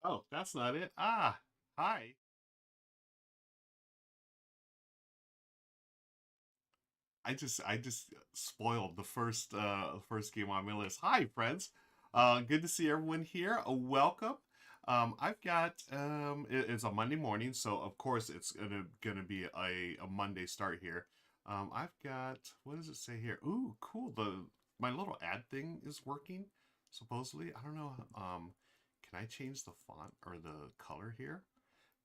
Oh, that's not it. Ah, hi. I just spoiled the first game on my list. Hi, friends. Good to see everyone here. Welcome. I've got it's a Monday morning, so of course it's gonna be a Monday start here. I've got what does it say here? Ooh, cool. The my little ad thing is working, supposedly. I don't know. Can I change the font or the color here?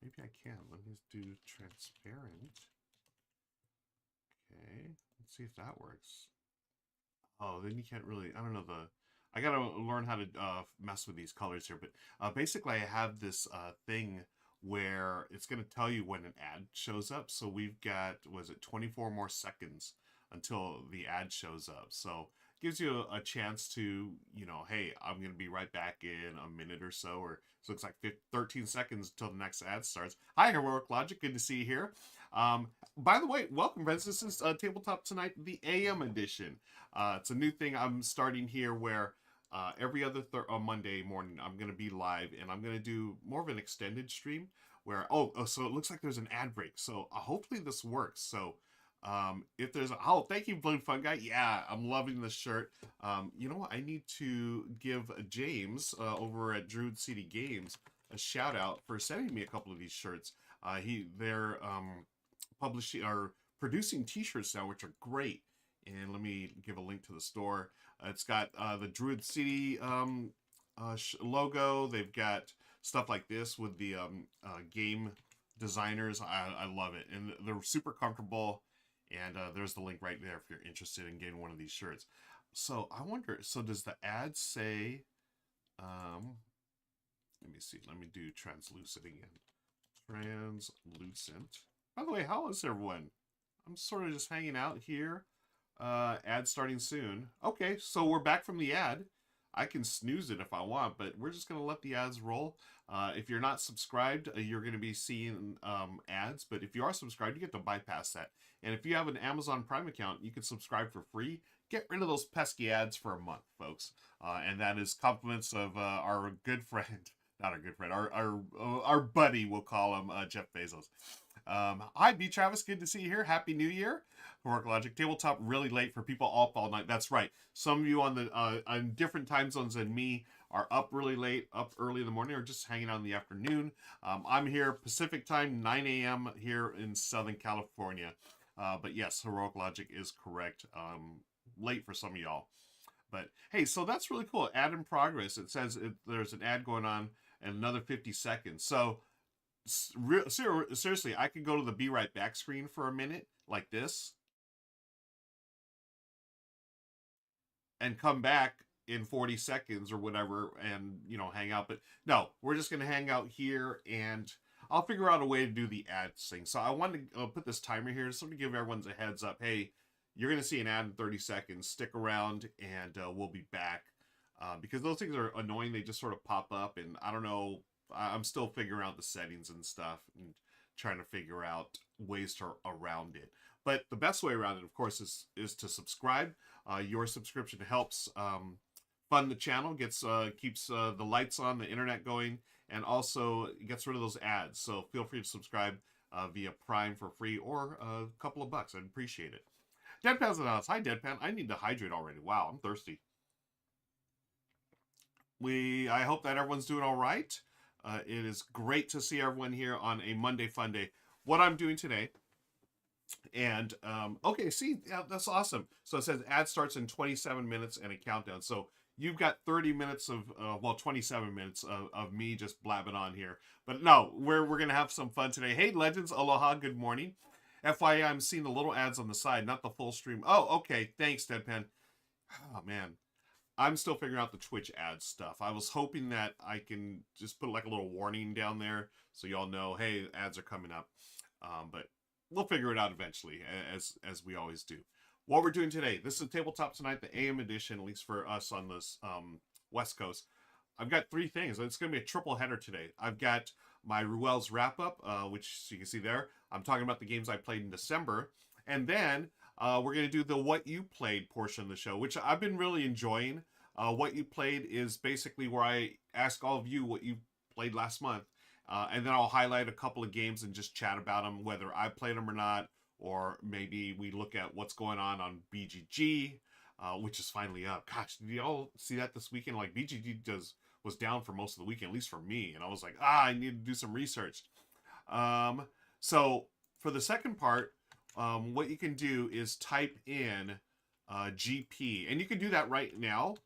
Maybe I can. Let me do transparent. Okay, let's see if that works. Oh, then you can't really. I don't know the. I gotta learn how to mess with these colors here, but basically, I have this thing where it's gonna tell you when an ad shows up. So we've got was it 24 more seconds until the ad shows up. So gives you a chance to hey, I'm gonna be right back in a minute or so, or so it's like 13 seconds until the next ad starts. Hi, Heroic Logic, good to see you here. By the way, welcome, friends. This is Tabletop Tonight, the AM edition. It's a new thing I'm starting here where every other Monday morning I'm going to be live and I'm going to do more of an extended stream where, so it looks like there's an ad break. So hopefully this works. So if there's thank you, Blue Fun Guy. Yeah, I'm loving this shirt. You know what? I need to give James over at Druid City Games a shout out for sending me a couple of these shirts. They're publishing or producing T-shirts now, which are great. And let me give a link to the store. It's got the Druid City logo. They've got stuff like this with the game designers. I love it, and they're super comfortable. And there's the link right there if you're interested in getting one of these shirts. So I wonder. So does the ad say? Um, Let me see. Let me do translucent again. Translucent. By the way, how is everyone? I'm sort of just hanging out here. Ad starting soon. Okay, so we're back from the ad. I can snooze it if I want, but we're just going to let the ads roll. If you're not subscribed, you're going to be seeing ads, but if you are subscribed, you get to bypass that. And if you have an Amazon Prime account, you can subscribe for free. Get rid of those pesky ads for a month, folks. And that is compliments of our good friend, not our good friend, our buddy, we'll call him Jeff Bezos. Hi, B. Travis. Good to see you here. Happy New Year. Heroic Logic Tabletop really late for people up all night. That's right. Some of you on different time zones than me are up really late, up early in the morning, or just hanging out in the afternoon. I'm here Pacific time, 9 a.m. here in Southern California. But yes, Heroic Logic is correct. Late for some of y'all. But hey, so that's really cool. Ad in progress. It says there's an ad going on in another 50 seconds. So seriously, I could go to the be right back screen for a minute like this and come back in 40 seconds or whatever and hang out, but no, we're just going to hang out here and I'll figure out a way to do the ads thing. So I wanted to put this timer here so to give everyone a heads up. Hey, you're going to see an ad in 30 seconds. Stick around and we'll be back, because those things are annoying. They just sort of pop up and I don't know, I'm still figuring out the settings and stuff and trying to figure out ways to around it. But the best way around it, of course, is to subscribe. Your subscription helps fund the channel, gets keeps the lights on, the internet going, and also gets rid of those ads. So feel free to subscribe via Prime for free or a couple of bucks. I'd appreciate it. Deadpan's in the house. Hi, Deadpan. I need to hydrate already. Wow, I'm thirsty. I hope that everyone's doing all right. It is great to see everyone here on a Monday Fun Day. What I'm doing today, and okay, see, yeah, that's awesome. So it says ad starts in 27 minutes and a countdown. So you've got 30 minutes of, 27 minutes of me just blabbing on here. But no, we're gonna have some fun today. Hey, Legends, aloha, good morning. FYI, I'm seeing the little ads on the side, not the full stream. Oh, okay, thanks, Deadpan. Oh man, I'm still figuring out the Twitch ad stuff. I was hoping that I can just put like a little warning down there so y'all know, hey, ads are coming up. But we'll figure it out eventually, as we always do. What we're doing today, this is Tabletop Tonight, the AM edition, at least for us on this West Coast. I've got three things. It's going to be a triple header today. I've got my Ruel's wrap up, which you can see there. I'm talking about the games I played in December, and then we're going to do the What You Played portion of the show, which I've been really enjoying. What You Played is basically where I ask all of you what you played last month. And then I'll highlight a couple of games and just chat about them, whether I played them or not, or maybe we look at what's going on BGG, which is finally up. Gosh, did y'all see that this weekend? Like BGG was down for most of the weekend, at least for me, and I was like, I need to do some research. So for the second part, what you can do is type in GP, and you can do that right now.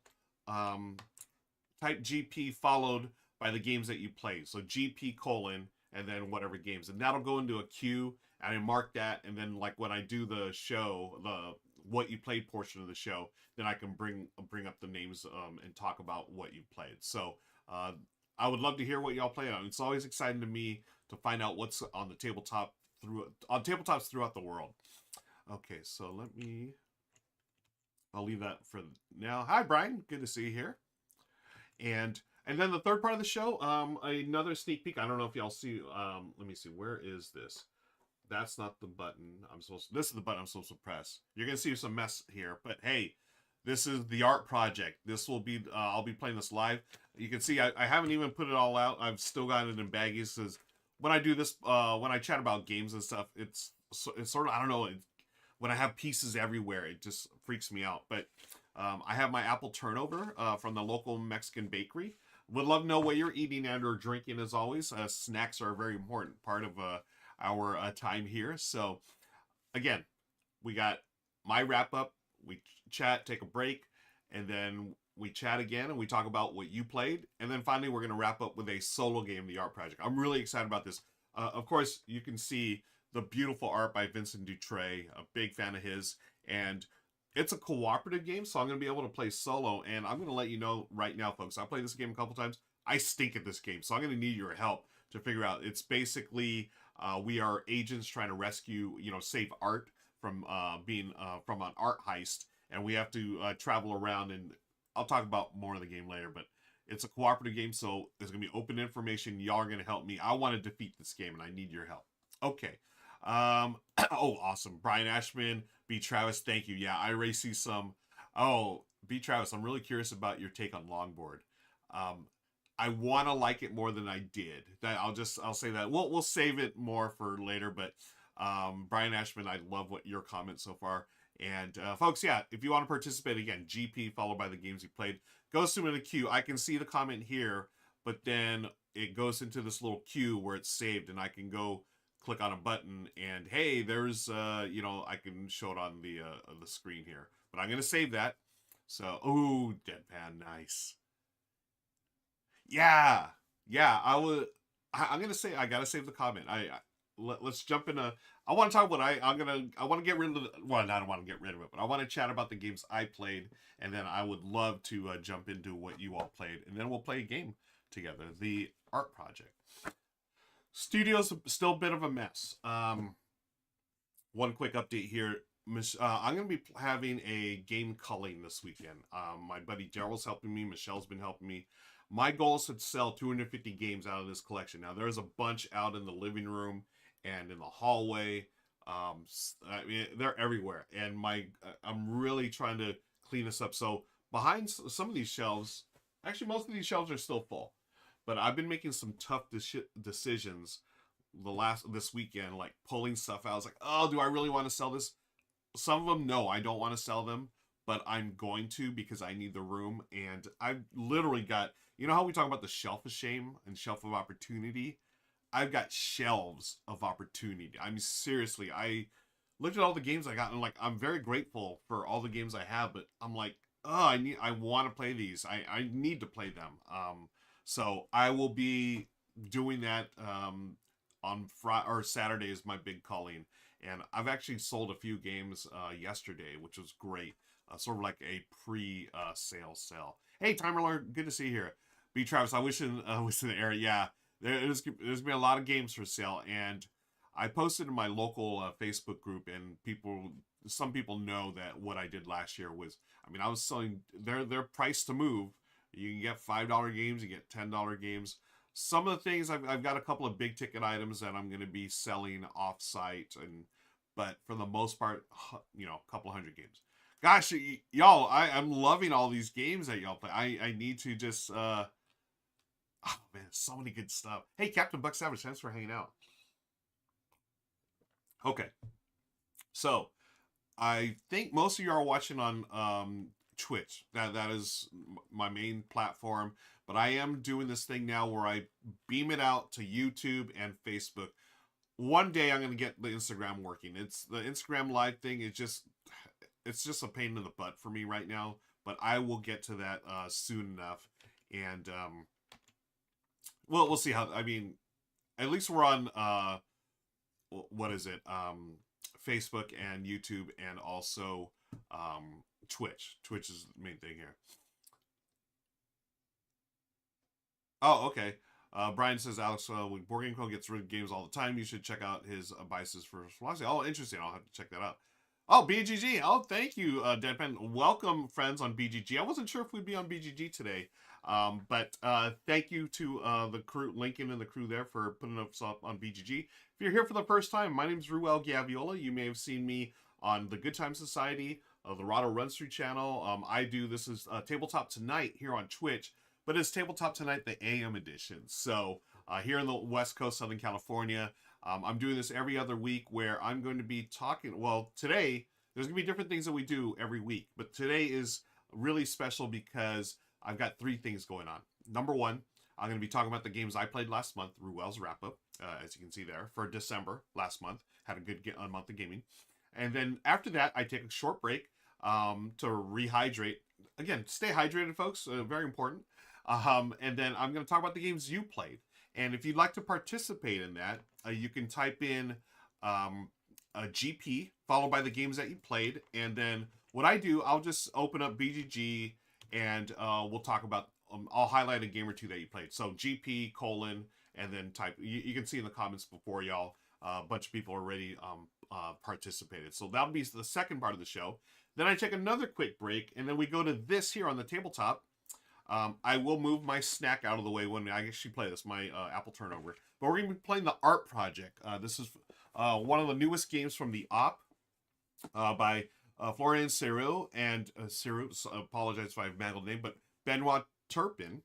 Type GP followed by the games that you play. So GP colon and then whatever games, and that'll go into a queue. And I mark that, and then like when I do the show, the what you played portion of the show, then I can bring up the names and talk about what you played. So I would love to hear what y'all play on. It's always exciting to me to find out what's on the tabletop on tabletops throughout the world. Okay, so I'll leave that for now. Hi, Brian. Good to see you here. And then the third part of the show, another sneak peek. I don't know if y'all see. Let me see. Where is this? That's not the button this is the button I'm supposed to press. You're gonna see some mess here, but hey, this is the art project. This will be I'll be playing this live. You can see I haven't even put it all out. I've still got it in baggies because when I do this, when I chat about games and stuff, it's sort of, I don't know, when I have pieces everywhere, it just freaks me out. But I have my apple turnover from the local Mexican bakery. Would love to know what you're eating and or drinking as always. Snacks are a very important part of our time here. So again, we got my wrap up, we chat, take a break, and then we chat again and we talk about what you played. And then finally, we're going to wrap up with a solo game, the art project. I'm really excited about this. Of course, you can see the beautiful art by Vincent Dutray, a big fan of his. And it's a cooperative game, so I'm going to be able to play solo. And I'm going to let you know right now, folks, I played this game a couple times. I stink at this game, so I'm going to need your help to figure out. It's basically we are agents trying to rescue, save art from being from an art heist, and we have to travel around. And I'll talk about more of the game later, but it's a cooperative game, so there's gonna be open information. Y'all are gonna help me. I want to defeat this game, and I need your help. Okay. Oh, awesome. Brian Ashman, B. Travis, thank you. Yeah, I already see some. Oh, B. Travis, I'm really curious about your take on Longboard. I want to like it more than I did. I'll say that. We'll save it more for later, but Brian Ashman, I love what your comments so far. And folks, yeah, if you want to participate, again, GP followed by the games you played, goes to in a queue. I can see the comment here, but then it goes into this little queue where it's saved, and I can go click on a button, and hey, there's I can show it on the screen here. But I'm gonna save that. So, oh, Deadpan, nice. Yeah, I'm gonna say I gotta save the comment. Let's jump into. I want to talk about I want to get rid of I don't want to get rid of it, but I want to chat about the games I played, and then I would love to jump into what you all played, and then we'll play a game together. The art project. Studio's still a bit of a mess. One quick update here. I'm going to be having a game culling this weekend. My buddy Daryl's helping me. Michelle's been helping me. My goal is to sell 250 games out of this collection. Now, there's a bunch out in the living room and in the hallway. I mean, they're everywhere. And I'm really trying to clean this up. So behind some of these shelves, actually, most of these shelves are still full. But I've been making some tough decisions this weekend, like pulling stuff out. I was like, oh, do I really want to sell this? Some of them, no, I don't want to sell them, but I'm going to because I need the room. And I've literally got, you know how we talk about the shelf of shame and shelf of opportunity? I've got shelves of opportunity. I mean, seriously, I looked at all the games I got, and like, I'm very grateful for all the games I have, but I'm like, oh, I want to play these. I need to play them. So I will be doing that on Friday or Saturday is my big calling, and I've actually sold a few games yesterday, which was great. Sort of like a pre-sale sale. Hey, Timer Lord, good to see you here. B. Travis, I wish in the area. Yeah, there's been a lot of games for sale, and I posted in my local Facebook group, and some people know that what I did last year was, I mean, I was selling their price to move. You can get $5 games, you get $10 games. Some of the things I've got a couple of big ticket items that I'm going to be selling off site, but for the most part, a couple hundred games. Gosh, y'all, I'm loving all these games that y'all play. I need to just Oh man, so many good stuff. Hey, Captain Buck Savage, thanks for hanging out. Okay, so I think most of you are watching on Twitch. That is my main platform. But I am doing this thing now where I beam it out to YouTube and Facebook. One day I'm going to get the Instagram working. It's the Instagram live thing. It's just a pain in the butt for me right now. But I will get to that soon enough. And well, we'll see how. I mean, at least we're on what is it? Facebook and YouTube and also Twitch. Twitch is the main thing here. Oh, okay. Brian says, Alex, when Board Game Co. gets rid of games all the time, you should check out his biases for philosophy. Oh, interesting. I'll have to check that out. Oh, BGG. Oh, thank you, Deadpan. Welcome, friends, on BGG. I wasn't sure if we'd be on BGG today, but thank you to the crew, Lincoln and the crew there, for putting us up on BGG. If you're here for the first time, my name is Ruel Gaviola. You may have seen me on the Good Time Society, the Rado Runthrough channel. I do, this is Tabletop Tonight here on Twitch, but it's Tabletop Tonight, the AM edition. So here in the West Coast, Southern California, I'm doing this every other week where I'm going to be talking. Well, today, there's going to be different things that we do every week, but today is really special because I've got three things going on. Number one, I'm going to be talking about the games I played last month, Ruel's wrap-up, as you can see there, for December last month. Had a good month of gaming. And then after that, I take a short break to rehydrate. Again, stay hydrated, folks. Very important. And then I'm going to talk about the games you played. And if you'd like to participate in that, you can type in a GP followed by the games that you played. And then what I do, I'll just open up BGG and we'll talk about, I'll highlight a game or two that you played. So GP, colon, and then type, you can see in the comments before y'all, a bunch of people already participated. So that'll be the second part of the show. Then I take another quick break, and then we go to this here on the tabletop. I will move my snack out of the way when I actually play this, my apple turnover. But we're going to be playing the A.R.T project. This is one of the newest games from the op by Florian Seru and apologize if I've mangled the name, but Benoit Turpin,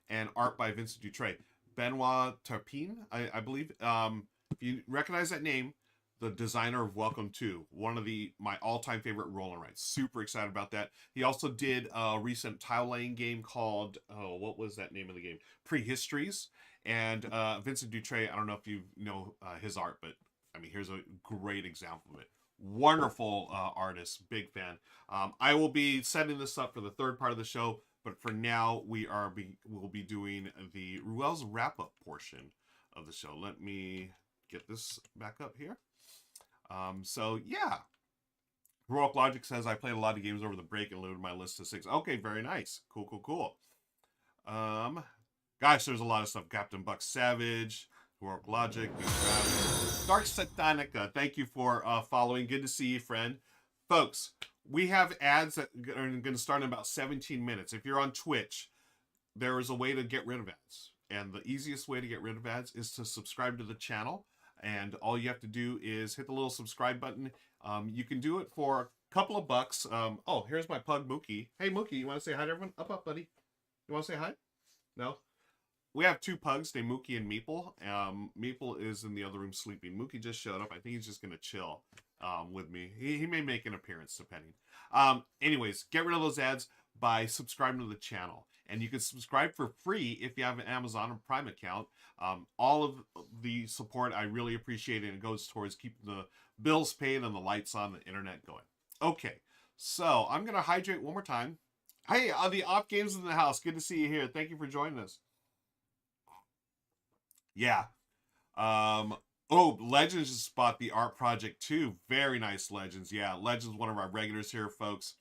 and art by Vincent Dutray. Benoit Turpin, I believe. If you recognize that name, the designer of Welcome to, one of my all-time favorite roll and writes. Super excited about that. He also did a recent tile-laying game called, what was that name of the game? Prehistories. And Vincent Dutray, I don't know if you know his art, but I mean, here's a great example of it. Wonderful artist, big fan. I will be setting this up for the third part of the show, but for now, we'll be doing the Ruel's wrap-up portion of the show. Let me get this back up here. So yeah, Heroic Logic says I played a lot of games over the break and limited my list to 6. Okay, very nice. Cool. Gosh, there's a lot of stuff. Captain Buck Savage, Heroic Logic, Dark Satanica. Thank you for following. Good to see you, friend. Folks, we have ads that are going to start in about 17 minutes. If you're on Twitch, there is a way to get rid of ads. And the easiest way to get rid of ads is to subscribe to the channel. And all you have to do is hit the little subscribe button. You can do it for a couple of bucks. Oh, here's my pug, Mookie. Hey, Mookie, you want to say hi to everyone? Up, buddy. You want to say hi? No? We have two pugs named Mookie and Meeple. Meeple is in the other room sleeping. Mookie just showed up. I think he's just going to chill with me. He may make an appearance, depending. Anyways, get rid of those ads by subscribing to the channel. And you can subscribe for free if you have an Amazon or Prime account. All of the support, I really appreciate it. And it goes towards keeping the bills paid and the lights on, the internet going. Okay, so I'm going to hydrate one more time. Hey, the off games in the house. Good to see you here. Thank you for joining us. Yeah. Oh, Legends just bought the art project too. Very nice, Legends. Yeah, Legends, one of our regulars here, folks.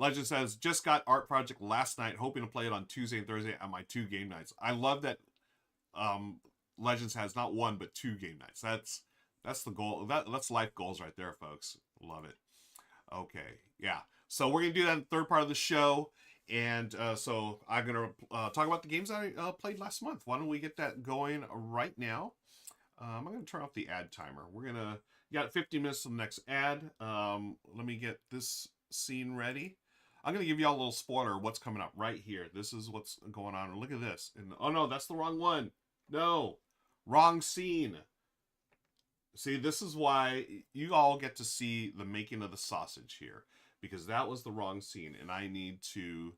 Legend says, just got Art Project last night, hoping to play it on Tuesday and Thursday at my 2 game nights. I love that Legends has not one, but 2 game nights. That's the goal. That's life goals right there, folks. Love it. Okay, yeah. So we're going to do that in the third part of the show. And so I'm going to talk about the games I played last month. Why don't we get that going right now? I'm going to turn off the ad timer. You got 15 minutes to the next ad. Let me get this scene ready. I'm going to give you all a little spoiler of what's coming up right here. This is what's going on. Look at this. And, oh, no, that's the wrong one. No. Wrong scene. See, this is why you all get to see the making of the sausage here. Because that was the wrong scene. And I need to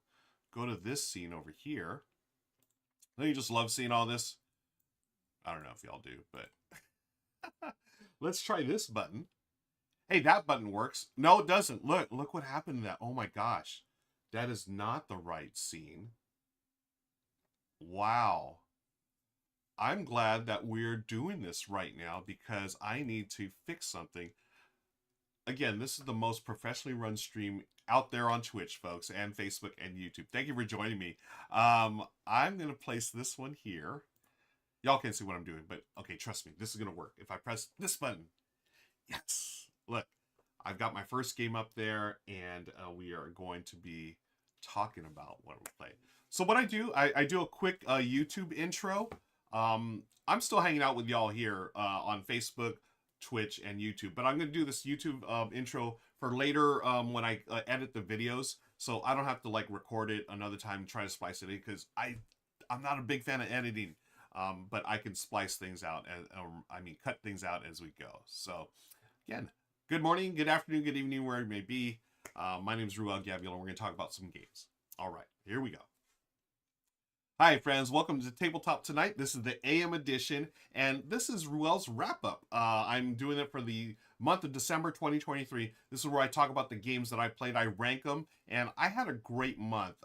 go to this scene over here. Don't you just love seeing all this? I don't know if y'all do, but let's try this button. Hey, that button works. No, it doesn't. Look what happened to that. Oh my gosh. That is not the right scene. Wow. I'm glad that we're doing this right now because I need to fix something. Again, this is the most professionally run stream out there on Twitch, folks, and Facebook and YouTube. Thank you for joining me. I'm going to place this one here. Y'all can't see what I'm doing, but okay, trust me, this is going to work. If I press this button, yes, look, I've got my first game up there, and we are going to be talking about what we play. So what I do a quick YouTube intro. I'm still hanging out with y'all here on Facebook, Twitch, and YouTube, but I'm going to do this YouTube intro for later when I edit the videos, so I don't have to like record it another time and try to splice it in, because I'm not a big fan of editing. But I can splice things out, cut things out as we go. So, again, good morning, good afternoon, good evening, wherever you may be. My name is Ruel and we're going to talk about some games. All right, here we go. Hi, friends. Welcome to Tabletop Tonight. This is the AM edition, and this is Ruel's wrap-up. I'm doing it for the month of December 2023. This is where I talk about the games that I played. I rank them, and I had a great month.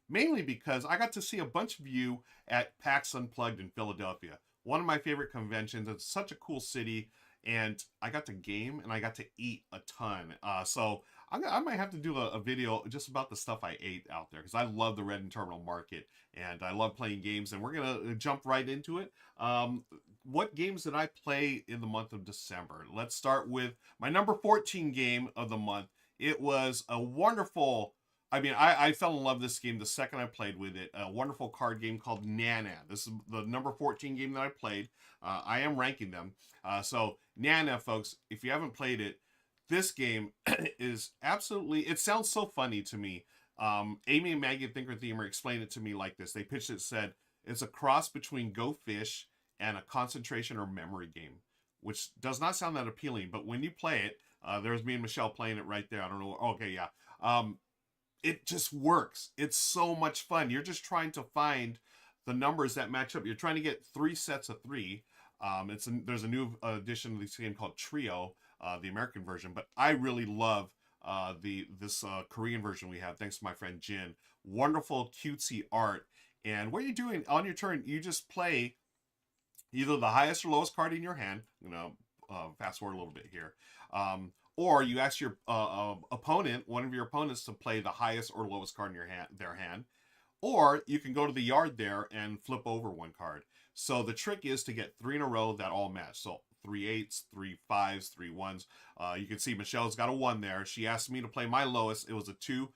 Mainly because I got to see a bunch of you at PAX Unplugged in Philadelphia. One of my favorite conventions. It's such a cool city, and I got to game and I got to eat a ton. So I might have to do a video just about the stuff I ate out there, because I love the Reading Terminal Market and I love playing games, and we're going to jump right into it. What games did I play in the month of December? Let's start with my number 14 game of the month. It was a wonderful... I fell in love with this game the second I played with it. A wonderful card game called Nana. This is the number 14 game that I played. I am ranking them. So Nana, folks, if you haven't played it, this game is absolutely... It sounds so funny to me. Amy and Maggie at Thinker Themer explained it to me like this. They pitched it, said, it's a cross between Go Fish and a concentration or memory game, which does not sound that appealing. But when you play it, there's me and Michelle playing it right there. I don't know. Okay, yeah. It just works. It's so much fun. You're just trying to find the numbers that match up. You're trying to get 3 sets of 3. There's a new edition of this game called Trio, the American version, but I really love this Korean version we have, thanks to my friend Jin. Wonderful, cutesy art. And what you're doing on your turn, you just play either the highest or lowest card in your hand. Fast forward a little bit here. Or you ask your opponent, one of your opponents, to play the highest or lowest card in their hand. Or you can go to the yard there and flip over 1 card. So the trick is to get 3 in a row that all match. So 3 8s, 3 5s, 3 1s. You can see Michelle's got a 1 there. She asked me to play my lowest. It was a 2,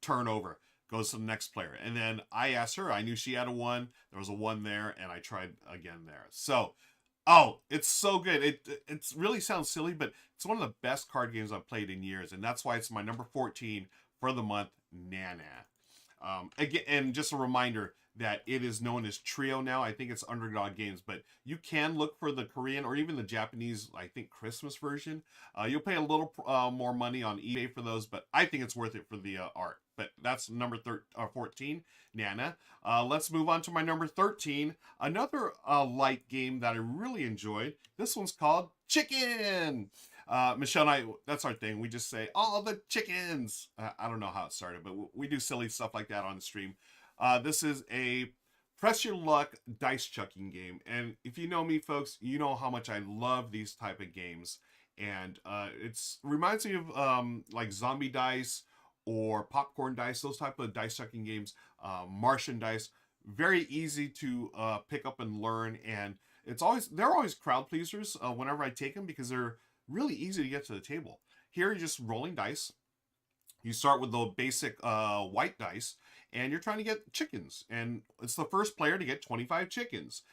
turnover. Goes to the next player. And then I asked her, I knew she had a 1. There was a 1 there, and I tried again there. So... oh, it's so good. It really sounds silly, but it's one of the best card games I've played in years, and that's why it's my number 14 for the month, Nana. Again, and just a reminder that it is known as Trio now. I think it's Underdog Games, but you can look for the Korean or even the Japanese, I think, Christmas version. You'll pay a little more money on eBay for those, but I think it's worth it for the art. But that's number 14, Nana. Let's move on to my number 13. Another light game that I really enjoyed. This one's called Chicken. Michelle and I, that's our thing. We just say, all the chickens. I don't know how it started, but we do silly stuff like that on the stream. This is a press your luck dice chucking game. And if you know me, folks, you know how much I love these type of games. And it reminds me of like zombie dice or popcorn dice, those type of dice chucking games, Martian dice. Very easy to pick up and learn. And they're always crowd pleasers whenever I take them, because they're really easy to get to the table. Here you're just rolling dice. You start with the basic white dice, and you're trying to get chickens. And it's the first player to get 25 chickens.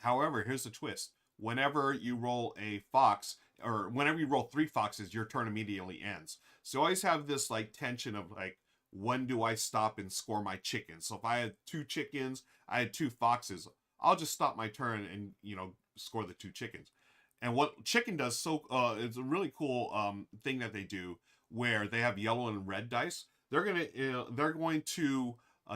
However, here's the twist. Whenever you roll a fox, or whenever you roll 3 foxes, your turn immediately ends. So you always have this like tension of like, when do I stop and score my chickens? So if I had 2 chickens, I had 2 foxes, I'll just stop my turn and, score the 2 chickens. And what chicken does, it's a really cool thing that they do, where they have yellow and red dice. They're going to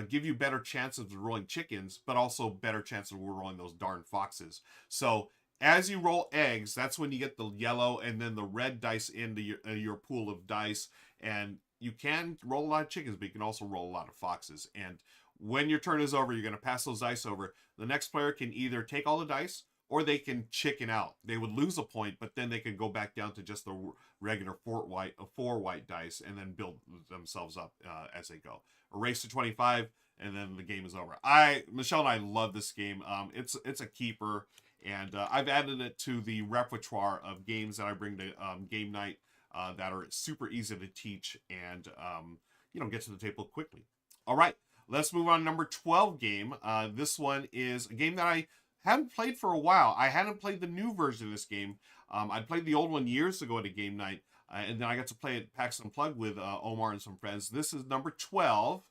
give you better chances of rolling chickens, but also better chances of rolling those darn foxes. So as you roll eggs, that's when you get the yellow and then the red dice into your pool of dice. And you can roll a lot of chickens, but you can also roll a lot of foxes. And when your turn is over, you're going to pass those dice over. The next player can either take all the dice, or they can chicken out. They would lose a point, but then they can go back down to just the regular 4 white dice, and then build themselves up as they go. A race to 25, and then the game is over. Michelle and I love this game. It's a keeper, and I've added it to the repertoire of games that I bring to game night that are super easy to teach and get to the table quickly. All right, let's move on to number 12 game. This one is a game that I haven't played for a while. I hadn't played the new version of this game. I'd played the old one years ago at a game night, and then I got to play it PAX Unplugged with Omar and some friends. This is number 12.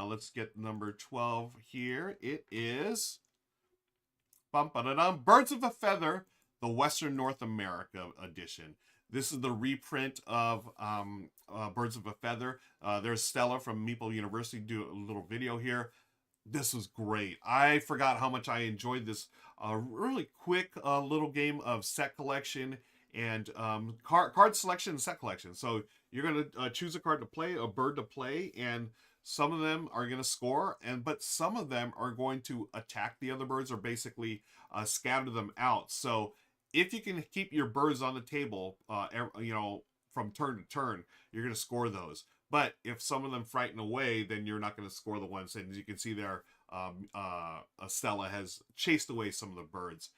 Let's get number 12 here. It is Birds of a Feather, the Western North America edition. This is the reprint of Birds of a Feather. There's Stella from Meeple University do a little video here. This was great. I forgot how much I enjoyed this really quick little game of set collection and card selection and set collection. So you're going to choose a card to play, a bird to play, and some of them are going to score, but some of them are going to attack the other birds or basically scatter them out. So if you can keep your birds on the table, from turn to turn, you're going to score those. But if some of them frighten away, then you're not going to score the ones. And as you can see there, Stella has chased away some of the birds.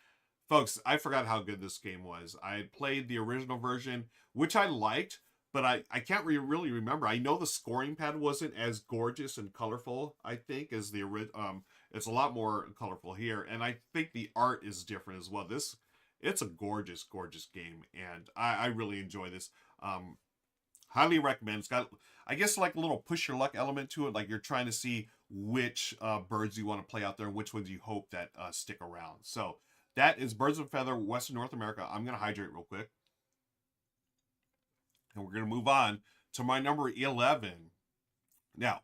Folks, I forgot how good this game was. I played the original version, which I liked, but I can't really remember. I know the scoring pad wasn't as gorgeous and colorful, I think, as the original. It's a lot more colorful here. And I think the art is different as well. It's a gorgeous, gorgeous game. And I really enjoy this. Highly recommend. It's got, I guess, like a little push your luck element to it. Like you're trying to see which birds you want to play out there and which ones you hope that stick around. So that is Birds of a Feather, Western North America. I'm going to hydrate real quick. And we're going to move on to my number 11. Now,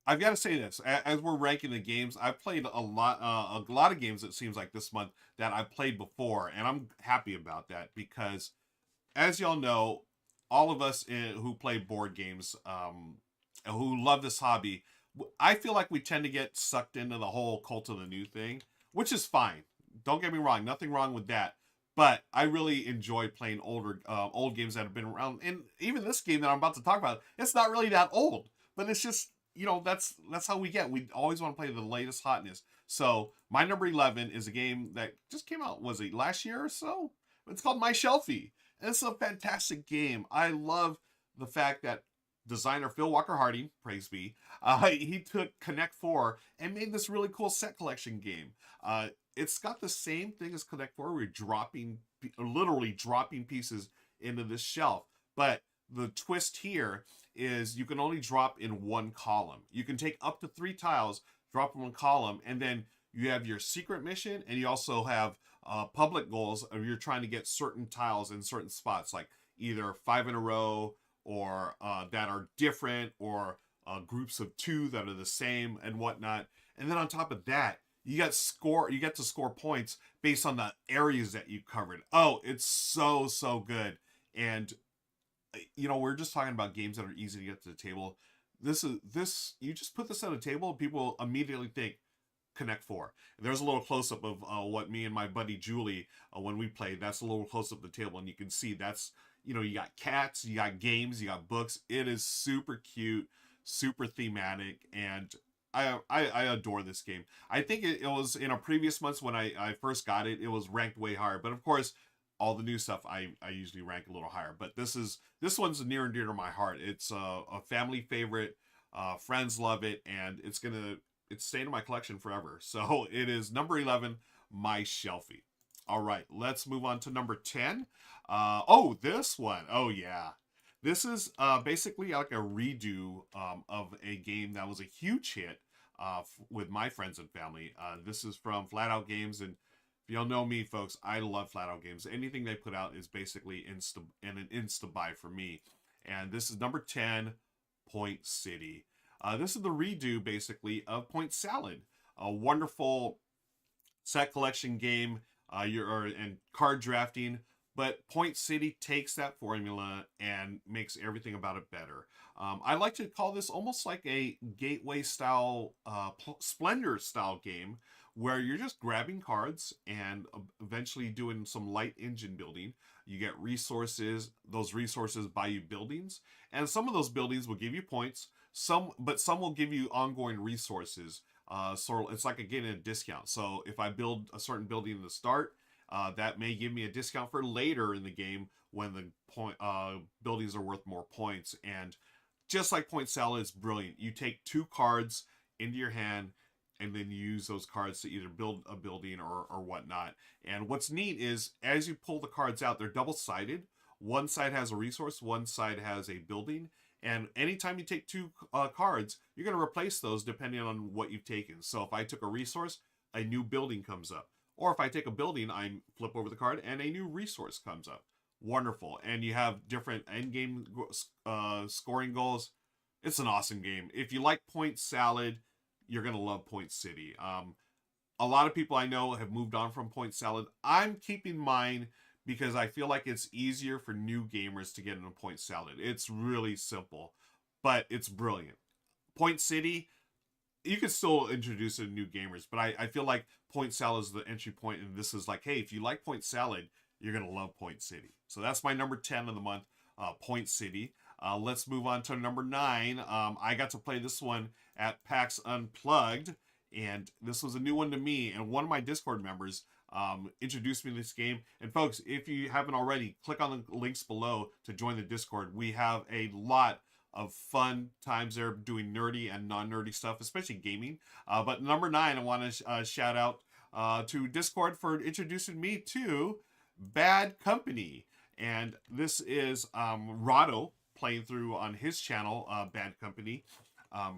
I've got to say this. As we're ranking the games, I've played a lot of games, it seems like, this month that I've played before. And I'm happy about that because, as y'all know, all of us who play board games, who love this hobby, I feel like we tend to get sucked into the whole cult of the new thing, which is fine. Don't get me wrong. Nothing wrong with that. But I really enjoy playing old games that have been around. And even this game that I'm about to talk about, it's not really that old. But it's just, that's how we get. We always want to play the latest hotness. So my number 11 is a game that just came out, was it last year or so? It's called My Shelfie. And it's a fantastic game. I love the fact that designer Phil Walker Harding, praise be, he took Connect 4 and made this really cool set collection game. It's got the same thing as Connect 4. We're literally dropping pieces into this shelf. But the twist here is you can only drop in one column. You can take up to 3 tiles, drop in one column, and then you have your secret mission, and you also have public goals of you're trying to get certain tiles in certain spots, like either 5 in a row or that are different, or groups of 2 that are the same and whatnot. And then on top of that, you get to score points based on the areas that you covered. Oh, it's so good. And we're just talking about games that are easy to get to the table. You just put this on a table, people immediately think Connect 4. There's a little close-up of what me and my buddy Julie, when we played, that's a little close-up of the table, and you can see that's, you got cats, you got games, you got books. It is super cute, super thematic, and I adore this game. I think it was in a previous months when I first got it, it was ranked way higher, but of course, all the new stuff I usually rank a little higher, but this one's near and dear to my heart. It's a family favorite, friends love it, and it's staying in my collection forever. So it is number 11, My Shelfie. All right, let's move on to number 10. This one. Oh, yeah. This is basically like a redo of a game that was a huge hit with my friends and family. This is from Flat Out Games, and if y'all know me, folks, I love Flat Out Games. Anything they put out is basically an insta buy for me. And this is number 10, Point City. This is the redo, basically, of Point Salad, a wonderful set collection game and card drafting. But Point City takes that formula and makes everything about it better. I like to call this almost like a gateway style, Splendor style game where you're just grabbing cards and eventually doing some light engine building. You get resources; those resources buy you buildings, and some of those buildings will give you points. But some will give you ongoing resources. So it's like getting a discount. So if I build a certain building in the start, that may give me a discount for later in the game when the buildings are worth more points. And just like Point Salad, it's brilliant. You take 2 cards into your hand and then you use those cards to either build a building or whatnot. And what's neat is as you pull the cards out, they're double-sided. One side has a resource, one side has a building. And anytime you take 2 cards, you're going to replace those depending on what you've taken. So if I took a resource, a new building comes up. Or if I take a building, I flip over the card and a new resource comes up. Wonderful. And you have different end game scoring goals. It's an awesome game. If you like Point Salad, you're going to love Point City. A lot of people I know have moved on from Point Salad. I'm keeping mine because I feel like it's easier for new gamers to get into Point Salad. It's really simple, but it's brilliant. Point City, you can still introduce it to new gamers, but I feel like Point Salad is the entry point, and this is like, hey, if you like Point Salad, you're going to love Point City. So that's my number 10 of the month, Point City. Let's move on to number 9. I got to play this one at PAX Unplugged, and this was a new one to me, and one of my Discord members introduced me to this game. And folks, if you haven't already, click on the links below to join the Discord. We have a lot of fun times there doing nerdy and non-nerdy stuff, especially gaming. But number 9, I want to shout out to Discord for introducing me to Bad Company. And this is Rado playing through on his channel, Bad Company. I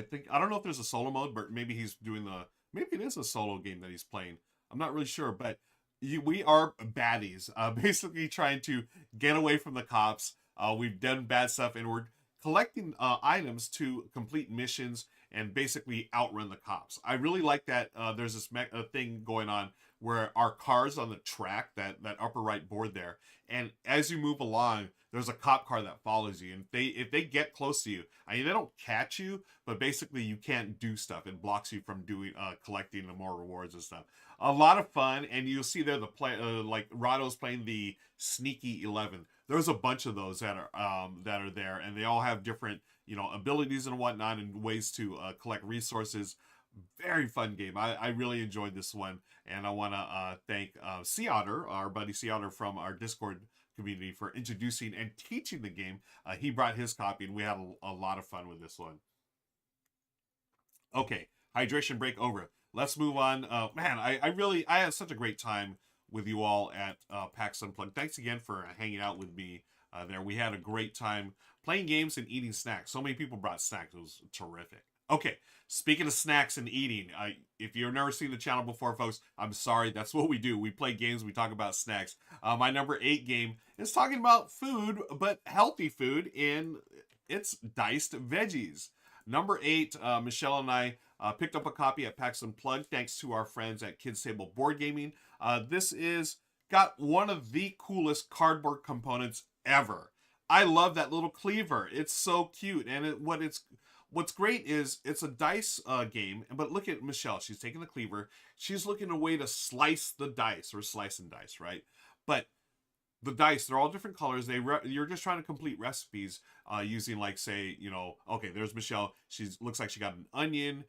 don't know if there's a solo mode, but maybe he's doing maybe it is a solo game that he's playing. I'm not really sure, but we are baddies, basically trying to get away from the cops. We've done bad stuff, and we're collecting items to complete missions and basically outrun the cops. I really like that there's this thing going on where our car's on the track, that upper right board there, and as you move along, there's a cop car that follows you, and if they get close to you, I mean, they don't catch you, but basically you can't do stuff. It blocks you from doing collecting the more rewards and stuff. A lot of fun, and you'll see there the play like Rado's playing the Sneaky 11. There's a bunch of those that are there, and they all have different abilities and whatnot and ways to collect resources. Very fun game. I really enjoyed this one, and I want to thank Sea-Otter, our buddy Sea-Otter from our Discord community, for introducing and teaching the game. He brought his copy, and we had a lot of fun with this one. Okay, hydration break over. Let's move on. Man, I had such a great time with you all at PAX Unplugged. Thanks again for hanging out with me there. We had a great time playing games and eating snacks. So many people brought snacks. It was terrific. Okay, speaking of snacks and eating, if you've never seen the channel before, folks, I'm sorry. That's what we do. We play games. We talk about snacks. My number 8 game is talking about food, but healthy food, and it's diced veggies. Number 8, Michelle and I picked up a copy at PAX Unplugged thanks to our friends at Kids Table Board Gaming. This is got one of the coolest cardboard components ever. I love that little cleaver. It's so cute, and what's great is it's a dice game. But look at Michelle. She's taking the cleaver. She's looking a way to slice the dice, or slice and dice, right? But the dice, they're all different colors. You're just trying to complete recipes using, like, say, okay, there's Michelle. Looks like she got an onion.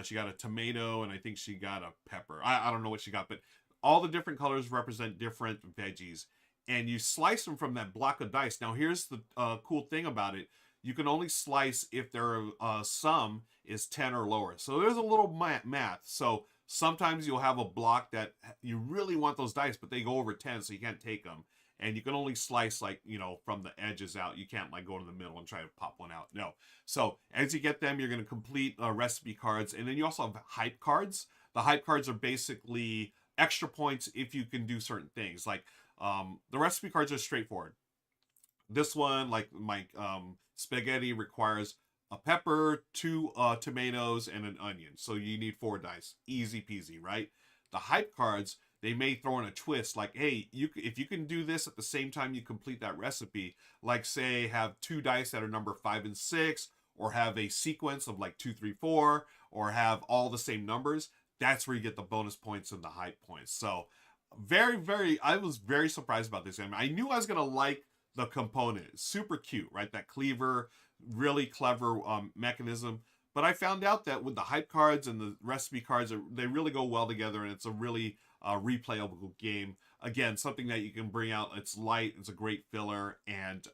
She got a tomato, and I think she got a pepper. I don't know what she got, but all the different colors represent different veggies. And you slice them from that block of dice. Now, here's the cool thing about it. You can only slice if their sum is 10 or lower. So there's a little math. So sometimes you'll have a block that you really want those dice, but they go over 10, so you can't take them. and you can only slice like, you know, from the edges out. You can't like go to the middle and try to pop one out. No. So as you get them, you're going to complete recipe cards, and then you also have hype cards. The hype cards are basically extra points if you can do certain things. Like the recipe cards are straightforward. This one, like my spaghetti, requires a pepper, 2 tomatoes, and an onion. So you need 4 dice. Easy peasy, right? The hype cards, they may throw in a twist, like, hey, if you can do this at the same time you complete that recipe, like say have 2 dice that are number 5 and 6, or have a sequence of like 2, 3, 4, or have all the same numbers, that's where you get the bonus points and the hype points. So I was very surprised about this game. I knew I was going to like the component. Super cute, right? That cleaver, really clever mechanism. But I found out that with the hype cards and the recipe cards, they really go well together, and it's a really replayable game. Again, something that you can bring out. It's light. It's a great filler, and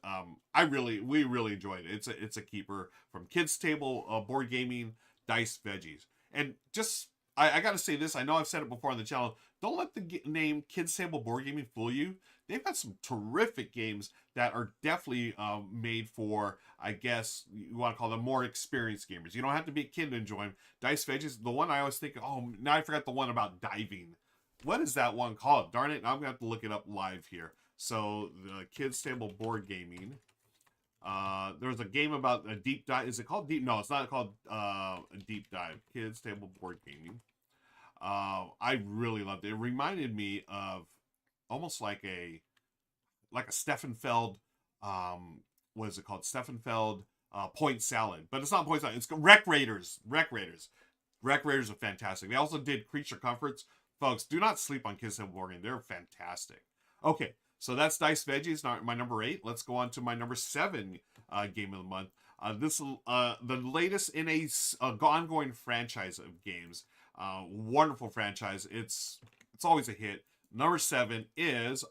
we really enjoyed it. It's a keeper from Kids Table Board Gaming, Dice Veggies. And just I got to say this. I know I've said it before on the channel. Don't let the name Kids Table Board Gaming fool you. They've got some terrific games that are definitely made for, I guess, you want to call them more experienced gamers. You don't have to be a kid to enjoy them. Dice Veggies, the one I always think, oh, now I forgot the one about diving. What is that one called? Darn it, now I'm going to have to look it up live here. So, the Kids Table Board Gaming. There's a game about a deep dive. Is it called deep? No, it's not called a deep dive. Kids Table Board Gaming. I really loved it. It reminded me of almost like a Steffenfeld, what is it called? Steffenfeld point salad. But it's not point salad. It's Wreck Raiders. Wreck Raiders. Wreck Raiders are fantastic. They also did Creature Comforts. Folks, do not sleep on Kids Table Board Game. They're fantastic. Okay, so that's Dice Veggies, my number 8. Let's go on to my number 7 game of the month. This the latest in a ongoing franchise of games. Wonderful franchise. It's always a hit. Number 7 is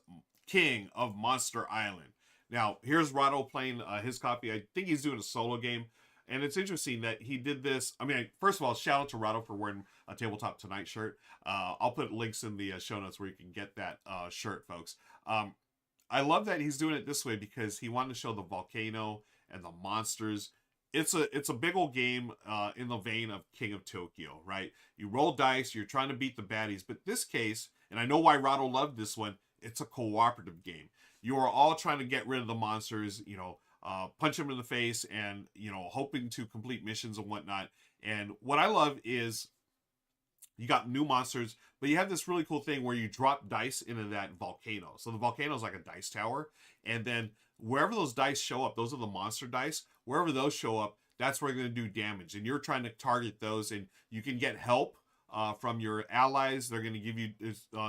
King of Monster Island. Now, here's Rado playing his copy. I think he's doing a solo game. And it's interesting that he did this. I mean, first of all, shout out to Rado for wearing a Tabletop Tonight shirt. I'll put links in the show notes where you can get that shirt, folks. I love that he's doing it this way because he wanted to show the volcano and the monsters. It's a big old game in the vein of King of Tokyo, right? You roll dice, you're trying to beat the baddies. But this case, and I know why Rado loved this one, it's a cooperative game. You are all trying to get rid of the monsters, you know, punch them in the face and, you know, hoping to complete missions and whatnot. And what I love is you got new monsters, but you have this really cool thing where you drop dice into that volcano. So the volcano is like a dice tower. And then wherever those dice show up, those are the monster dice. Wherever those show up, that's where you're going to do damage. And you're trying to target those, and you can get help from your allies. They're going to give you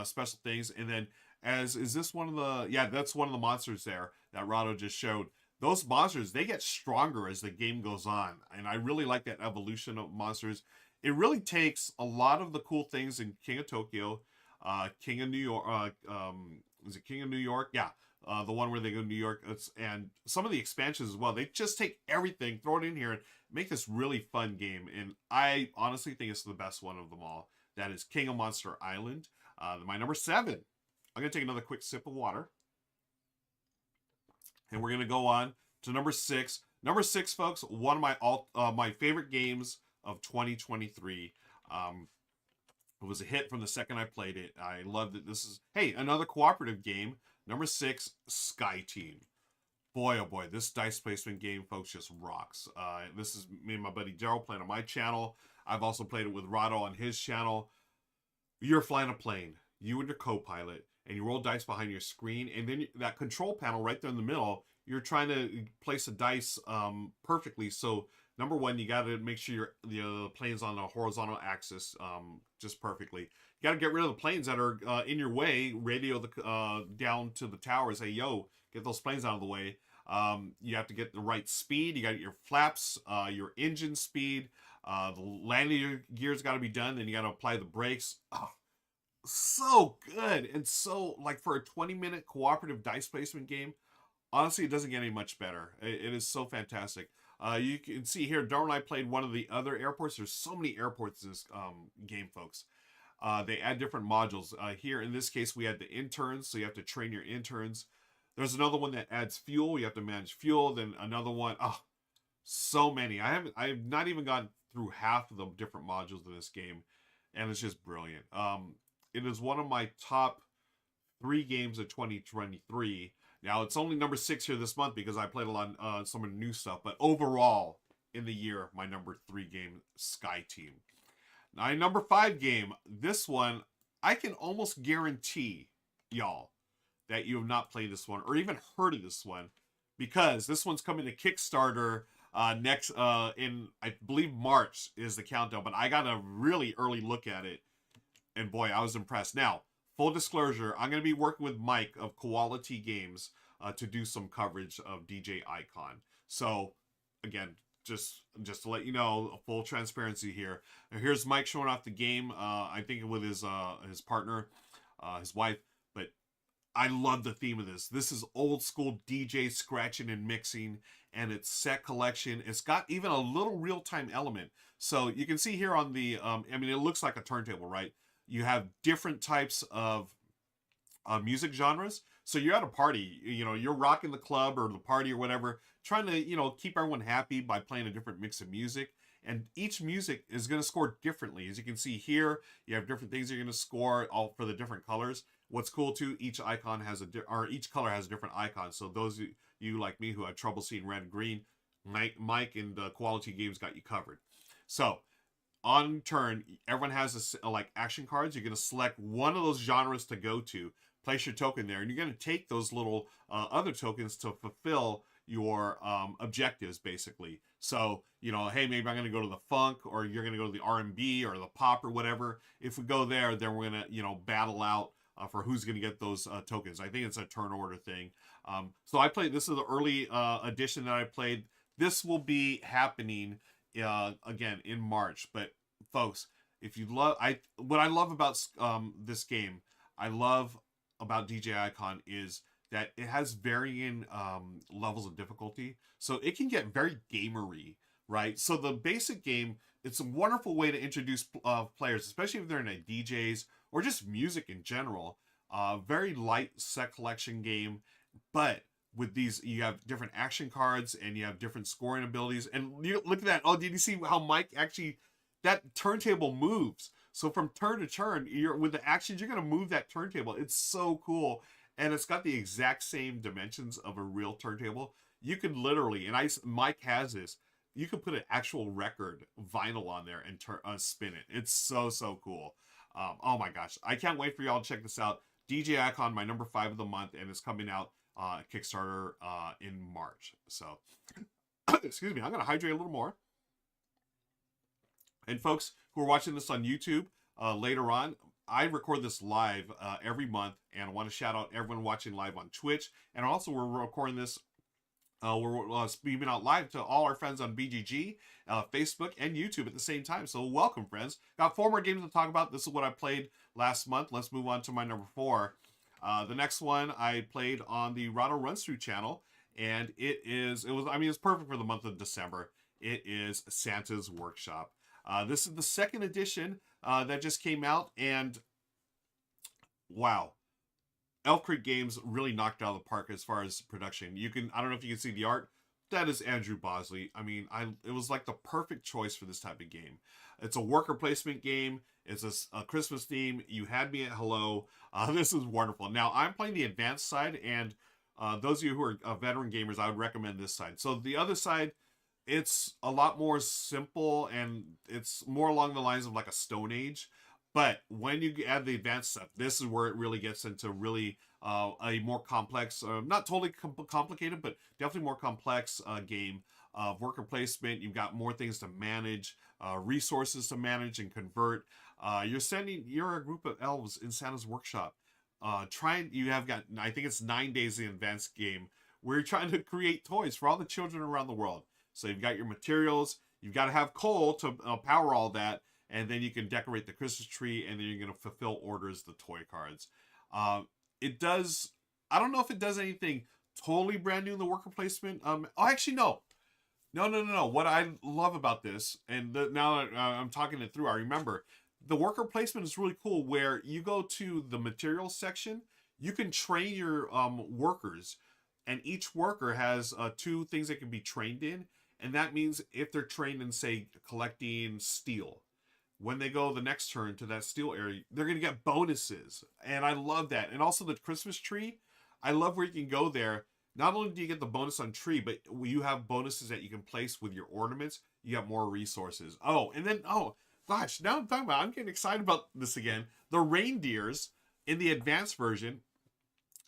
special things. And then is this one of the, yeah, that's one of the monsters there that Rado just showed. Those monsters, they get stronger as the game goes on. And I really like that evolution of monsters. It really takes a lot of the cool things in King of Tokyo, King of New York, is it King of New York? Yeah, the one where they go to New York. And some of the expansions as well. They just take everything, throw it in here, and make this really fun game. And I honestly think it's the best one of them all. That is King of Monster Island. My number 7. I'm going to take another quick sip of water. And we're going to go on to number 6. Number 6, folks, one of my favorite games of 2023. It was a hit from the second I played it. I loved it. This is, hey, another cooperative game. Number 6, Sky Team. Boy, oh boy, this dice placement game, folks, just rocks. This is me and my buddy Daryl playing on my channel. I've also played it with Rado on his channel. You're flying a plane, you and your co-pilot, and you roll dice behind your screen, and then that control panel right there in the middle, you're trying to place a dice perfectly. So number 1, you got to make sure the plane's on a horizontal axis just perfectly. You got to get rid of the planes that are in your way. Radio down to the tower, say, yo, get those planes out of the way. You have to get the right speed. You got your flaps, your engine speed. The landing gear's got to be done. Then you got to apply the brakes. Oh, so good. And so, like, for a 20-minute cooperative dice placement game, honestly, it doesn't get any much better. It is so fantastic. You can see here, Darren and I played one of the other airports. There's so many airports in this game, folks. They add different modules. Here, in this case, we had the interns, so you have to train your interns. There's another one that adds fuel. You have to manage fuel. Then another one. Oh, so many. I've not even gone through half of the different modules of this game, and it's just brilliant. It is one of my top 3 games of 2023. Now it's only number 6 here this month because I played a lot some of the new stuff. But overall, in the year, my number 3 game, Sky Team. My number 5 game, this one, I can almost guarantee y'all that you have not played this one or even heard of this one, because this one's coming to Kickstarter next in, I believe, March is the countdown. But I got a really early look at it, and boy, I was impressed. Now, full disclosure, I'm going to be working with Mike of Quality Games to do some coverage of DJ Icon. So, again, just to let you know, full transparency here. Now, here's Mike showing off the game. I think with his partner, his wife. But I love the theme of this. This is old school DJ scratching and mixing, and it's set collection. It's got even a little real time element. So you can see here on the, I mean, it looks like a turntable, right? You have different types of music genres. So you're at a party, you know, you're rocking the club or the party or whatever, trying to, you know, keep everyone happy by playing a different mix of music. And each music is going to score differently. As you can see here, you have different things you're going to score all for the different colors. What's cool too, each icon has each color has a different icon. So those of you like me who have trouble seeing red and green, Mike and Quality Games got you covered. So on turn, everyone has like action cards. You're going to select one of those genres to go to, place your token there, and you're going to take those little other tokens to fulfill your objectives, basically. So, you know, hey, maybe I'm going to go to the funk, or you're going to go to the R&B or the pop or whatever. If we go there, then we're going to, you know, battle out for who's going to get those tokens. I think it's a turn order thing. So I played, this is the early edition that I played. This will be happening again in March. But folks, if you love, what I love about this game, I love about DJ Icon is that it has varying levels of difficulty. So it can get very gamery, right? So the basic game, it's a wonderful way to introduce players, especially if they're in a DJs or just music in general. Very light set collection game, but with these, you have different action cards and you have different scoring abilities. And you look at that. Oh, did you see how Mike actually, that turntable moves? So from turn to turn, with the actions, you're going to move that turntable. It's so cool. And it's got the exact same dimensions of a real turntable. You could literally, and Mike has this, you could put an actual record vinyl on there and spin it. It's so, so cool. Oh my gosh. I can't wait for y'all to check this out. DJ Icon, my number 5 of the month, and it's coming out Kickstarter in March. So, excuse me, I'm going to hydrate a little more. And folks who are watching this on YouTube later on, I record this live every month, and I want to shout out everyone watching live on Twitch. And also, we're recording this, we're streaming out live to all our friends on BGG, Facebook, and YouTube at the same time. So welcome, friends. Got 4 more games to talk about. This is what I played last month. Let's move on to my number 4. The next one I played on the Runthrough channel, and it's perfect for the month of December. It is Santa's Workshop. This is the 2nd edition that just came out, and wow, Elf Creek Games really knocked out of the park as far as production. I don't know if you can see the art. That is Andrew Bosley. I mean, it was like the perfect choice for this type of game. It's a worker placement game. It's a Christmas theme. You had me at hello. This is wonderful. Now, I'm playing the advanced side, and those of you who are veteran gamers, I would recommend this side. So the other side, it's a lot more simple, and it's more along the lines of like a Stone Age. But when you add the advanced stuff, this is where it really gets into really a more complex, not totally complicated, but definitely more complex game of worker placement. You've got more things to manage, resources to manage and convert. You're a group of elves in Santa's workshop. You have got, I think it's 9 days in the advanced game, where you're trying to create toys for all the children around the world. So you've got your materials, you've got to have coal to power all that, and then you can decorate the Christmas tree, and then you're going to fulfill orders, the toy cards. It does, I don't know if it does anything totally brand new in the worker placement. Actually, no. No. What I love about this, and now that I'm talking it through, I remember, the worker placement is really cool, where you go to the materials section, you can train your workers, and each worker has two things they can be trained in, and that means if they're trained in, say, collecting steel, when they go the next turn to that steel area, they're going to get bonuses. And I love that. And also the Christmas tree, I love where you can go there. Not only do you get the bonus on tree, but you have bonuses that you can place with your ornaments. You got more resources. Oh, and then, oh, gosh, now I'm talking about, I'm getting excited about this again. The reindeers in the advanced version.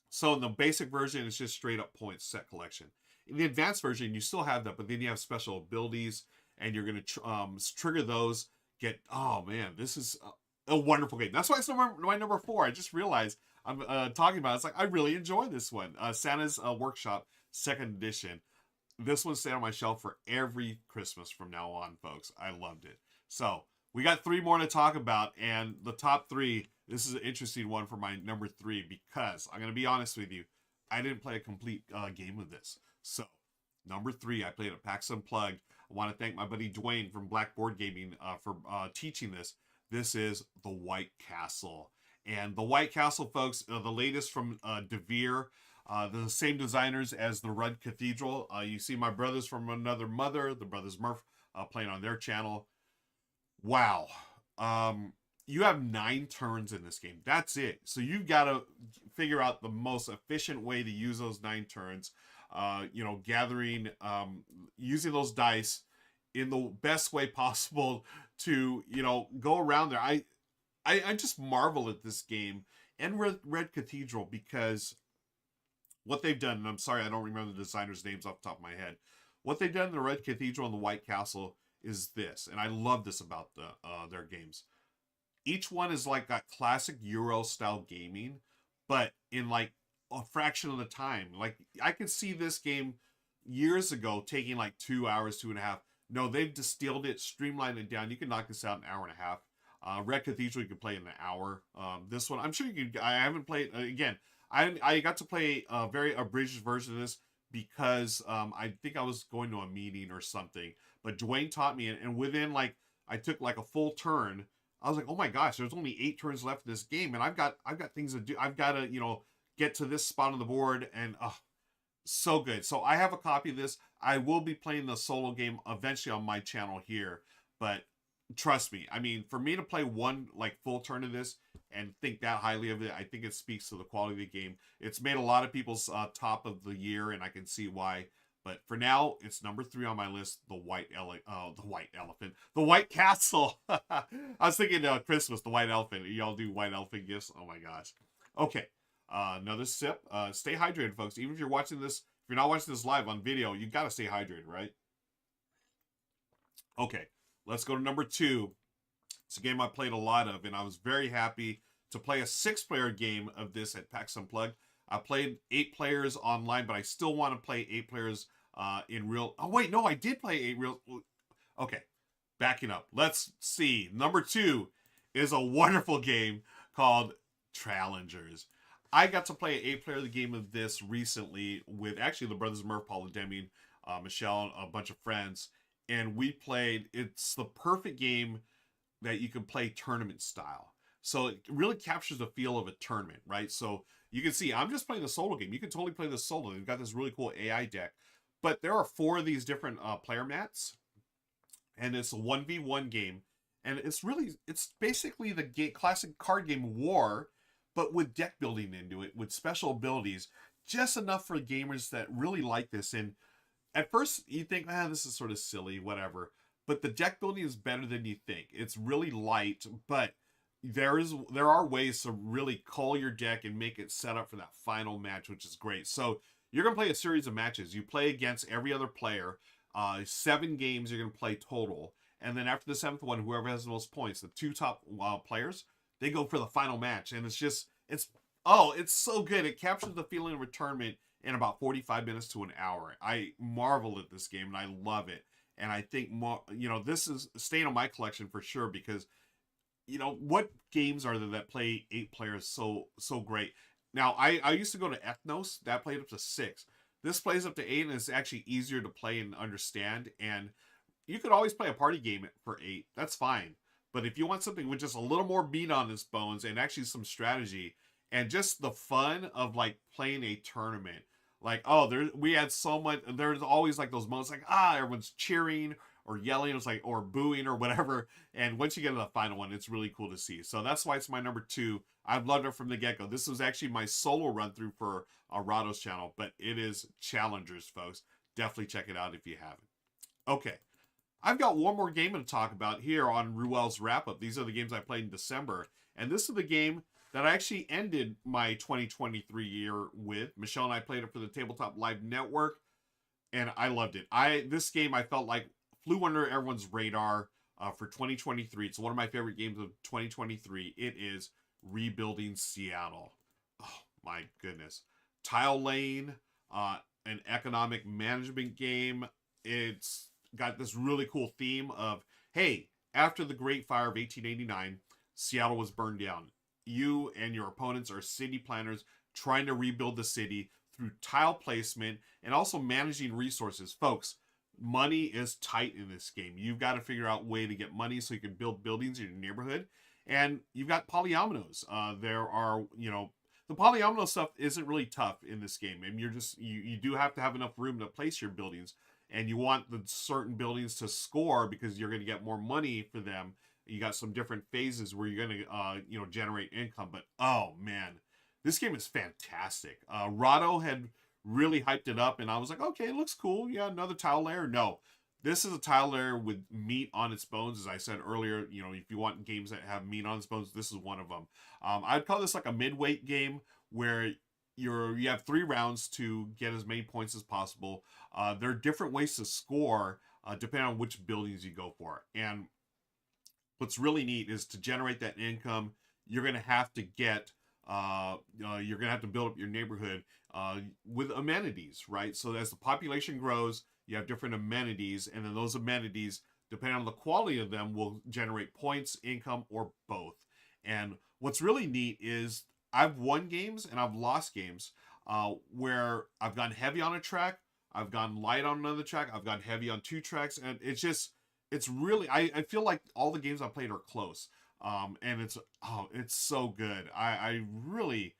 So in the basic version, it's just straight up points set collection. In the advanced version, you still have that, but then you have special abilities, and you're going to trigger those. Get, oh man, this is a wonderful game. That's why it's my number 4. I just realized I'm talking about it. It's like I really enjoy this one. Santa's Workshop 2nd edition. This one's staying on my shelf for every Christmas from now on, folks. I loved it. So we got 3 more to talk about, and the top 3. This is an interesting one for my number 3 because I'm going to be honest with you, I didn't play a complete game of this. So number 3, I played at PAX Unplugged. I want to thank my buddy Dwayne from Blackboard Gaming for teaching this. This is the White Castle. And the White Castle, folks, the latest from De Vere, the same designers as the Red Cathedral. You see my brothers from Another Mother, the brothers Murph, playing on their channel. Wow. You have 9 turns in this game. That's it. So you've got to figure out the most efficient way to use those 9 turns. Gathering, using those dice in the best way possible to, go around there. I just marvel at this game and Red Cathedral because what they've done, and I'm sorry I don't remember the designers' names off the top of my head. What they've done in the Red Cathedral and the White Castle is this, and I love this about their games. Each one is like that classic Euro-style gaming, but in like a fraction of the time. Like I could see this game years ago taking like 2 hours, 2.5. No, they've distilled it, streamlined it down. You can knock this out in an hour and a half. Red Cathedral you can play in an hour. This one, I'm sure you can. I haven't played again. I got to play a very abridged version of this because I think I was going to a meeting or something. But Dwayne taught me, and within like I took like a full turn. I was like, oh my gosh, there's only 8 turns left in this game, and I've got things to do. I've got to get to this spot on the board, and so good. So I have a copy of this. I will be playing the solo game eventually on my channel here, but trust me, I mean, for me to play one like full turn of this and think that highly of it, I think it speaks to the quality of the game. It's made a lot of people's top of the year, and I can see why. But for now, it's number 3 on my list. The White Castle. I was thinking Christmas, the White Elephant. Y'all do White Elephant gifts? Oh my gosh. Okay, another sip. Stay hydrated, folks. Even if you're watching this, if you're not watching this live on video, you gotta stay hydrated, right? Okay, let's go to number 2. It's a game I played a lot of, and I was very happy to play a 6-player game of this at PAX Unplugged. I played 8 players online, but I still want to play 8 players in real. Oh wait, no, I did play 8 real. Okay, backing up. Let's see. Number 2 is a wonderful game called Challengers. I got to play an 8-player game of this recently with actually the brothers Murph, Paula Deming, Michelle, and a bunch of friends, and we played. It's the perfect game that you can play tournament style. So it really captures the feel of a tournament, right? So you can see I'm just playing the solo game. You can totally play this solo. They've got this really cool AI deck. But there are 4 of these different player mats. And it's a 1v1 game. And it's basically the classic card game War, but with deck building into it, with special abilities. Just enough for gamers that really like this. And at first you think, this is sort of silly, whatever. But the deck building is better than you think. It's really light, but there are ways to really cull your deck and make it set up for that final match, which is great. So you're going to play a series of matches. You play against every other player. 7 games you're going to play total. And then after the 7th one, whoever has the most points, the 2 top players, they go for the final match. And it's so good. It captures the feeling of a tournament in about 45 minutes to an hour. I marvel at this game, and I love it. And I think this is staying on my collection for sure because, what games are there that play 8 players so great? Now, I used to go to Ethnos. That played up to 6. This plays up to 8, and it's actually easier to play and understand. And you could always play a party game for 8. That's fine. But if you want something with just a little more meat on its bones and actually some strategy, and just the fun of like playing a tournament. Like, oh, we had so much. There's always like those moments, like everyone's cheering or yelling, it's like or booing or whatever. And once you get to the final one, it's really cool to see. So that's why it's my number 2. I've loved it from the get go. This was actually my solo run through for Rado's channel, but it is Challengers, folks. Definitely check it out if you haven't. Okay, I've got one more game to talk about here on Ruel's wrap up. These are the games I played in December, and this is the game that I actually ended my 2023 year with. Michelle and I played it for the Tabletop Live Network, and I loved it. This game I felt like flew under everyone's radar for 2023. It's one of my favorite games of 2023. It is Rebuilding Seattle. Oh my goodness. Tile laying, an economic management game. It's got this really cool theme of, hey, after the Great Fire of 1889, Seattle was burned down. You and your opponents are city planners trying to rebuild the city through tile placement and also managing resources. Folks, money is tight in this game. You've got to figure out a way to get money so you can build buildings in your neighborhood. And you've got polyominoes. There are, the polyomino stuff isn't really tough in this game. And you do have to have enough room to place your buildings. And you want the certain buildings to score because you're going to get more money for them. You got some different phases where you're going to, generate income. But, oh, man, this game is fantastic. Rado had really hyped it up, and I was like, okay, it looks cool. Yeah, another tile layer. No, this is a tile layer with meat on its bones. As I said earlier, if you want games that have meat on its bones, this is one of them. I'd call this like a midweight game where you have 3 rounds to get as many points as possible. There are different ways to score depending on which buildings you go for. And what's really neat is to generate that income, you're going to have to get, you're going to have to build up your neighborhood with amenities, right? So as the population grows, you have different amenities, and then those amenities, depending on the quality of them, will generate points, income, or both. And what's really neat is I've won games and I've lost games where I've gone heavy on a track, I've gone light on another track, I've gone heavy on 2 tracks, and it's really, I feel like all the games I played are close. And it's so good. I really,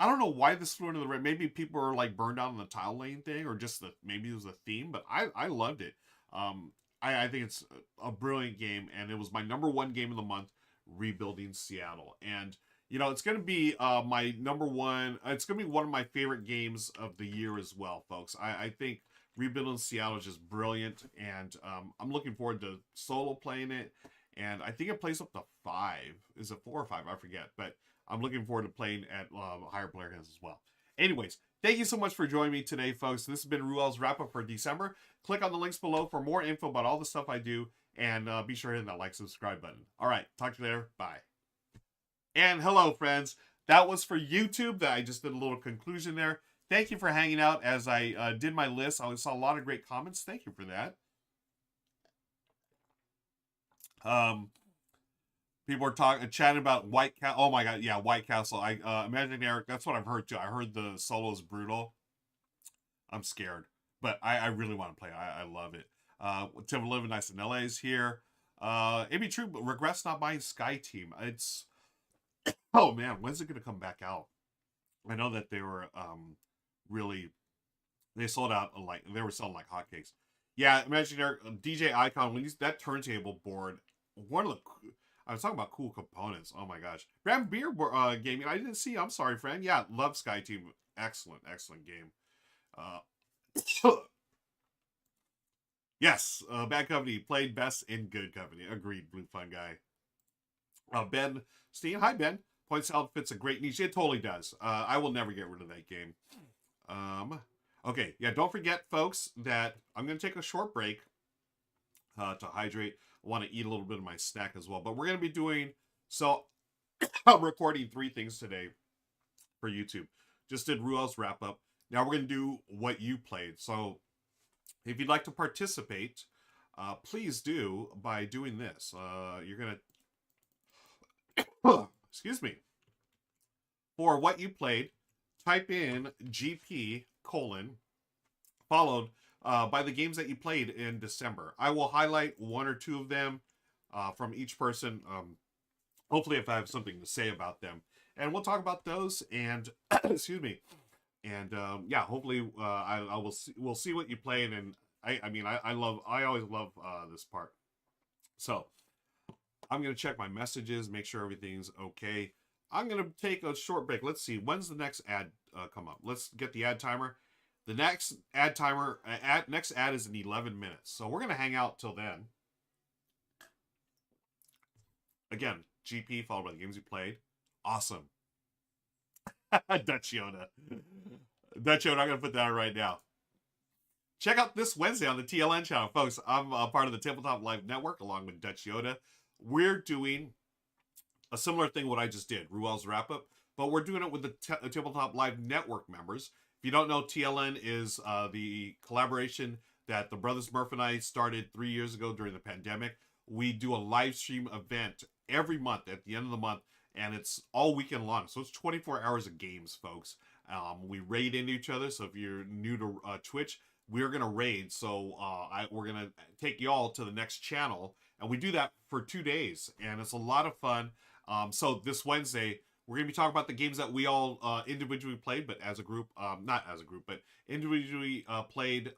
I don't know why this flew under the radar. Maybe people are like burned out on the tile lane thing, or just maybe it was a theme, but I loved it. I think it's a brilliant game, and it was my number 1 game of the month, Rebuilding Seattle. And it's going to be my number 1. It's going to be one of my favorite games of the year as well, folks. I think Rebuilding Seattle is just brilliant, and I'm looking forward to solo playing it. And I think it plays up to 5. Is it 4 or 5? I forget. But I'm looking forward to playing at higher player counts as well. Anyways, thank you so much for joining me today, folks. This has been Ruel's wrap-up for December. Click on the links below for more info about all the stuff I do. And be sure to hit that like, subscribe button. All right. Talk to you later. Bye. And hello, friends. That was for YouTube. I just did a little conclusion there. Thank you for hanging out as I did my list. I saw a lot of great comments. Thank you for that. People are chatting about White Castle. Oh my god, yeah, White Castle. Imagine Eric. That's what I've heard too. I heard the solo is brutal. I'm scared, but I really want to play. I love it. Tim Living Nice in LA is here. It'd be true, but regrets not buying Sky Team. It's oh man, when's it gonna come back out? I know that they were really, they sold out like they were selling like hotcakes. Yeah, imagine Eric, DJ Icon when that turntable board. One of the I was talking about cool components. Oh my gosh. Brand Beer Gaming. I didn't see. I'm sorry, friend. Yeah, love Sky Team. Excellent, excellent game. Yes, Bad Company played best in good company. Agreed, Blue Fun Guy. Ben Steen. Hi, Ben. Point Salad fits a great niche. It totally does. I will never get rid of that game. Okay, yeah, don't forget, folks, that I'm going to take a short break to hydrate. I want to eat a little bit of my snack as well. But we're going to be doing, so I'm recording 3 things today for YouTube. Just did Ruel's wrap up. Now we're going to do what you played. So if you'd like to participate, please do by doing this. You're going to, excuse me. For what you played, type in GP : followed by the games that you played in December. I will highlight 1 or 2 of them from each person, hopefully if I have something to say about them. and we'll talk about those. And excuse me. And yeah, hopefully I will see, we'll see what you played. And I mean I always love this part. So I'm gonna check my messages, make sure everything's okay. I'm gonna take a short break. Let's see, when's the next ad come up? Let's get the ad timer. The next ad timer, next ad is in 11 minutes. So we're gonna hang out till then. Again, GP followed by the games you played. Awesome. Dutch Yoda. Dutch Yoda, I'm gonna put that on right now. Check out this Wednesday on the TLN channel, folks. I'm a part of the Tabletop Live Network along with Dutch Yoda. We're doing a similar thing what I just did, Ruel's wrap up, but we're doing it with the Tabletop Live Network members. If you don't know, TLN is the collaboration that the Brothers Murph and I started 3 years ago during the pandemic. We do a live stream event every month at the end of the month, and it's all weekend long. So it's 24 hours of games, folks. We raid into each other. So if you're new to Twitch, we're going to raid. So we're going to take y'all to the next channel. And we do that for 2 days. And it's a lot of fun. So this Wednesday, we're going to be talking about the games that we all individually played, but as a group, not as a group, but individually played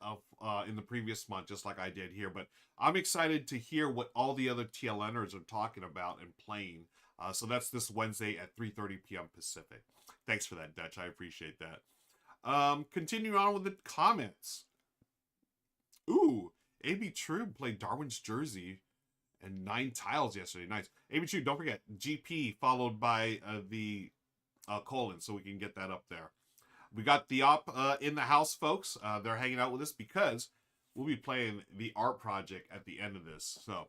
in the previous month, just like I did here. But I'm excited to hear what all the other TLNers are talking about and playing. So that's this Wednesday at 3:30 p.m. Pacific. Thanks for that, Dutch. I appreciate that. Continuing on with the comments. Ooh, A.B. True played Darwin's Jersey and 9 tiles yesterday. Nice. A.B. True, don't forget, GP followed by the colon, so we can get that up there. We got the op in the house, folks. They're hanging out with us because we'll be playing the art project at the end of this. So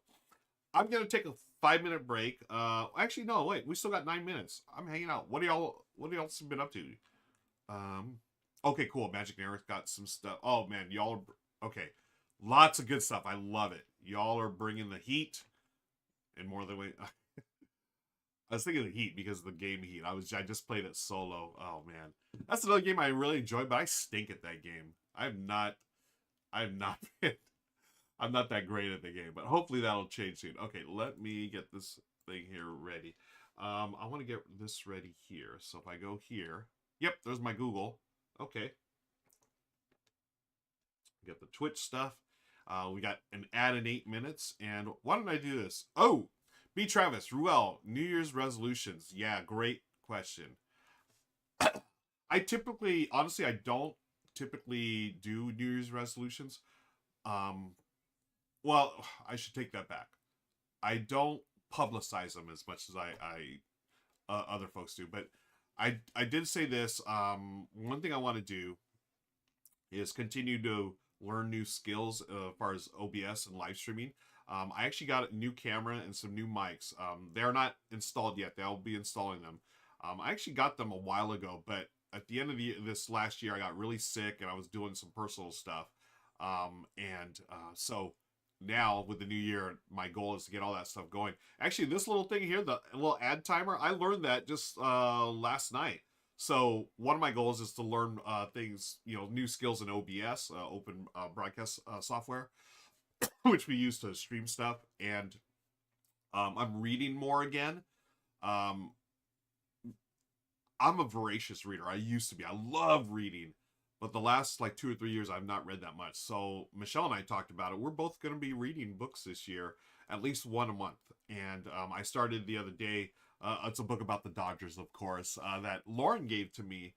I'm going to take a 5-minute break. Actually, no, wait. We still got 9 minutes. I'm hanging out. What do y'all been up to? Okay, cool. Magic and Eric got some stuff. Oh, man. Y'all are... Okay. Lots of good stuff. I love it. Y'all are bringing the heat in more than way. I was thinking of the Heat because of the game Heat. I just played it solo. Oh man, that's another game I really enjoyed, but I stink at that game. I'm not I'm not that great at the game, but hopefully that'll change soon. Okay, let me get this thing here ready. I want to get this ready here. So if I go here, yep, there's my Google. Okay, get the Twitch stuff. We got an ad in 8 minutes, and why don't I do this? Oh, B. Travis, Ruel, New Year's resolutions. Yeah, great question. I typically, honestly, I don't typically do New Year's resolutions. Well, I should take that back. I don't publicize them as much as other folks do, but I did say this. One thing I want to do is continue to learn new skills as far as OBS and live streaming. I actually got a new camera and some new mics. They're not installed yet. They'll be installing them. I actually got them a while ago, but at the end of this last year, I got really sick and I was doing some personal stuff. So now with the new year, my goal is to get all that stuff going. Actually, this little thing here, the little ad timer, I learned that just last night. So one of my goals is to learn things, new skills in OBS, open broadcast software, which we use to stream stuff. And I'm reading more again. I'm a voracious reader. I used to be. I love reading. But the last 2 or 3 years, I've not read that much. So Michelle and I talked about it. We're both going to be reading books this year, at least one a month. And I started the other day. It's a book about the Dodgers, of course, that Lauren gave to me.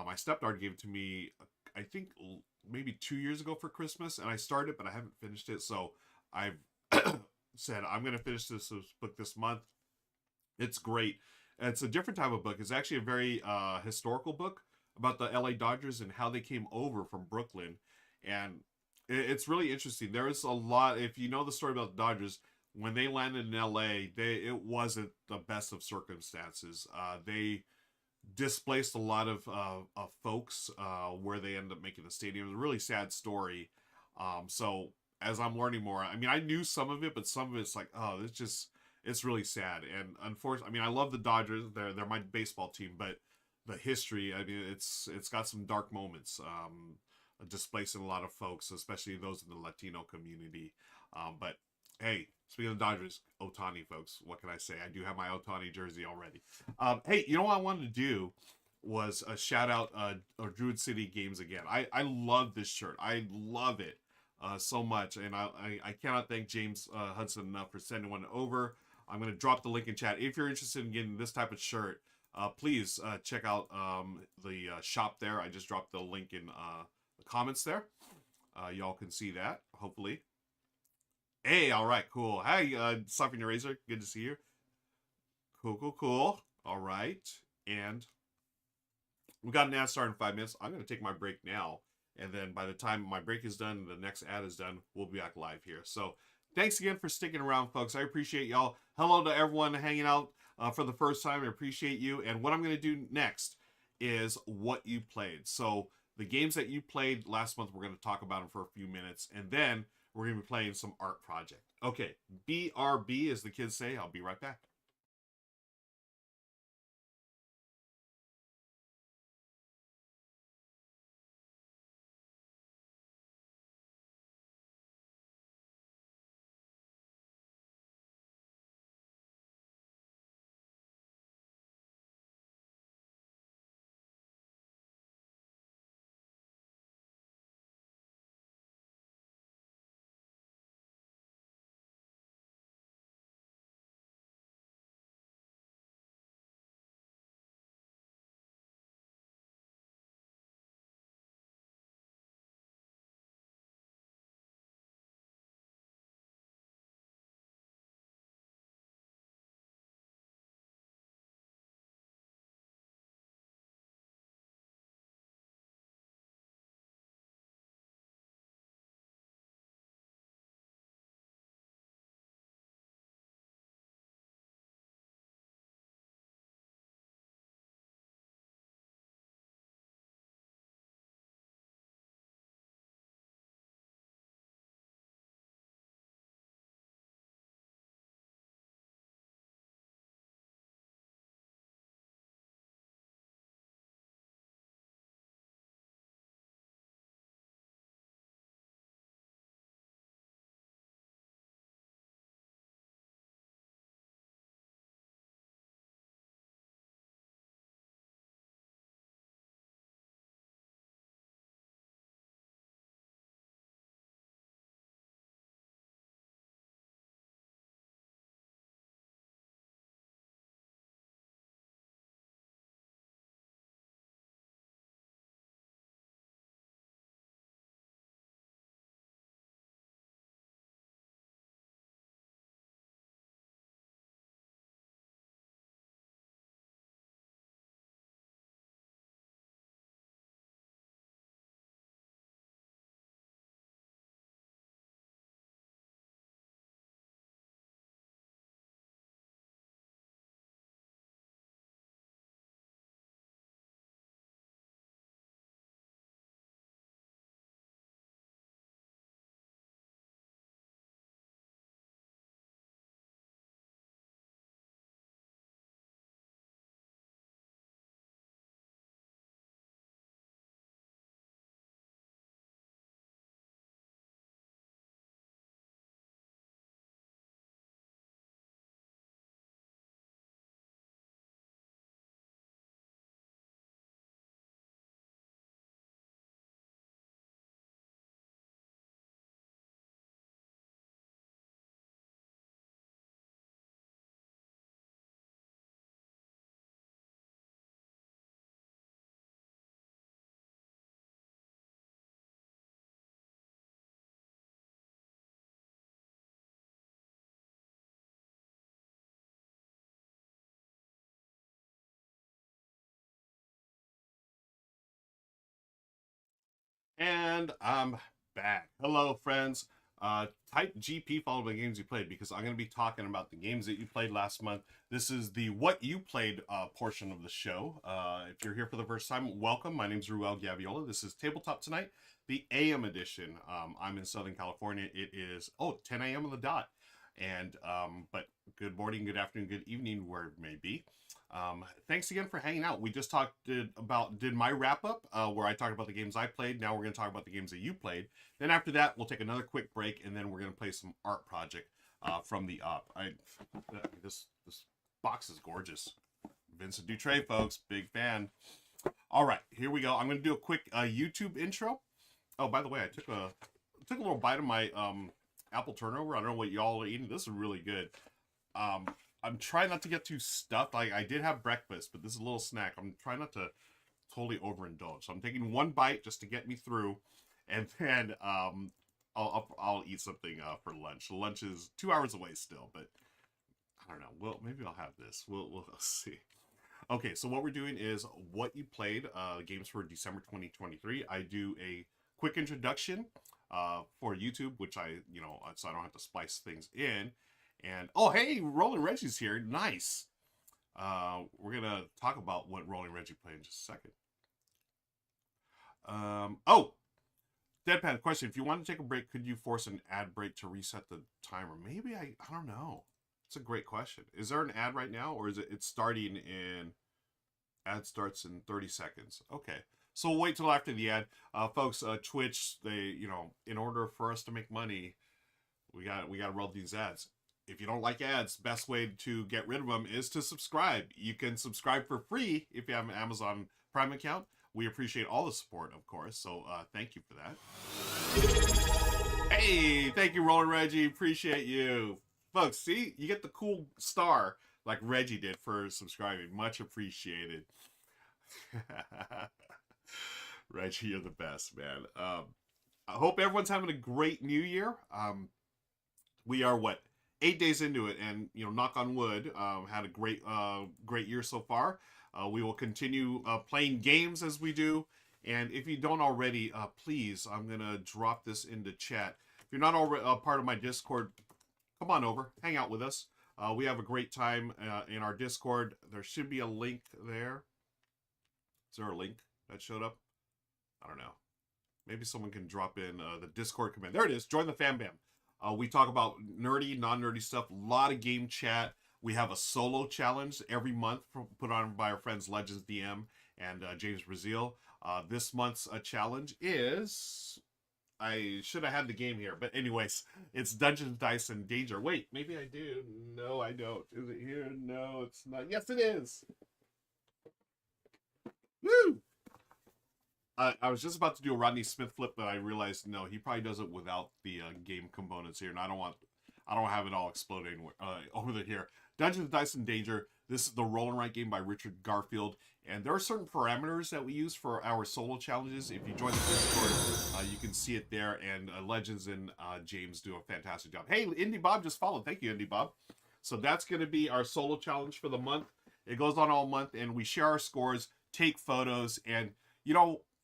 My stepdaughter gave it to me, I think, maybe 2 years ago for Christmas. And I started, but I haven't finished it. So I've said, I'm going to finish this book this month. It's great. And it's a different type of book. It's actually a very historical book about the LA Dodgers and how they came over from Brooklyn. And it's really interesting. There is a lot, if you know the story about the Dodgers, when they landed in LA, it wasn't the best of circumstances. They displaced a lot of folks where they ended up making the stadium. It was a really sad story. So as I'm learning more, I mean, I knew some of it, but some of it's it's really sad. And unfortunately, I mean, I love the Dodgers. They're my baseball team, but the history, I mean, it's got some dark moments, displacing a lot of folks, especially those in the Latino community. But hey, Speaking of Dodgers, Otani, folks. What can I say? I do have my Otani jersey already. Hey, you know what I wanted to do was a shout out Druid City Games again. I love this shirt. I love it so much, and I cannot thank James Hudson enough for sending one over. I'm going to drop the link in chat. If you're interested in getting this type of shirt, please check out the shop there. I just dropped the link in the comments there. Y'all can see that, hopefully. Hey, all right, cool. Hi, Soften Your Razor. Good to see you. Cool. All right. And we got an ad start in 5 minutes. I'm going to take my break now. And then by the time my break is done and the next ad is done, we'll be back live here. So thanks again for sticking around, folks. I appreciate y'all. Hello to everyone hanging out for the first time. I appreciate you. And what I'm going to do next is what you played. So the games that you played last month, we're going to talk about them for a few minutes. And then we're going to be playing some art project. Okay, BRB, as the kids say. I'll be right back. And I'm back. Hello, friends. Type GP followed by games you played because I'm going to be talking about the games that you played last month. This is the what you played portion of the show. If you're here for the first time, welcome. My name's Ruel Gaviola. This is Tabletop Tonight, the AM edition. I'm in Southern California. It is 10 a.m. on the dot. And but good morning, good afternoon, good evening, where it may be. Thanks again for hanging out. We just did my wrap up where I talked about the games I played. Now we're going to talk about the games that you played. Then after that, we'll take another quick break, and then we're going to play some art project. from the up. This box is gorgeous. Vincent Dutray, folks, big fan. All right, here we go. I'm going to do a quick YouTube intro. Oh, by the way, I took a little bite of my apple turnover. I don't know what y'all are eating. This is really good. I'm trying not to get too stuffed. I did have breakfast, but this is a little snack. I'm trying not to totally overindulge. So I'm taking one bite just to get me through, and then I'll eat something for lunch. Lunch is 2 hours away still, but I don't know. Well, maybe I'll have this. We'll see. Okay, so what we're doing is what you played, games for December 2023. I do a quick introduction for YouTube, which so I don't have to splice things in. And, oh, hey, Rolling Reggie's here. Nice. We're going to talk about what Rolling Reggie played in just a second. Oh, Deadpan question. If you want to take a break, could you force an ad break to reset the timer? Maybe, I don't know. It's a great question. Is there an ad right now, or is it's starting in, ad starts in 30 seconds. Okay. So we'll wait till after the ad. Folks, Twitch, they, in order for us to make money, we got to roll these ads. If you don't like ads, best way to get rid of them is to subscribe. You can subscribe for free if you have an Amazon Prime account. We appreciate all the support, of course. So thank you for that. Hey, thank you, Rolling Reggie. Appreciate you. Folks, see, you get the cool star like Reggie did for subscribing. Much appreciated. Reggie, you're the best, man. I hope everyone's having a great new year. We are, 8 days into it, and knock on wood, had a great year so far. We will continue playing games as we do, and if you don't already, please, I'm gonna drop this into chat. If you're not already part of my Discord, come on over, hang out with us. We have a great time in our Discord. There should be a link there. Is there a link that showed up? I don't know. Maybe someone can drop in the Discord command. There it is. Join the Fam Bam. We talk about nerdy, non-nerdy stuff. A lot of game chat. We have a solo challenge every month put on by our friends Legends DM and James Brazil. This month's challenge is... I should have had the game here. But anyways, it's Dungeons, Dice, and Danger. Wait, maybe I do. No, I don't. Is it here? No, it's not. Yes, it is. Woo! I was just about to do a Rodney Smith flip, but I realized no, he probably does it without the game components here, and I don't have it all exploding over here. Dungeons, Dice, and Danger. This is the roll and write game by Richard Garfield, and there are certain parameters that we use for our solo challenges. If you join the Discord, you can see it there, and Legends and James do a fantastic job. Hey, Indy Bob just followed. Thank you, Indy Bob. So that's going to be our solo challenge for the month. It goes on all month, and we share our scores, take photos, and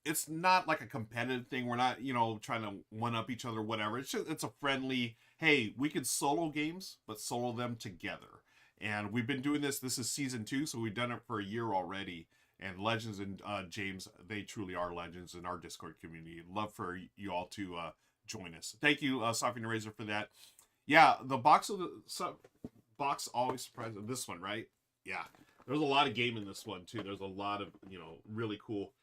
it's not like a competitive thing. We're not, trying to one-up each other or whatever. It's a friendly, hey, we can solo games, but solo them together. And we've been doing this. This is season 2, so we've done it for a year already. And Legends and James, they truly are legends in our Discord community. Love for you all to join us. Thank you, Softy Razor, for that. Yeah, the box always surprises. This one, right? Yeah, there's a lot of game in this one too. There's a lot of really cool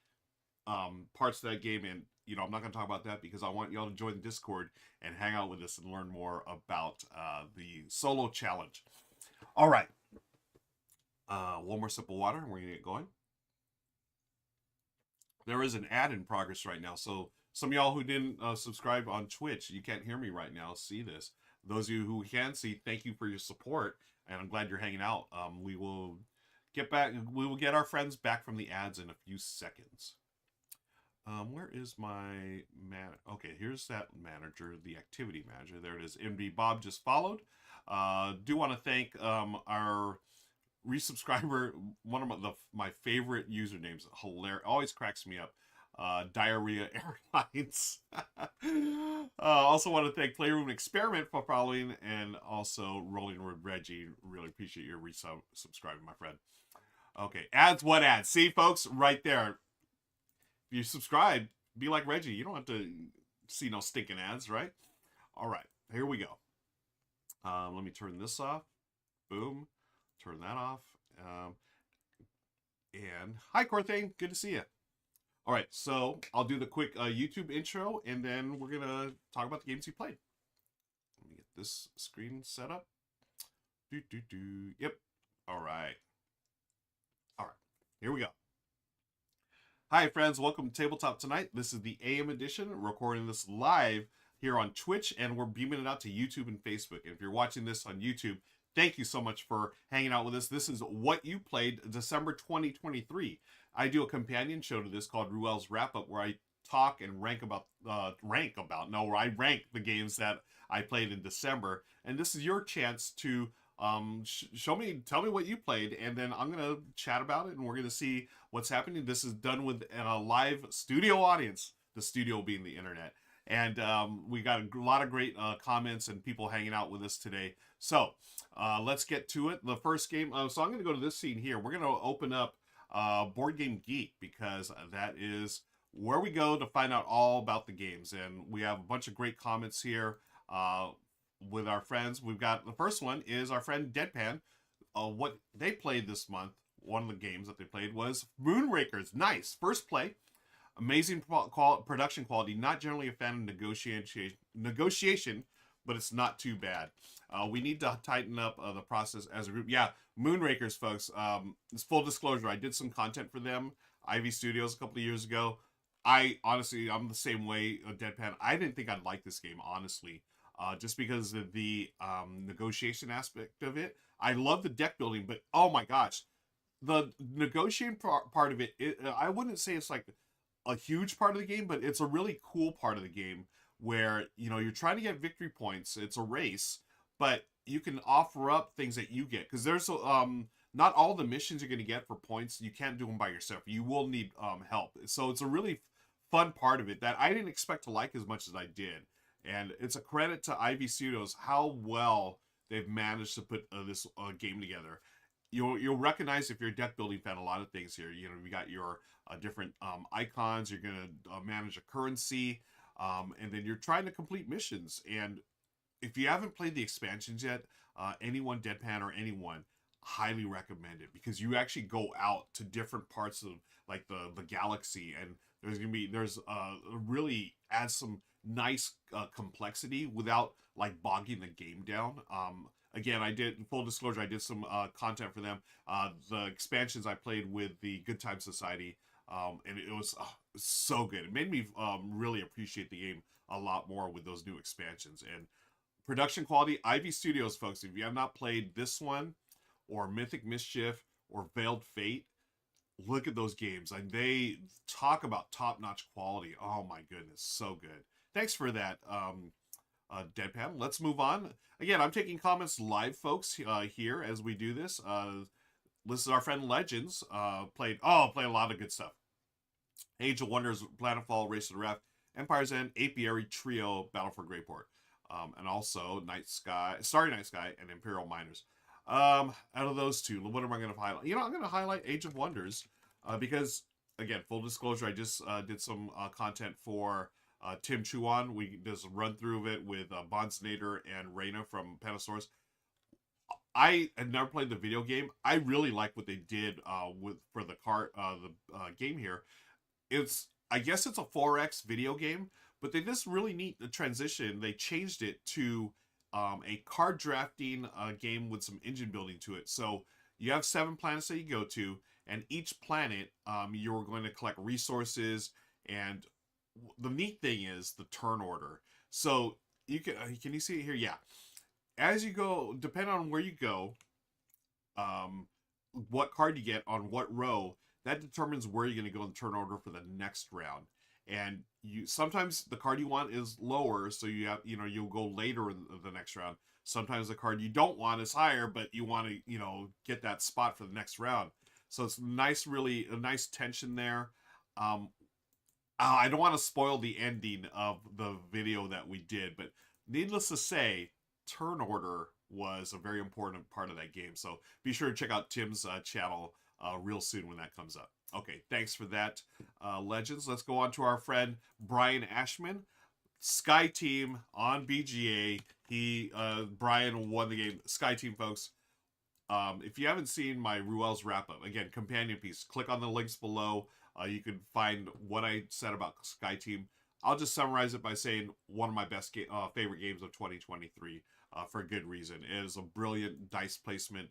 parts of that game, and I'm not going to talk about that because I want y'all to join the Discord and hang out with us and learn more about the solo challenge. All right, one more sip of water and we're going to get going. There is an ad in progress right now, so some of y'all who didn't subscribe on Twitch, you can't hear me right now, see this. Those of you who can see, thank you for your support, and I'm glad you're hanging out. We will get our friends back from the ads in a few seconds. Where is my man? Okay, here's that manager, the activity manager. There it is. MD Bob just followed. Do want to thank our resubscriber, one of my favorite usernames. Hilarious, always cracks me up. Diarrhea Airlines. Also want to thank Playroom Experiment for following, and also Rolling with Reggie. Really appreciate your resubscribing, my friend. Okay, ads. What ads? See, folks, right there. If you subscribe, be like Reggie. You don't have to see no stinking ads, right? All right, here we go. Let me turn this off. Boom. Turn that off. And hi, Corthane. Good to see you. All right, so I'll do the quick YouTube intro, and then we're going to talk about the games you played. Let me get this screen set up. Yep. All right. All right. Here we go. Hi, friends. Welcome to Tabletop Tonight. This is the AM edition, recording this live here on Twitch, and we're beaming it out to YouTube and Facebook. And if you're watching this on YouTube, thank you so much for hanging out with us. This is What You Played December 2023. I do a companion show to this called Ruel's Wrap Up, where I talk and rank the games that I played in December. And this is your chance to tell me what you played, and then I'm gonna chat about it, and we're gonna see what's happening. This is done with a live studio audience, the studio being the internet. And we got a lot of great comments and people hanging out with us today. So let's get to it. The first game, so I'm going to go to this scene here. We're going to open up Board Game Geek, because that is where we go to find out all about the games. And we have a bunch of great comments here with our friends. We've got, the first one is our friend Deadpan. What they played this month, one of the games that they played was Moonrakers. Nice. First play. Amazing production quality. Not generally a fan of negotiation, but it's not too bad. We need to tighten up the process as a group. Yeah, Moonrakers, folks. It's full disclosure. I did some content for them, Ivy Studios, a couple of years ago. I'm the same way, Deadpan. I didn't think I'd like this game, honestly, just because of the negotiation aspect of it. I love the deck building, but oh my gosh, the negotiating part of it, I wouldn't say it's like a huge part of the game, but it's a really cool part of the game where, you know, you're trying to get victory points. It's a race, but you can offer up things that you get, because there's not all the missions you're going to get for points. You can't do them by yourself. You will need help. So it's a really fun part of it that I didn't expect to like as much as I did. And it's a credit to Ivy Studios how well they've managed to put this game together. You'll recognize, if you're a deck building fan, a lot of things here. You know, you got your different icons. You're gonna manage a currency, and then you're trying to complete missions. And if you haven't played the expansions yet, anyone, Deadpan or anyone, highly recommend it, because you actually go out to different parts of like the galaxy, and there's really adds some nice complexity without like bogging the game down. Again, I did, full disclosure, I did some content for them. The expansions I played with the Good Time Society, and it was so good. It made me really appreciate the game a lot more with those new expansions. And production quality, Ivy Studios, folks, if you have not played this one, or Mythic Mischief, or Veiled Fate, look at those games. And they talk about top-notch quality. Oh my goodness, so good. Thanks for that, Deadpan. Let's move on. Again, I'm taking comments live, folks, here as we do this. This is our friend Legends. Played a lot of good stuff. Age of Wonders, Planetfall, Race to the Raft, Empire's End, Apiary Trio, Battle for Greyport, and also Starry Night Sky, and Imperial Miners. Out of those two, what am I going to highlight? You know, I'm going to highlight Age of Wonders, because, again, full disclosure, I just did some content for Tim Chuan. We just run through of it with Bonsnader and Reyna from Panasaurus. I had never played the video game. I really like what they did for the game here. I guess it's a 4X video game, but they just really neat the transition. They changed it to a card drafting game with some engine building to it. So you have 7 planets that you go to, and each planet you're going to collect resources. And the neat thing is the turn order. So you can you see it here? Yeah. As you go, depending on where you go, what card you get on what row, that determines where you're going to go in the turn order for the next round. And sometimes the card you want is lower, so you'll go later in the next round. Sometimes the card you don't want is higher, but you want to get that spot for the next round. So it's nice, really a nice tension there. I don't want to spoil the ending of the video that we did, but needless to say, turn order was a very important part of that game. So be sure to check out Tim's channel real soon when that comes up. Okay, thanks for that, Legends. Let's go on to our friend Brian Ashman. Sky Team on BGA. Brian won the game. Sky Team, folks. If you haven't seen my Ruel's wrap-up, again, companion piece, click on the links below. You can find what I said about Sky Team. I'll just summarize it by saying one of my best favorite games of 2023. for a good reason. It is a brilliant dice placement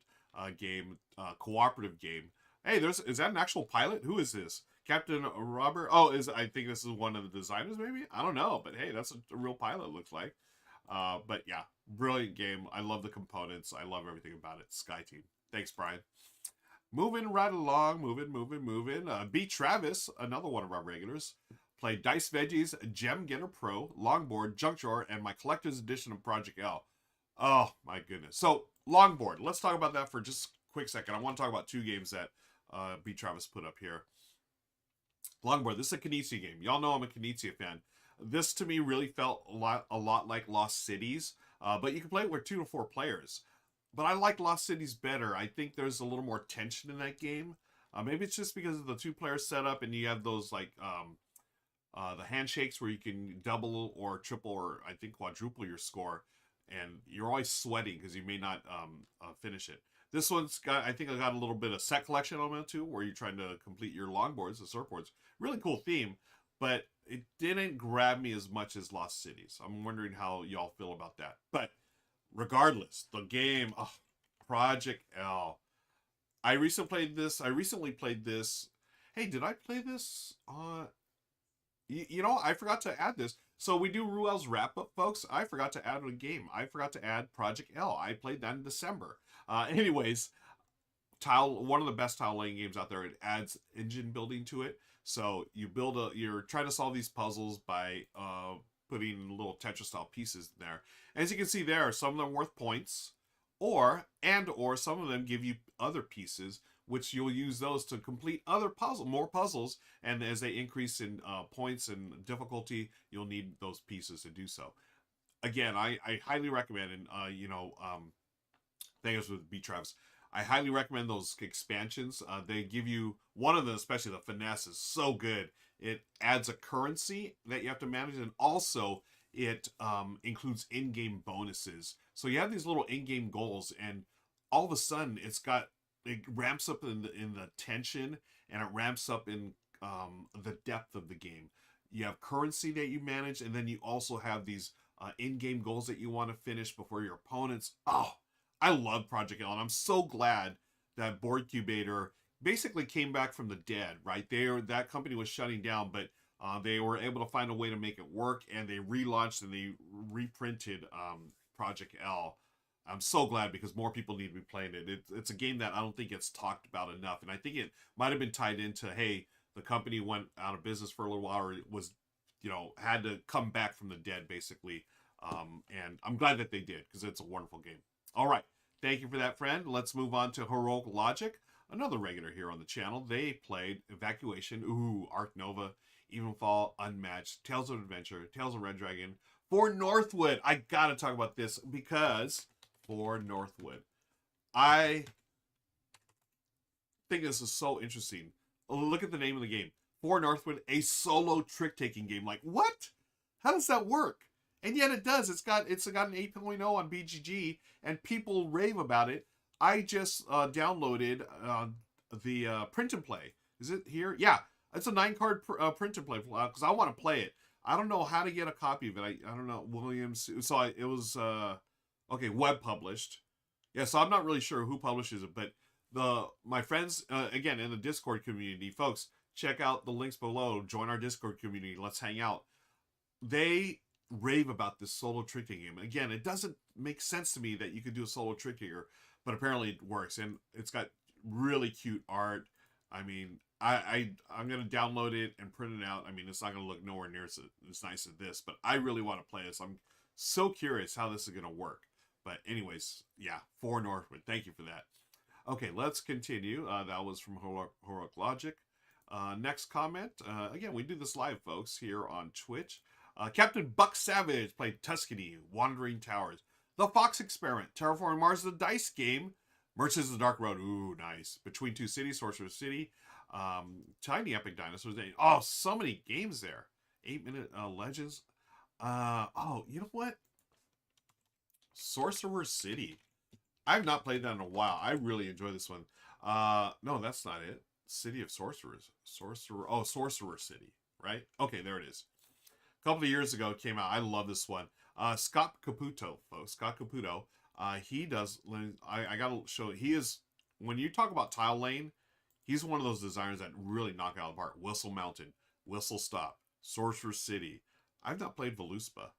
game, cooperative game. Hey, is that an actual pilot? Who is this? Captain Robert? Oh, I think this is one of the designers, maybe? I don't know, but hey, that's a real pilot, looks like. But yeah, brilliant game. I love the components. I love everything about it. Sky Team. Thanks, Brian. Moving right along, moving. B. Travis, another one of our regulars, played Dice Veggies, Gem Getter Pro, Longboard, Junk Drawer, and my collector's edition of Project L. Oh, my goodness. So, Longboard. Let's talk about that for just a quick second. I want to talk about two games that B. Travis put up here. Longboard. This is a Knizia game. Y'all know I'm a Knizia fan. This, to me, really felt a lot like Lost Cities, but you can play it with 2 to 4 players. But I like Lost Cities better. I think there's a little more tension in that game. Maybe it's just because of the 2-player setup, and you have those, like, the handshakes where you can double or triple or, I think, quadruple your score. And you're always sweating because you may not finish it. This one's got, I think I got a little bit of set collection element too, where you're trying to complete your longboards, the surfboards. Really cool theme, but it didn't grab me as much as Lost Cities. I'm wondering how y'all feel about that. But regardless, the game, Project L. I recently played this. Hey, did I play this? You know, I forgot to add this. So we do Ruel's wrap-up, folks. I forgot to add a game. I forgot to add Project L. I played that in December. Anyways, one of the best tile laying games out there. It adds engine building to it. So you're trying to solve these puzzles by putting little Tetris-style pieces in there. As you can see there, some of them worth points, or some of them give you other pieces, which you'll use those to complete more puzzles, and as they increase in points and difficulty, you'll need those pieces to do so. Again, I highly recommend, and thanks with B. Travis, I highly recommend those expansions. They give you, one of them, especially the finesse, is so good. It adds a currency that you have to manage, and also it includes in-game bonuses. So you have these little in-game goals, and all of a sudden it ramps up in the tension, and it ramps up in the depth of the game. You have currency that you manage, and then you also have these in-game goals that you want to finish before your opponents. Oh, I love Project L, and I'm so glad that Boardcubator basically came back from the dead, right? That company was shutting down, but they were able to find a way to make it work, and they relaunched and they reprinted Project L. I'm so glad, because more people need to be playing it. It's a game that I don't think gets talked about enough, and I think it might have been tied into, hey, the company went out of business for a little while, or it was, had to come back from the dead, basically. And I'm glad that they did, because it's a wonderful game. All right. Thank you for that, friend. Let's move on to Heroic Logic, another regular here on the channel. They played Evacuation, Arc Nova, Evenfall, Unmatched, Tales of Adventure, Tales of Red Dragon, For Northwood. I got to talk about this because For Northwood, I think this is so interesting. Look at the name of the game. For Northwood, a solo trick-taking game. Like, what? How does that work? And yet it does. It's got an 8.0 on BGG, and people rave about it. I just downloaded the print and play. Is it here? Yeah, it's a 9-card print and play because I want to play it. I don't know how to get a copy of it. I don't know. Williams. So it was okay, web published. Yeah, so I'm not really sure who publishes it, but my friends again in the Discord community, folks, check out the links below. Join our Discord community. Let's hang out. They rave about this solo trick game. Again, it doesn't make sense to me that you could do a solo trick here, but apparently it works, and it's got really cute art. I mean, I'm gonna download it and print it out. I mean, it's not gonna look nowhere near as nice as this, but I really want to play this. I'm so curious how this is gonna work. But anyways, yeah, For Northwood. Thank you for that. Okay, let's continue. That was from Heroic Logic. Next comment. Again, we do this live, folks, here on Twitch. Captain Buck Savage played Tuscany, Wandering Towers, The Fox Experiment, Terraforming Mars, the Dice Game, Merchants of the Dark Road, ooh, nice, Between Two Cities, Sorcerer City, Tiny Epic Dinosaurs, oh, so many games there, 8-Minute Legends, oh, you know what, Sorcerer City, I've not played that in a while, I really enjoy this one, no, that's not it, City of Sorcerers, Sorcerer City, right, okay, there it is. A couple of years ago it came out. I love this one. Scott Caputo, folks. Scott Caputo. He does. I gotta show. He is, when you talk about Tile Lane, he's one of those designers that really knock it out of the park. Whistle Mountain, Whistle Stop, Sorcerer City. I've not played Veluspa.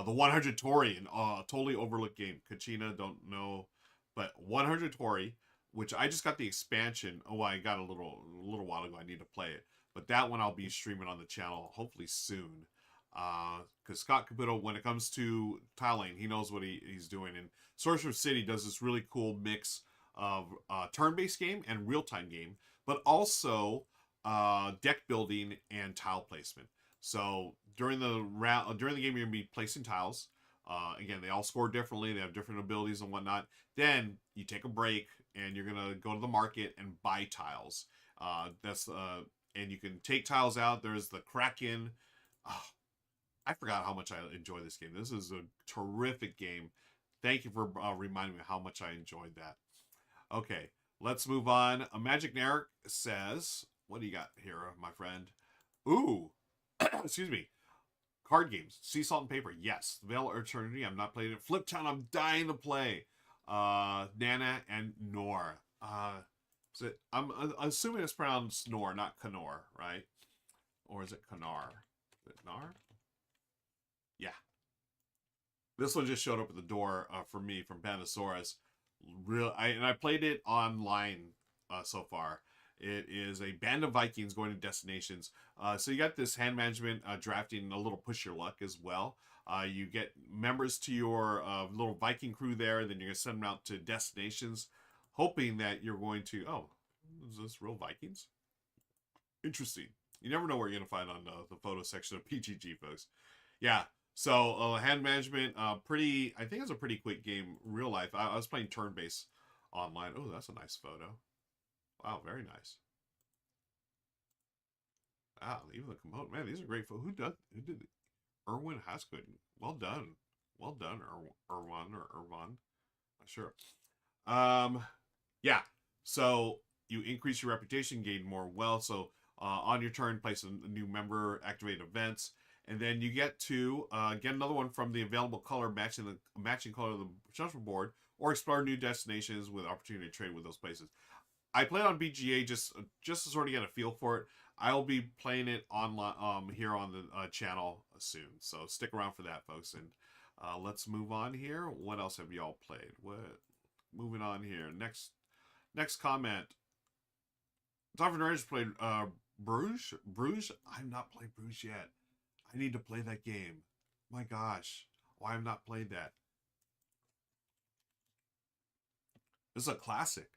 The 100 Torian, totally overlooked game. Kachina, don't know, but 100 Tori, which I just got the expansion. Oh, I got a little while ago. I need to play it, but that one I'll be streaming on the channel hopefully soon. Because Scott Caputo, when it comes to Tile Lane, he knows what he's doing. And Sorcerer City does this really cool mix of turn-based game and real-time game, but also deck building and tile placement. So during the game, you're gonna be placing tiles. Again, they all score differently. They have different abilities and whatnot. Then you take a break and you're gonna go to the market and buy tiles. And you can take tiles out. There's the Kraken. I forgot how much I enjoy this game. This is a terrific game. Thank you for reminding me how much I enjoyed that. Okay, let's move on. Magic Narek says, what do you got here, my friend? Ooh, excuse me. Card games. Sea Salt and Paper. Yes. Veil of Eternity. I'm not playing it. Flip Town. I'm dying to play. Nana and Nor. I'm assuming it's pronounced Nor, not Canor, right? Or is it Canar? Is it Nar? Yeah. This one just showed up at the door for me from Pandasaurus. I played it online so far. It is a band of Vikings going to destinations. So you got this hand management, drafting, a little push your luck as well. You get members to your little Viking crew there, and then you're going to send them out to destinations, hoping that you're going to, oh, is this real Vikings? Interesting. You never know where you're going to find on the photo section of PGG, folks. Yeah. So hand management, I think it's a pretty quick game, real life. I was playing turn-based online. Oh, that's a nice photo. Wow, very nice. Wow, even the Komodo. Man, these are great photos. Who did it? Erwin Haskell. Well done. Well done, Erwan or Irvan. Not sure. Yeah. So you increase your reputation, gain more wealth. So on your turn, place a new member, activate events. And then you get to get another one from the available color matching the matching color of the shuffleboard, or explore new destinations with opportunity to trade with those places. I played on BGA just to sort of get a feel for it. I'll be playing it online here on the channel soon, so stick around for that, folks. And let's move on here. What else have y'all played? Moving on here. Next comment. Sovereign Rangers played Bruges. I've not played Bruges yet. I need to play that game. My gosh. Why have not played that? This is a classic.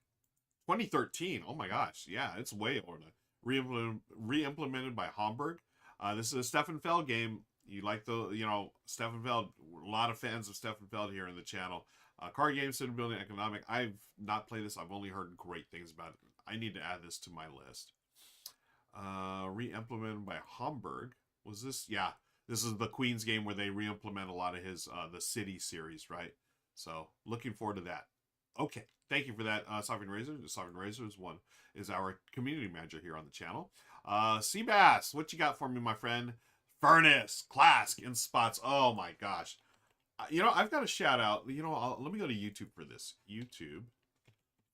2013. Oh my gosh. Yeah, it's way older. Re-implemented by Hamburg. This is a Stefan Feld game. You like Stefan Feld. A lot of fans of Stefan Feld here in the channel. Card game, city building, economic. I've not played this. I've only heard great things about it. I need to add this to my list. Re-implemented by Hamburg. Was this? Yeah, this is the Queen's game where they re-implement a lot of his the City series, right? So looking forward to that. Okay, thank you for that, Sovereign Razor. Sovereign Razor is our community manager here on the channel. Seabass, what you got for me, my friend? Furnace, Clask, in spots. Oh my gosh. I've got a shout out. Let me go to YouTube for this. YouTube,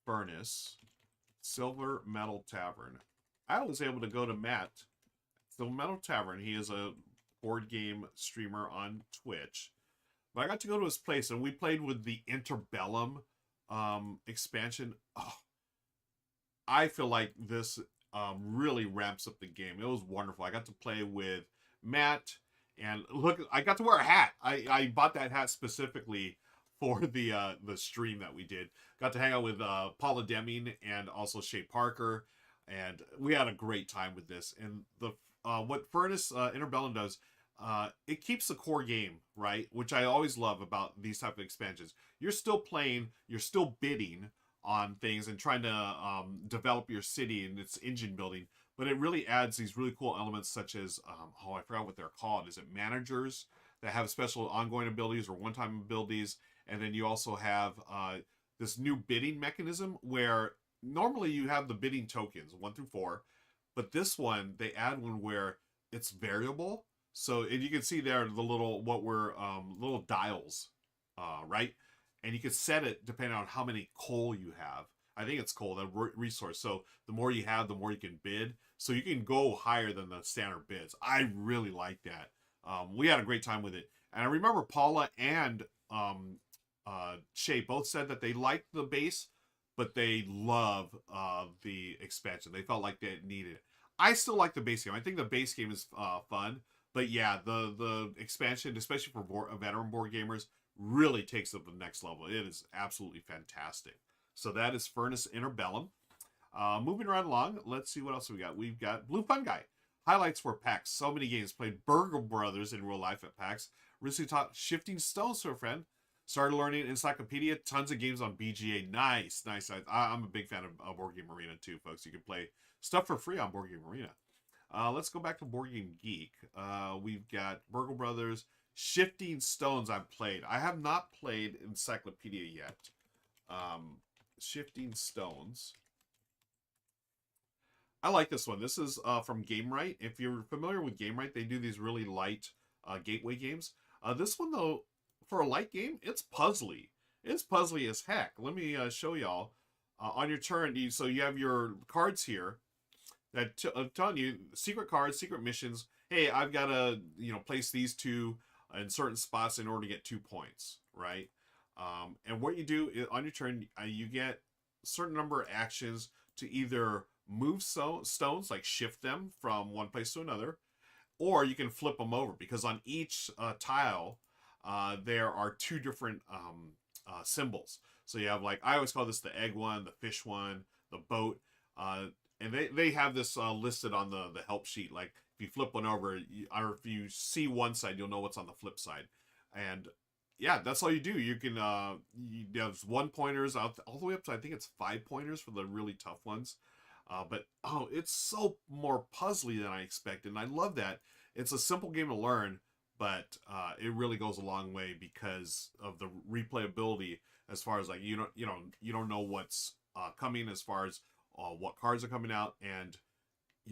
Furnace, Silver Metal Tavern. I was able to go to Matt, Silver Metal Tavern. He is a board game streamer on Twitch. But I got to go to his place, and we played with the Interbellum expansion. Oh, I feel like this really ramps up the game. It was wonderful. I got to play with Matt, and look, I got to wear a hat. I bought that hat specifically for the stream that we did. Got to hang out with Paula Deming and also Shay Parker, and we had a great time with this. And the what Furnace Interbellum does, it keeps the core game, right? Which I always love about these type of expansions. You're still playing, you're still bidding on things and trying to develop your city and its engine building, but it really adds these really cool elements such as, I forgot what they're called. Is it managers that have special ongoing abilities or one-time abilities? And then you also have this new bidding mechanism where normally you have the bidding tokens, 1 through 4, but this one, they add one where it's variable. So, and you can see there the little, what were little dials, right? And you can set it depending on how many coal you have. I think it's coal, the resource. So the more you have, the more you can bid. So you can go higher than the standard bids. I really like that. We had a great time with it. And I remember Paula and Shay both said that they liked the base, but they love the expansion. They felt like they needed it. I still like the base game. I think the base game is fun, but yeah, the expansion, especially for veteran board gamers, really takes it to the next level. It is absolutely fantastic. So that is Furnace Interbellum. Moving right along, let's see what else we got. We've got Blue Fun Guy. Highlights for PAX. So many games. Played Burger Brothers in real life at PAX. Recently taught Shifting Stones to a friend. Started learning Encyclopedia. Tons of games on BGA. Nice, nice. I'm a big fan of Board Game Arena too, folks. You can play stuff for free on Board Game Arena. Let's go back to Board Game Geek. We've got Burgle Brothers. Shifting Stones I've played. I have not played Encyclopedia yet. Shifting Stones. I like this one. This is from GameRight. If you're familiar with GameRight, they do these really light gateway games. This one, though, for a light game, it's puzzly. It's puzzly as heck. Let me show y'all. On your turn, so you have your cards here that I'm telling you, secret cards, secret missions. Hey, I've got to place these two in certain spots in order to get 2 points, right? And what you do is, on your turn, you get a certain number of actions to either move stones, like shift them from one place to another, or you can flip them over, because on each tile there are 2 different symbols. So you have, like, I always call this the egg one, the fish one, the boat, and they have this listed on the help sheet. Like, if you flip one over, or if you see one side, you'll know what's on the flip side. And yeah, that's all you do. You can there's 1 pointers all the way up to, I think it's 5 pointers for the really tough ones. But it's so more puzzly than I expected, and I love that. It's a simple game to learn, but it really goes a long way because of the replayability. As far as, like, you don't know what's coming, as far as what cards are coming out, and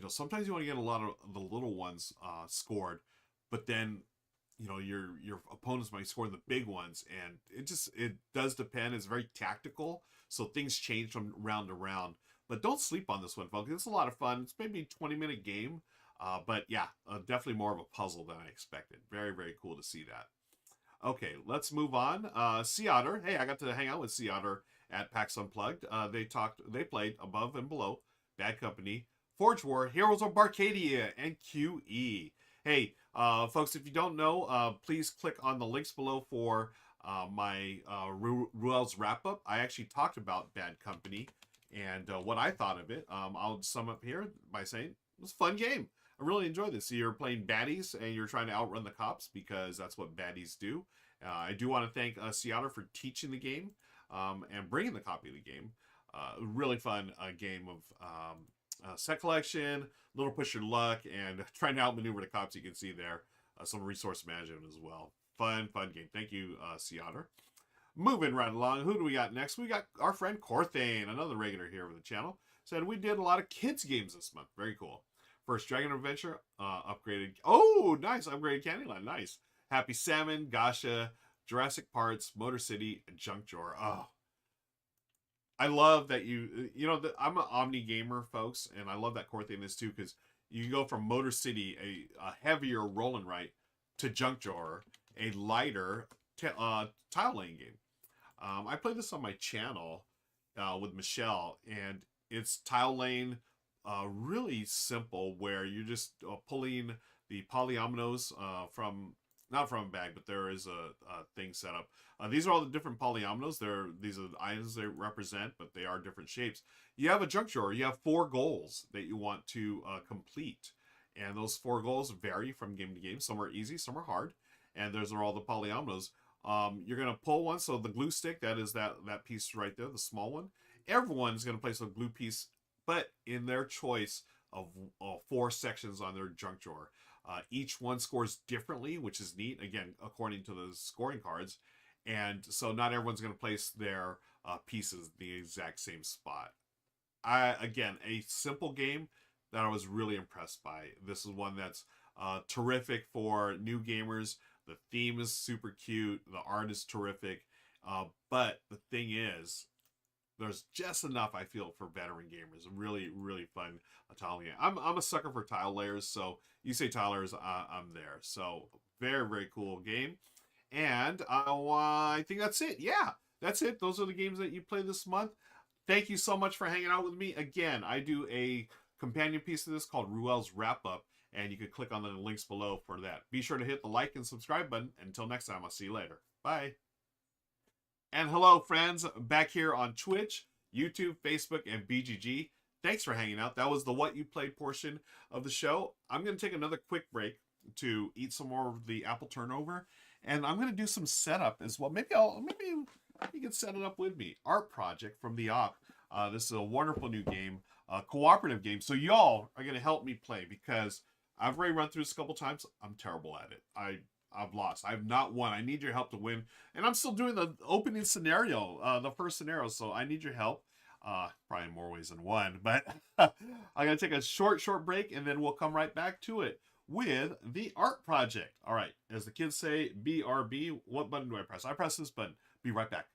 sometimes you want to get a lot of the little ones scored, but then your opponents might score the big ones, and it does depend. It's very tactical, so things change from round to round. But don't sleep on this one, folks. It's a lot of fun. It's maybe a 20-minute game, but yeah, definitely more of a puzzle than I expected. Very, very cool to see that. Okay, let's move on. Sea Otter. Hey, I got to hang out with Sea Otter at PAX Unplugged. They played Above and Below, Bad Company, Forge War, Heroes of Barcadia, and QE. Hey, folks, if you don't know, please click on the links below for my Ruel's wrap-up. I actually talked about Bad Company and what I thought of it. I'll sum up here by saying it was a fun game. I really enjoyed this. So you're playing baddies and you're trying to outrun the cops, because that's what baddies do. I do want to thank Seattle for teaching the game and bringing the copy of the game. Really fun game of set collection, little push your luck, and trying to outmaneuver the cops. You can see there some resource management as well. Fun game. Thank you, Seattle. Moving right along, who do we got next? We got our friend Corthane, another regular here with the channel. Said we did a lot of kids games this month. Very cool. First Dragon Adventure, upgraded. Oh, nice. Upgraded Candyland. Nice. Happy Salmon, Gasha, Jurassic Parts, Motor City, and Junk Drawer. Oh, I love that I'm an Omni gamer, folks, and I love that Corthane is too, because you can go from Motor City, a heavier roll and write, to Junk Drawer, a lighter tile laying game. I played this on my channel with Michelle, and it's tile laying, really simple, where you're just pulling the polyominoes not from a bag, but there is a thing set up. These are all the different polyominoes. These are the items they represent, but they are different shapes. You have a junk drawer. You have 4 goals that you want to complete, and those 4 goals vary from game to game. Some are easy, some are hard, and those are all the polyominoes. You're going to pull one, so the glue stick, that is that piece right there, the small one. Everyone's going to place a glue piece, but in their choice of 4 sections on their junk drawer. Each one scores differently, which is neat, again, according to the scoring cards. And so not everyone's going to place their pieces the exact same spot. Again, a simple game that I was really impressed by. This is one that's Terrific for new gamers. The theme is super cute. The art is terrific. But the thing is, there's just enough I feel for veteran gamers. Really, really fun tile game. I'm a sucker for tile layers, so you say tile layers, I'm there. So very, very cool game. And I think that's it. Yeah, that's it. Those are the games that you play this month. Thank you so much for hanging out with me. Again, I do a companion piece to this called Ruel's Wrap Up, and you can click on the links below for that. Be sure to hit the like and subscribe button. Until next time, I'll see you later. Bye. And hello, friends, back here on Twitch, YouTube, Facebook, and BGG. Thanks for hanging out. That was the What You Played portion of the show. I'm going to take another quick break to eat some more of the apple turnover, and I'm going to do some setup as well. Maybe you can set it up with me. Art Project from the Op. This is a wonderful new game, cooperative game. So y'all are going to help me play because I've already run through this a couple times. I'm terrible at it. I've lost. I've not won. I need your help to win. And I'm still doing the opening scenario, the first scenario. So I need your help. Probably in more ways than one. But I'm going to take a short break, and then we'll come right back to it with the Art Project. All right. As the kids say, BRB. What button do I press? I press this button. Be right back.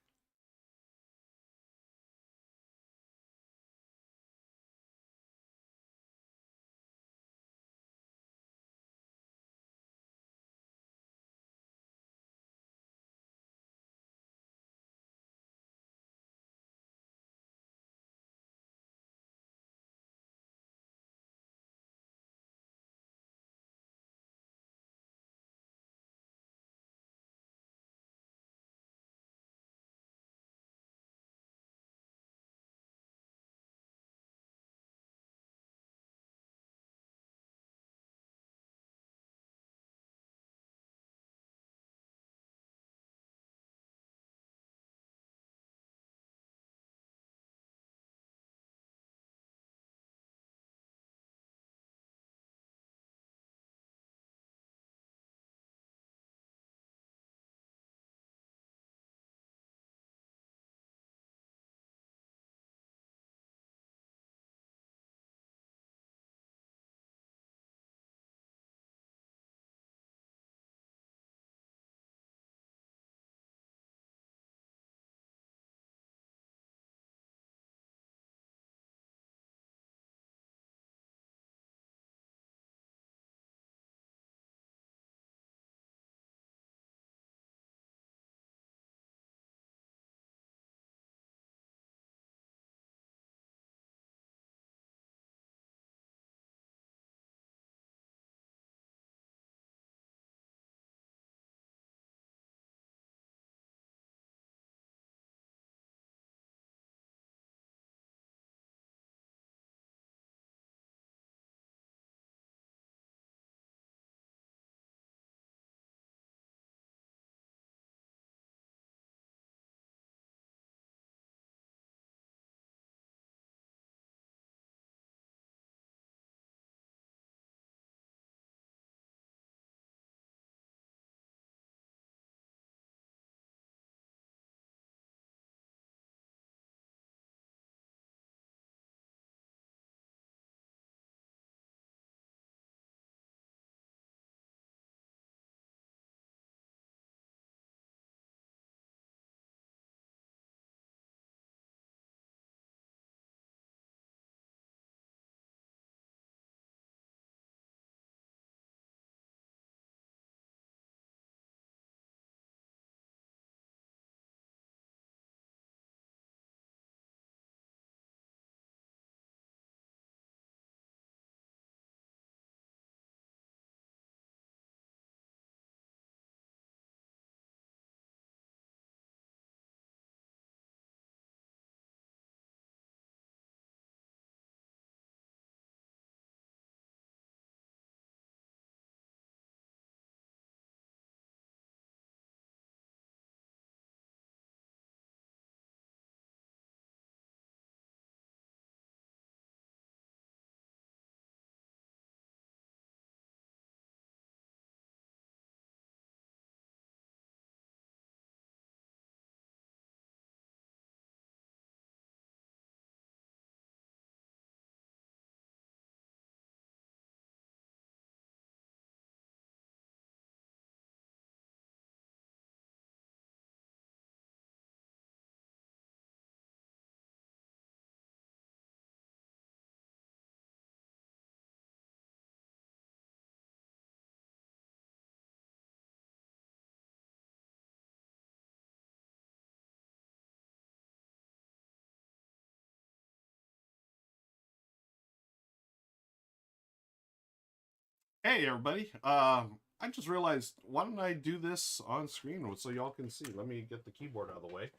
Hey everybody. I just realized, why don't I do this on screen so y'all can see? Let me get the keyboard out of the way.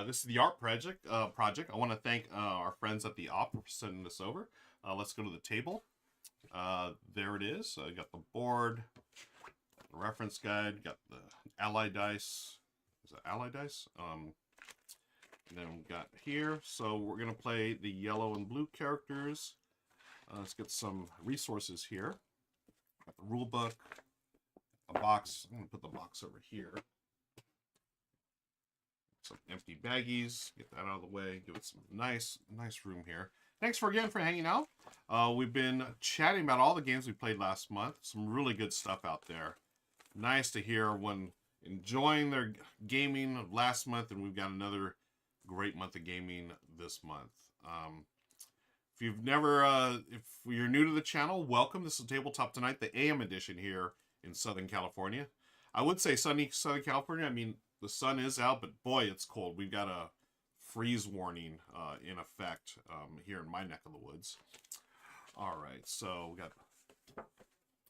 This is the art project. I want to thank our friends at the op for sending this over. Let's go to the table. There it is. I got the board, the reference guide, got the ally dice. Is it ally dice? And then we got here. So we're gonna play the yellow and blue characters. Let's get some resources here. Got the rule book, a box. I'm gonna put the box over here. Some empty baggies. Get that out of the way. Give it some nice room here. Thanks again for hanging out. We've been chatting about all the games we played last month. Some really good stuff out there. Nice to hear everyone enjoying their gaming last month, and we've got another great month of gaming this month. If you've never, if you're new to the channel, welcome. This is Tabletop Tonight, the AM edition here in Southern California. I would say sunny Southern California. I mean, the sun is out, but boy, it's cold. We've got a freeze warning in effect here in my neck of the woods. All right, so we got.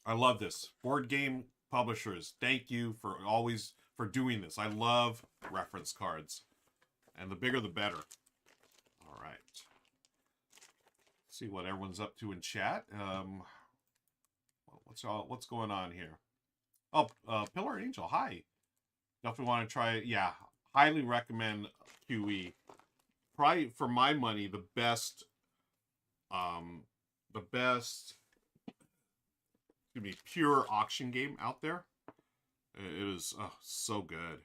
I love this. Board game publishers, thank you for always for doing this. I love reference cards, and the bigger the better. All right. See what everyone's up to in chat. What's going on here? Oh, Pillar Angel, hi. Definitely want to try it. Yeah, highly recommend QE. Probably for my money, the best. Excuse me, pure auction game out there. It is so good.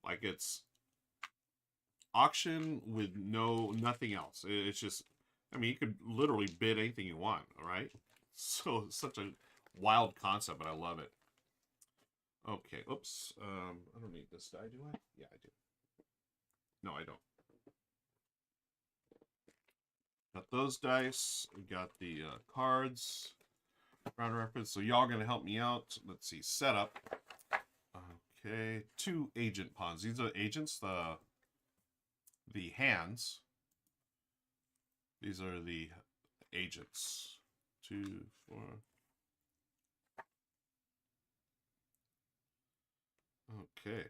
Like it's auction with nothing else. It's just. I mean, you could literally bid anything you want, all right? So, such a wild concept, but I love it. Okay, oops. I don't need this die, do I? Yeah, I do. No, I don't. Got those dice. We got the cards. Round reference. So, y'all going to help me out. Let's see, setup. Okay, 2 agent pawns. These are agents, the hands. These are the agents. 2, 4. Okay.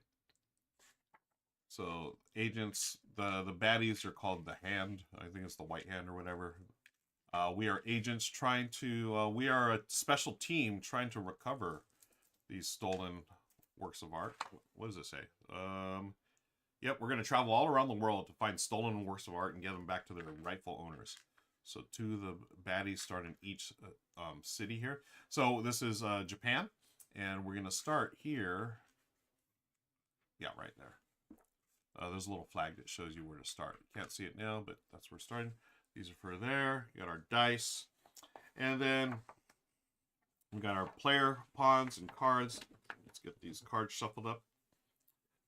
So agents, the baddies are called the hand. I think it's the white hand or whatever. We are agents trying to, we are a special team trying to recover these stolen works of art. What does it say? Yep, we're going to travel all around the world to find stolen works of art and get them back to their rightful owners. So 2 of the baddies start in each city here. So this is Japan, and we're going to start here. Yeah, right there. There's a little flag that shows you where to start. You can't see it now, but that's where we're starting. These are for there. You got our dice. And then we got our player pawns and cards. Let's get these cards shuffled up.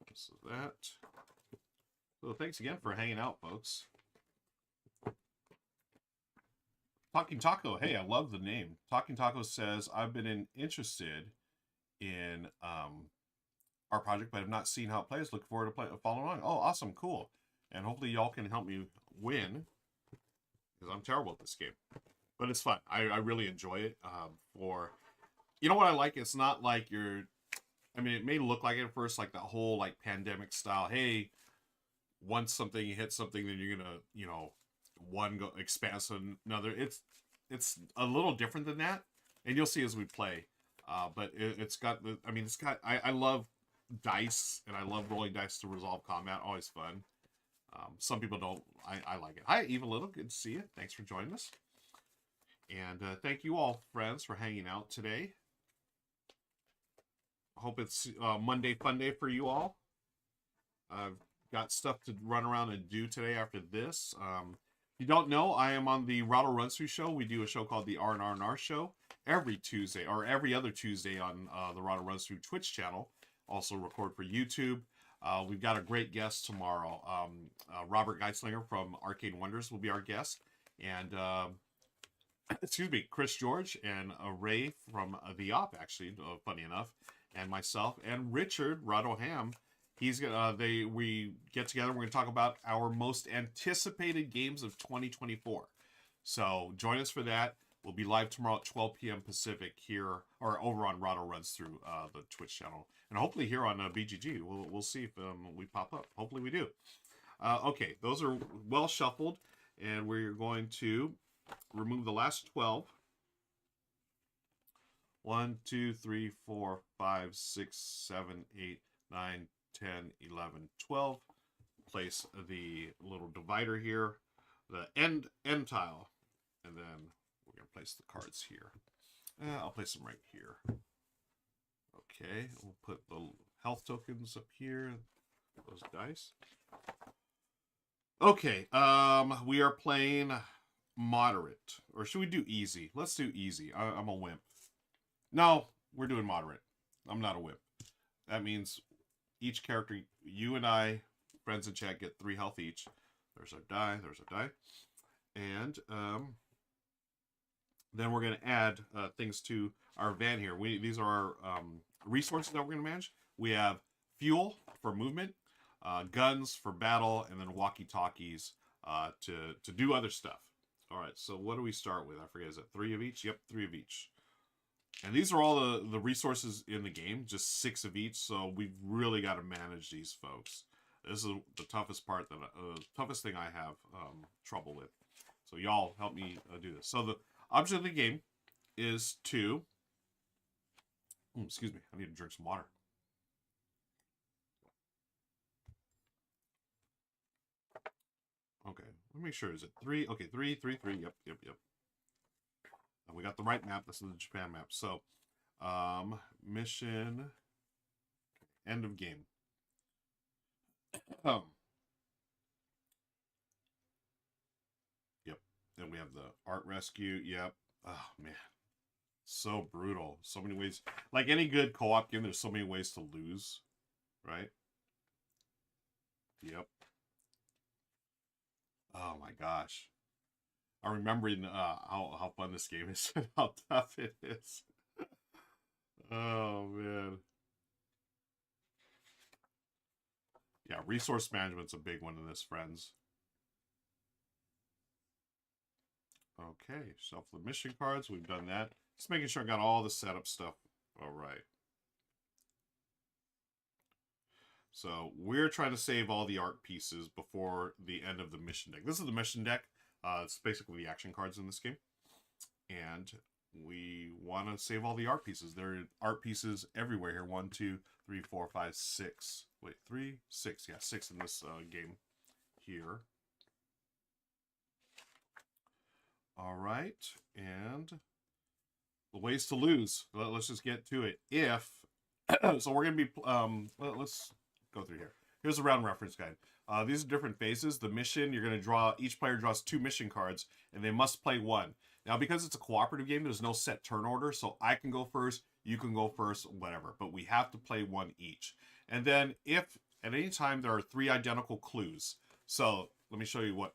This is that. So thanks again for hanging out, folks. Talking Taco, hey, I love the name. Talking Taco says, I've been interested in our project, but have not seen how it plays. Look forward to following along. Oh, awesome, cool. And hopefully y'all can help me win, because I'm terrible at this game. But it's fun. I really enjoy it. You know what I like? It's not like you're... I mean, it may look like it at first, like that whole like pandemic style. Hey, once something you hit something, then you're gonna, you know, one go expands to another. It's a little different than that, and you'll see as we play. But it's got the. I mean, it's got. I love dice, and I love rolling dice to resolve combat. Always fun. Some people don't. I like it. Hi, Eva Little. Good to see you. Thanks for joining us. And thank you all, friends, for hanging out today. Hope it's Monday fun day for you all. I've got stuff to run around and do today after this. If you don't know, I am on the Ruel Runthrough show. We do a show called the R&R show every Tuesday, or every other Tuesday on the Ruel Runthrough Twitch channel. Also record for YouTube. We've got a great guest tomorrow. Robert Geislinger from Arcade Wonders will be our guest. And, excuse me, Chris George and Ray from the op, actually, funny enough. And myself and Richard Rodoham. He's gonna we get together. We're gonna talk about our most anticipated games of 2024. So join us for that. We'll be live tomorrow at 12 p.m. Pacific here, or over on Rado Runs Through the Twitch channel. And hopefully here on BGG. We'll see if we pop up. Hopefully we do. Okay, those are well shuffled. And we're going to remove the last 12. 1, 2, 3, 4, 5, 6, 7, 8, 9, 10, 11, 12. Place the little divider here, the end tile, and then we're going to place the cards here. I'll place them right here. Okay, we'll put the health tokens up here, those dice. Okay, we are playing moderate, or should we do easy? Let's do easy. I'm a wimp. No, we're doing moderate. I'm not a wimp. That means each character, you and I, friends in chat, get 3 health each. There's our die. There's our die. And then we're going to add things to our van here. These are our resources that we're going to manage. We have fuel for movement, guns for battle, and then walkie-talkies to do other stuff. All right, so what do we start with? I forget, is it 3 of each? Yep, 3 of each. And these are all the resources in the game, just 6 of each, so we've really got to manage these folks. This is the toughest part, toughest thing I have trouble with. So y'all help me do this. So the object of the game is to... excuse me, I need to drink some water. Okay, let me make sure. Is it 3? Okay, 3, 3, 3. Yep. And we got the right map. This is the Japan map. So, mission, end of game. Yep. Then we have the art rescue. Yep. Oh, man. So brutal. So many ways. Like any good co-op game, there's so many ways to lose. Right? Yep. Oh, my gosh. I'm remembering how fun this game is and how tough it is. Oh, man. Yeah, resource management's a big one in this, friends. Okay, shuffle the mission cards. We've done that. Just making sure I got all the setup stuff. All right. So we're trying to save all the art pieces before the end of the mission deck. This is the mission deck. It's basically the action cards in this game. And we want to save all the art pieces. There are art pieces everywhere here. 1, 2, 3, 4, 5, 6. Wait, 3, 6. Yeah, 6 in this game here. All right. And the ways to lose. Let's just get to it. If... so we're going to be... let's go through here. Here's a round reference guide. These are different phases. The mission, you're going to draw, each player draws 2 mission cards, and they must play 1. Now, because it's a cooperative game, there's no set turn order, so I can go first, you can go first, whatever. But we have to play 1 each. And then if at any time there are 3 identical clues, so let me show you what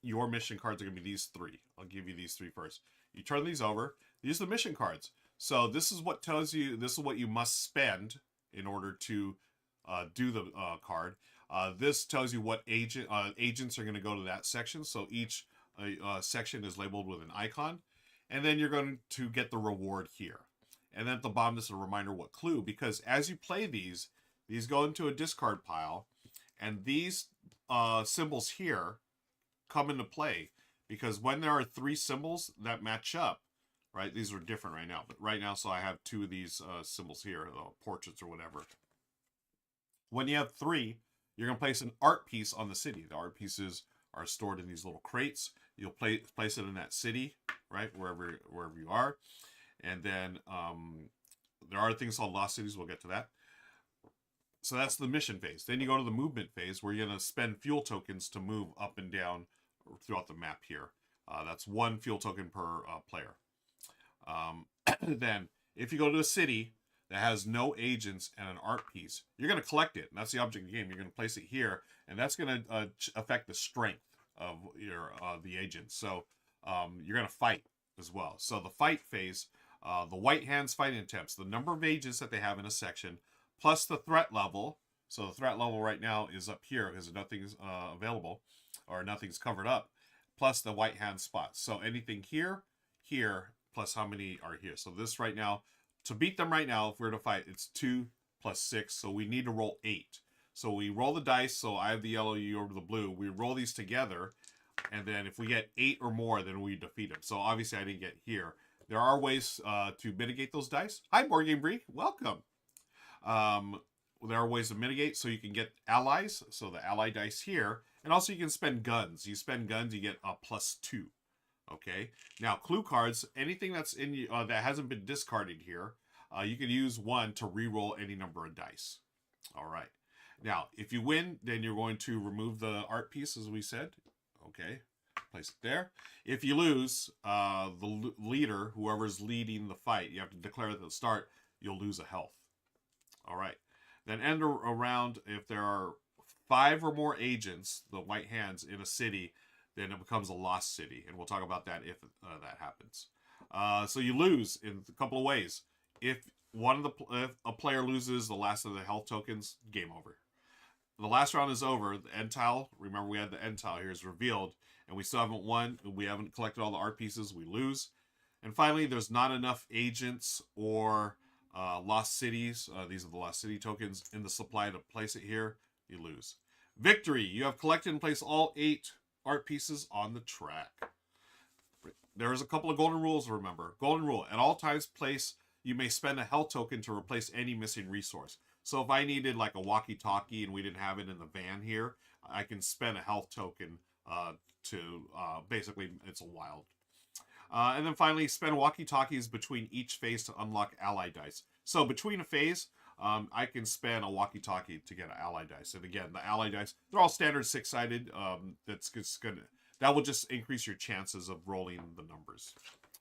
your mission cards are going to be. These 3. I'll give you these 3 first. You turn these over. These are the mission cards. So this is what tells you, this is what you must spend in order to do the card. This tells you what agents are going to go to that section. So each section is labeled with an icon. And then you're going to get the reward here. And then at the bottom, this is a reminder what clue. Because as you play these go into a discard pile. And these symbols here come into play. Because when there are 3 symbols that match up, right? These are different right now. But right now, so I have 2 of these symbols here, portraits or whatever. When you have 3, you're going to place an art piece on the city. The art pieces are stored in these little crates. You'll place it in that city, right, wherever you are. And then there are things called lost cities. We'll get to that. So that's the mission phase. Then you go to the movement phase, where you're going to spend fuel tokens to move up and down throughout the map here. That's 1 fuel token per player. Then, if you go to a city that has no agents and an art piece, you're going to collect it. And that's the object of the game. You're going to place it here, and that's going to affect the strength of your the agents. So you're going to fight as well. So the fight phase, the white hands fighting attempts, the number of agents that they have in a section, plus the threat level. So the threat level right now is up here because nothing's available or nothing's covered up, plus the white hand spots. So anything here, here plus how many are here. So this right now, to beat them right now, if we're to fight, it's 2 plus 6. So we need to roll 8. So we roll the dice. So I have the yellow, you over the blue. We roll these together. And then if we get 8 or more, then we defeat them. So obviously I didn't get here. There are ways to mitigate those dice. Hi, Board Game Bree. Welcome. There are ways to mitigate, so you can get allies. So the ally dice here. And also you can spend guns. You spend guns, you get a +2. Okay. Now, clue cards, anything that's in that hasn't been discarded here, you can use 1 to re-roll any number of dice. All right. Now, if you win, then you're going to remove the art piece, as we said. Okay. Place it there. If you lose, the leader, whoever's leading the fight, you have to declare at the start, you'll lose a health. All right. Then end around, if there are 5 or more agents, the white hands, in a city, then it becomes a lost city. And we'll talk about that if that happens. So you lose in a couple of ways. If if a player loses the last of the health tokens, game over. The last round is over. The end tile, remember we had the end tile here, is revealed. And we still haven't won. We haven't collected all the art pieces. We lose. And finally, there's not enough agents or lost cities. These are the lost city tokens in the supply to place it here. You lose. Victory. You have collected and placed all 8 art pieces on the track. There is a couple of golden rules to remember. Golden rule. At all times, you may spend a health token to replace any missing resource. So if I needed like a walkie-talkie and we didn't have it in the van here, I can spend a health token basically, it's a wild. And then finally, spend walkie-talkies between each phase to unlock ally dice. So between a phase, I can spend a walkie-talkie to get an ally dice. And again, the ally dice, they're all standard 6-sided. That will just increase your chances of rolling the numbers.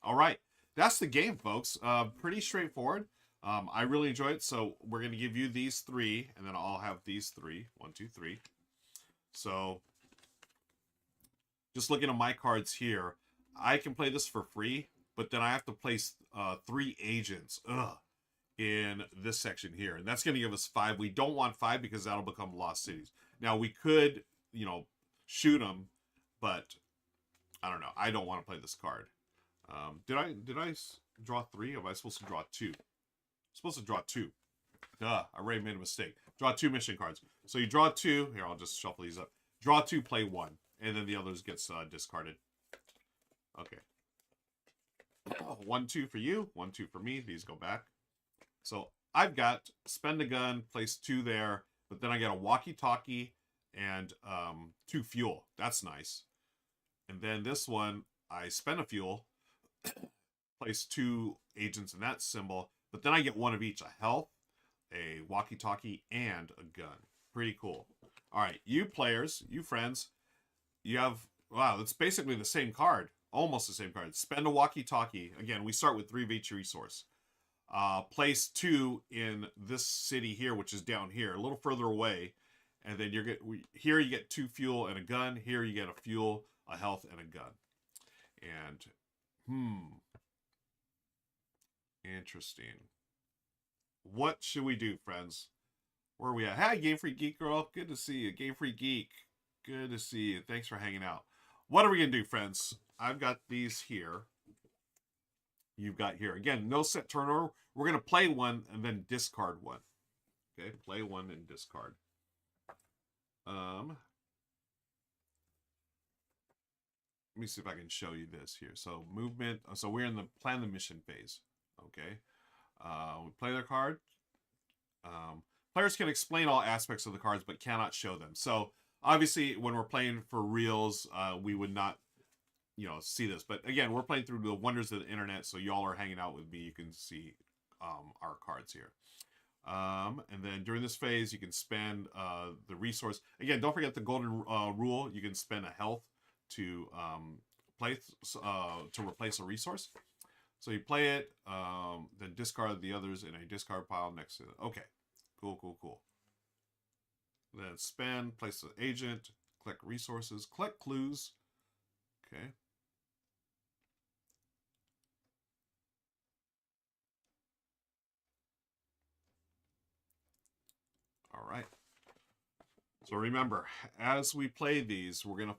All right, that's the game, folks. Pretty straightforward. I really enjoy it. So we're going to give you these 3, and then I'll have these 3. 1, 2, 3. So just looking at my cards here, I can play this for free, but then I have to place 3 agents in this section here. And that's going to give us 5. We don't want 5 because that'll become lost cities. Now, we could, shoot them, but I don't know. I don't want to play this card. Did I draw 3? Or am I supposed to draw 2? I'm supposed to draw 2. Duh, I already made a mistake. Draw 2 mission cards. So you draw 2. Here, I'll just shuffle these up. Draw 2, play 1. And then the others gets discarded. Okay. 1, 2 for you. 1, 2 for me. These go back. So I've got spend a gun, place 2 there, but then I get a walkie-talkie and 2 fuel. That's nice. And then this one, I spend a fuel, place 2 agents in that symbol, but then I get 1 of each, a health, a walkie-talkie, and a gun. Pretty cool. All right, you players, you friends, you have, wow, it's basically the same card. Almost the same card. Spend a walkie-talkie. Again, we start with 3 of each resource. Place 2 in this city here, which is down here, a little further away. And then here you get 2 fuel and a gun. Here you get a fuel, a health, and a gun. And, interesting. What should we do, friends? Where are we at? Hi, Game Freak Geek Girl. Good to see you. Game Freak Geek. Good to see you. Thanks for hanging out. What are we going to do, friends? I've got these here. You've got here. Again, no set turn order. We're going to play 1 and then discard 1. Okay, play 1 and discard. Let me see if I can show you this here. So movement. So we're in the plan the mission phase. Okay. We play their card. Players can explain all aspects of the cards, but cannot show them. So obviously, when we're playing for reals, we would not, see this. But again, we're playing through the wonders of the internet, so y'all are hanging out with me. You can see our cards here. And then during this phase, you can spend the resource. Again, don't forget the golden rule. You can spend a health to replace a resource. So you play it, then discard the others in a discard pile next to it. Okay, cool. Then spend, place the agent, collect resources, collect clues. Okay. All right. So remember, as we play these, we're going to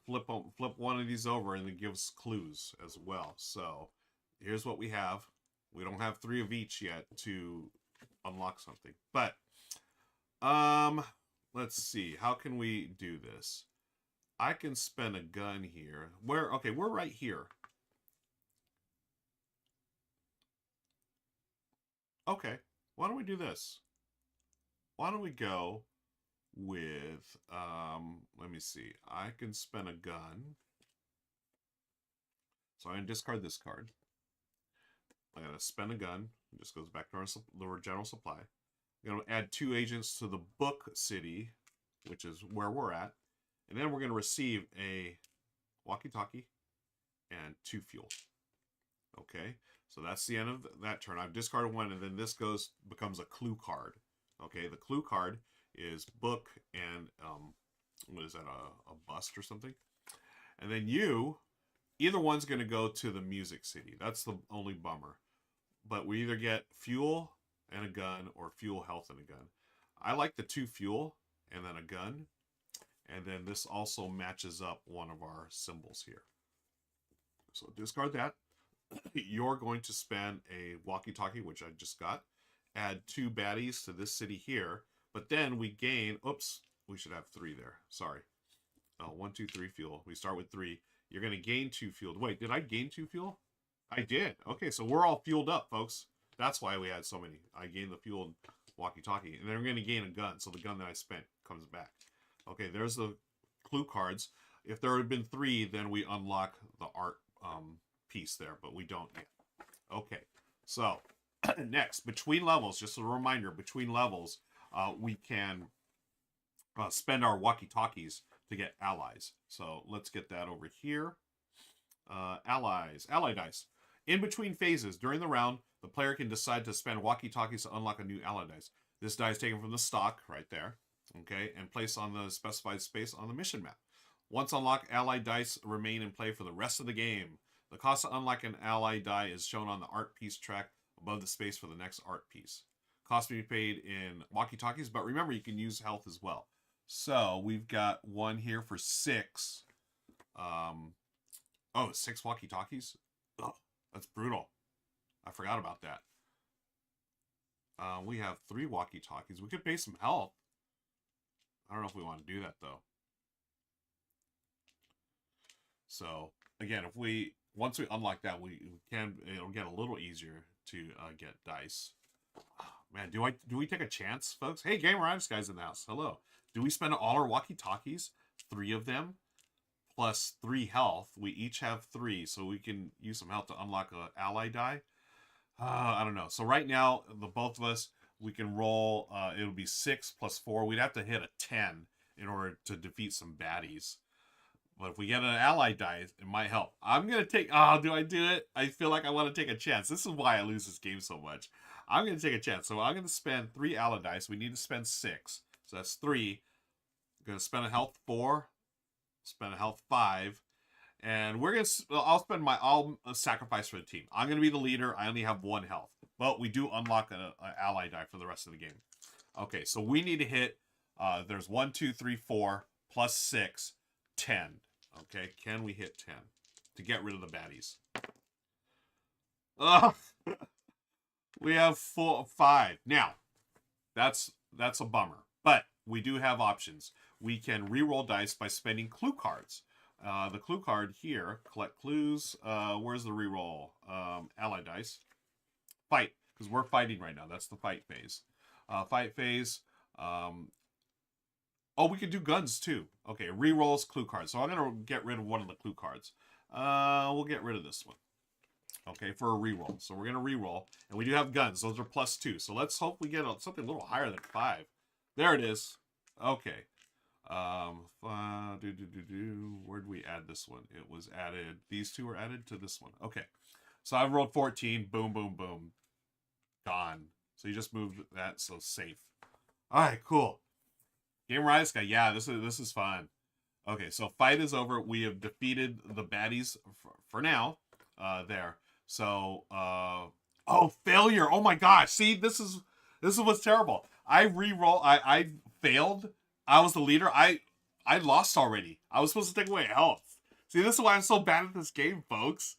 flip one of these over and it gives clues as well. So here's what we have. We don't have 3 of each yet to unlock something. But, let's see. How can we do this? I can spend a gun here. Okay, we're right here. Okay, why don't we do this? Why don't we go with, let me see. I can spend a gun. So I'm going to discard this card. I'm going to spend a gun. It just goes back to our general supply. I'm going to add 2 agents to the book city, which is where we're at. And then we're going to receive a walkie-talkie and 2 fuel. Okay, so that's the end of that turn. I've discarded 1, and then this becomes a clue card. Okay, the clue card is book and, what is that, a bust or something? And then either one's going to go to the music city. That's the only bummer. But we either get fuel and a gun or fuel, health, and a gun. I like the 2 fuel and then a gun. And then this also matches up one of our symbols here. So discard that. You're going to spend a walkie-talkie, which I just got. Add 2 baddies to this city here. But then we gain... Oops, we should have 3 there. Sorry. 1, 2, 3 fuel. We start with 3. You're going to gain 2 fuel. Wait, did I gain 2 fuel? I did. Okay, so we're all fueled up, folks. That's why we had so many. I gained the fuel and walkie-talkie. And then we're going to gain a gun. So the gun that I spent comes back. Okay, there's the clue cards. If there had been 3, then we unlock the art piece there, but we don't yet. Okay, so next, between levels, just a reminder, between levels, we can spend our walkie-talkies to get allies. So let's get that over here. Allies, ally dice. In between phases, during the round, the player can decide to spend walkie-talkies to unlock a new ally dice. This die is taken from the stock right there. Okay, and place on the specified space on the mission map. Once unlocked, ally dice remain in play for the rest of the game. The cost to unlock an ally die is shown on the art piece track above the space for the next art piece. Cost to be paid in walkie-talkies, but remember you can use health as well. So we've got 1 here for 6. 6 walkie-talkies? Oh, that's brutal. I forgot about that. We have 3 walkie-talkies. We could pay some health. I don't know if we want to do that, though. So, again, once we unlock that, it'll get a little easier to get dice. Oh, man, do we take a chance, folks? Hey, Gamer Ives guys in the house. Hello. Do we spend all our walkie-talkies? 3 of them, plus 3 health. We each have 3, so we can use some health to unlock an ally die. I don't know. So right now, both of us, we can roll, it'll be 6 plus 4. We'd have to hit a 10 in order to defeat some baddies. But if we get an ally die, it might help. I'm going to take... Oh, do I do it? I feel like I want to take a chance. This is why I lose this game so much. I'm going to take a chance. So I'm going to spend 3 ally dice. We need to spend 6. So that's 3. I'm going to spend a health 4. Spend a health 5. And we're going to... I'll sacrifice for the team. I'm going to be the leader. I only have 1 health. But we do unlock an ally die for the rest of the game. Okay, so we need to hit... there's 1, 2, 3, 4, plus 6, 10. Okay, can we hit 10 to get rid of the baddies? Oh, we have 5. Now, that's a bummer. But we do have options. We can re-roll dice by spending clue cards. The clue card here, collect clues. Where's the re-roll? Ally dice. Fight, because we're fighting right now. That's the fight phase. Fight phase. Oh, we could do guns too. Okay, re-rolls, clue cards. So I'm going to get rid of one of the clue cards. We'll get rid of this one. Okay, for a re-roll. So we're going to re-roll. And we do have guns. Those are plus 2. So let's hope we get something a little higher than 5. There it is. Okay. Where'd we add this one? It was added. These 2 were added to this one. Okay. So I've rolled 14. Boom, boom, boom. Gone. So you just moved that. So safe. All right, cool. Game Rise guy. Yeah, this is fun. Okay, so fight is over. We have defeated the baddies for now. There. So, oh, failure. Oh my gosh. See, this is what's terrible. I re-roll. I failed. I was the leader. I lost already. I was supposed to take away health. See, this is why I'm so bad at this game, folks.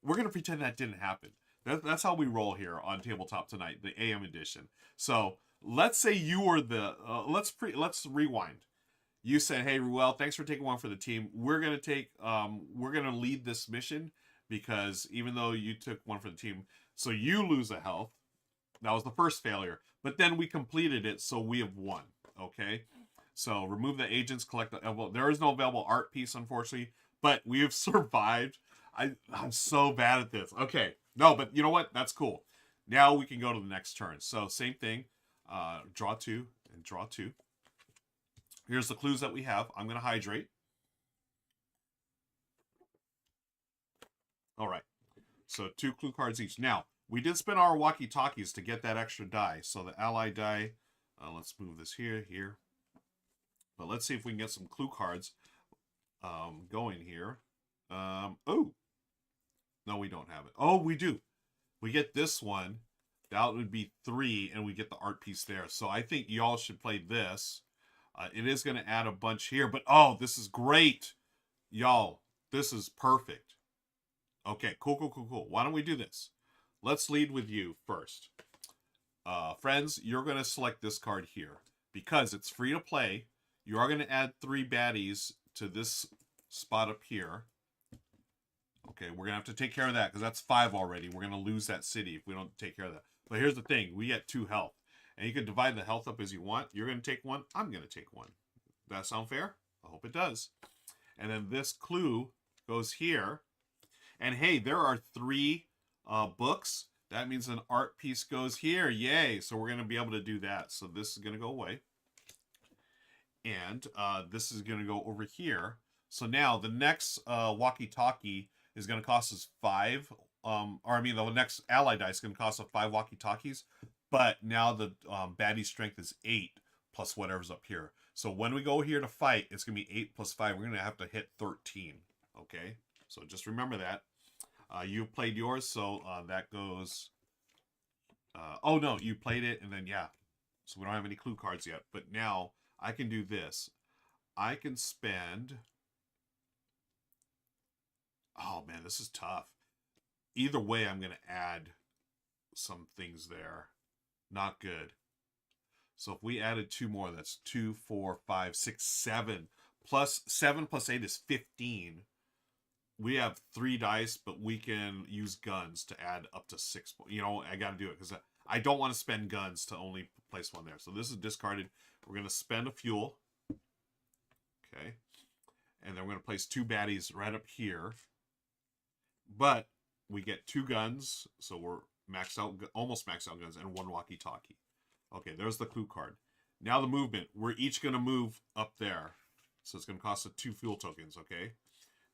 we're going to pretend that didn't happen. That's how we roll here on Tabletop Tonight, the AM edition. So let's say you were the let's rewind. You said, "Hey, Ruel, thanks for taking one for the team. We're gonna lead this mission because even though you took one for the team, so you lose a health. That was the first failure, but then we completed it, so we have won. Okay, so remove the agents, collect the. Well, there is no available art piece, unfortunately, but we have survived. I'm so bad at this. Okay, no, but you know what? That's cool. Now we can go to the next turn. So same thing. Draw 2 and draw 2. Here's the clues that we have. I'm going to hydrate. All right. So 2 clue cards each. Now, we did spend our walkie-talkies to get that extra die. So the ally die, let's move this here. But let's see if we can get some clue cards going here. Oh, no, we don't have it. Oh, we do. We get this one. That would be 3, and we get the art piece there. So I think y'all should play this. It is going to add a bunch here, but oh, this is great. Y'all, this is perfect. Okay, cool. Why don't we do this? Let's lead with you first. Friends, you're going to select this card here. Because it's free to play, you are going to add 3 baddies to this spot up here. Okay, we're going to have to take care of that because that's 5 already. We're going to lose that city if we don't take care of that. But here's the thing. We get 2 health. And you can divide the health up as you want. You're going to take 1. I'm going to take 1. Does that sound fair? I hope it does. And then this clue goes here. And hey, there are 3 books. That means an art piece goes here. Yay. So we're going to be able to do that. So this is going to go away. And this is going to go over here. So now the next walkie-talkie is going to cost us 5. The next ally dice is going to cost us 5 walkie-talkies. But now the baddie strength is 8 plus whatever's up here. So when we go here to fight, it's going to be 8 plus 5. We're going to have to hit 13. Okay? So just remember that. You played yours, so that goes... oh, no, you played it, and then, yeah. So we don't have any clue cards yet. But now I can do this. I can spend... Oh, man, this is tough. Either way, I'm going to add some things there. Not good. So if we added 2 more, that's 2, 4, 5, 6, 7. Plus 7 plus 8 is 15. We have 3 dice, but we can use guns to add up to 6. You know, I got to do it because I don't want to spend guns to only place 1 there. So this is discarded. We're going to spend a fuel. Okay. And then we're going to place 2 baddies right up here. But we get 2 guns, so we're maxed out, almost maxed out guns, and 1 walkie-talkie. Okay, there's the clue card. Now the movement. We're each going to move up there. So it's going to cost us 2 fuel tokens, okay?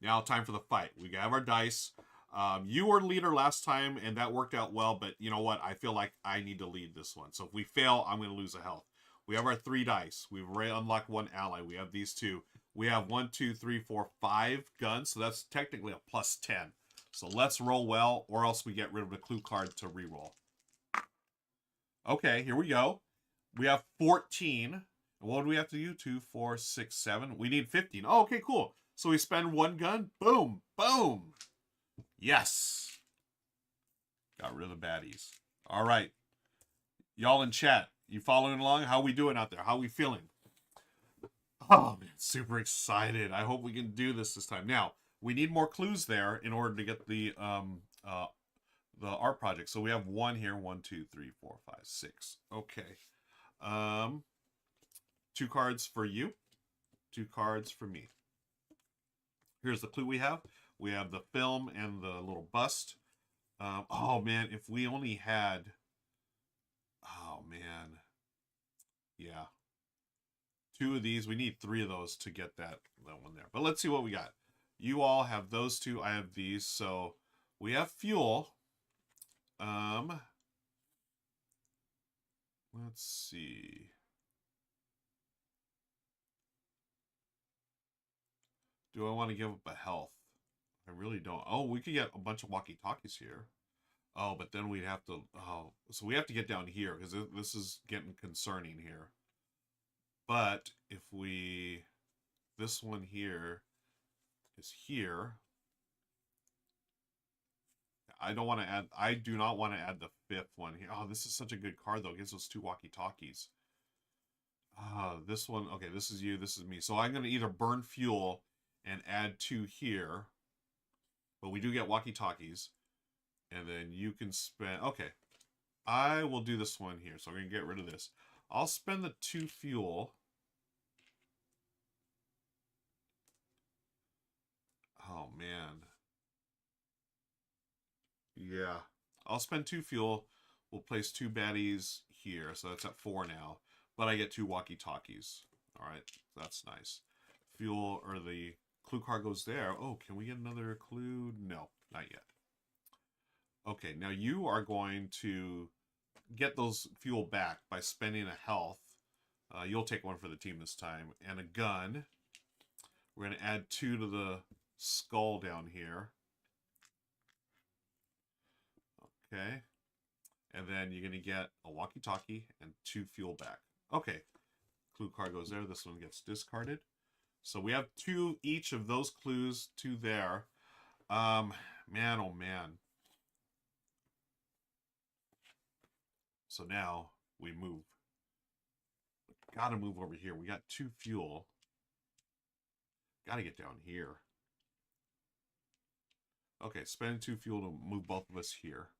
Now time for the fight. We have our dice. You were leader last time, and that worked out well, but you know what? I feel like I need to lead this one. So if we fail, I'm going to lose a health. We have our 3 dice. We've already unlocked 1 ally. We have these 2. We have 1, 2, 3, 4, 5 guns, so that's technically a plus 10. So let's roll well, or else we get rid of the clue card to reroll. Okay, here we go. We have 14. And what do we have to do? 2, 4, 6, 7. We need 15. Oh, okay, cool. So we spend 1 gun. Boom. Boom. Yes. Got rid of the baddies. All right. Y'all in chat, you following along? How we doing out there? How we feeling? Oh, man, super excited. I hope we can do this time. Now, we need more clues there in order to get the art project. So we have 1 here. 1, 2, 3, 4, 5, 6. Okay. 2 cards for you. 2 cards for me. Here's the clue we have. We have the film and the little bust. Oh, man, if we only had... Oh, man. Yeah. 2 of these. We need 3 of those to get that one there. But let's see what we got. You all have those 2. I have these. So we have fuel. Let's see. Do I want to give up a health? I really don't. Oh, we could get a bunch of walkie-talkies here. Oh, but then we'd have to... Oh, so we have to get down here because this is getting concerning here. But if we... This one here is here. I don't want to add, I do not want to add the 5th one here. Oh, this is such a good card, though. It gives us 2 walkie-talkies. This one, okay, this is you, this is me. So I'm going to either burn fuel and add 2 here. But we do get walkie-talkies. And then you can spend, okay. I will do this one here. So I'm going to get rid of this. I'll spend the 2 fuel. Oh, man. Yeah. I'll spend 2 fuel. We'll place 2 baddies here. So that's at 4 now. But I get 2 walkie-talkies. All right. That's nice. Fuel, or the clue card goes there. Oh, can we get another clue? No, not yet. Okay, now you are going to get those fuel back by spending a health. You'll take 1 for the team this time. And a gun. We're going to add 2 to the skull down here. Okay. And then you're going to get a walkie-talkie and 2 fuel back. Okay. Clue card goes there. This one gets discarded. So we have 2 each of those clues, 2 there. Man, oh man. So now we move. Gotta move over here. We got 2 fuel. Gotta get down here. Okay, spend 2 fuel to move both of us here.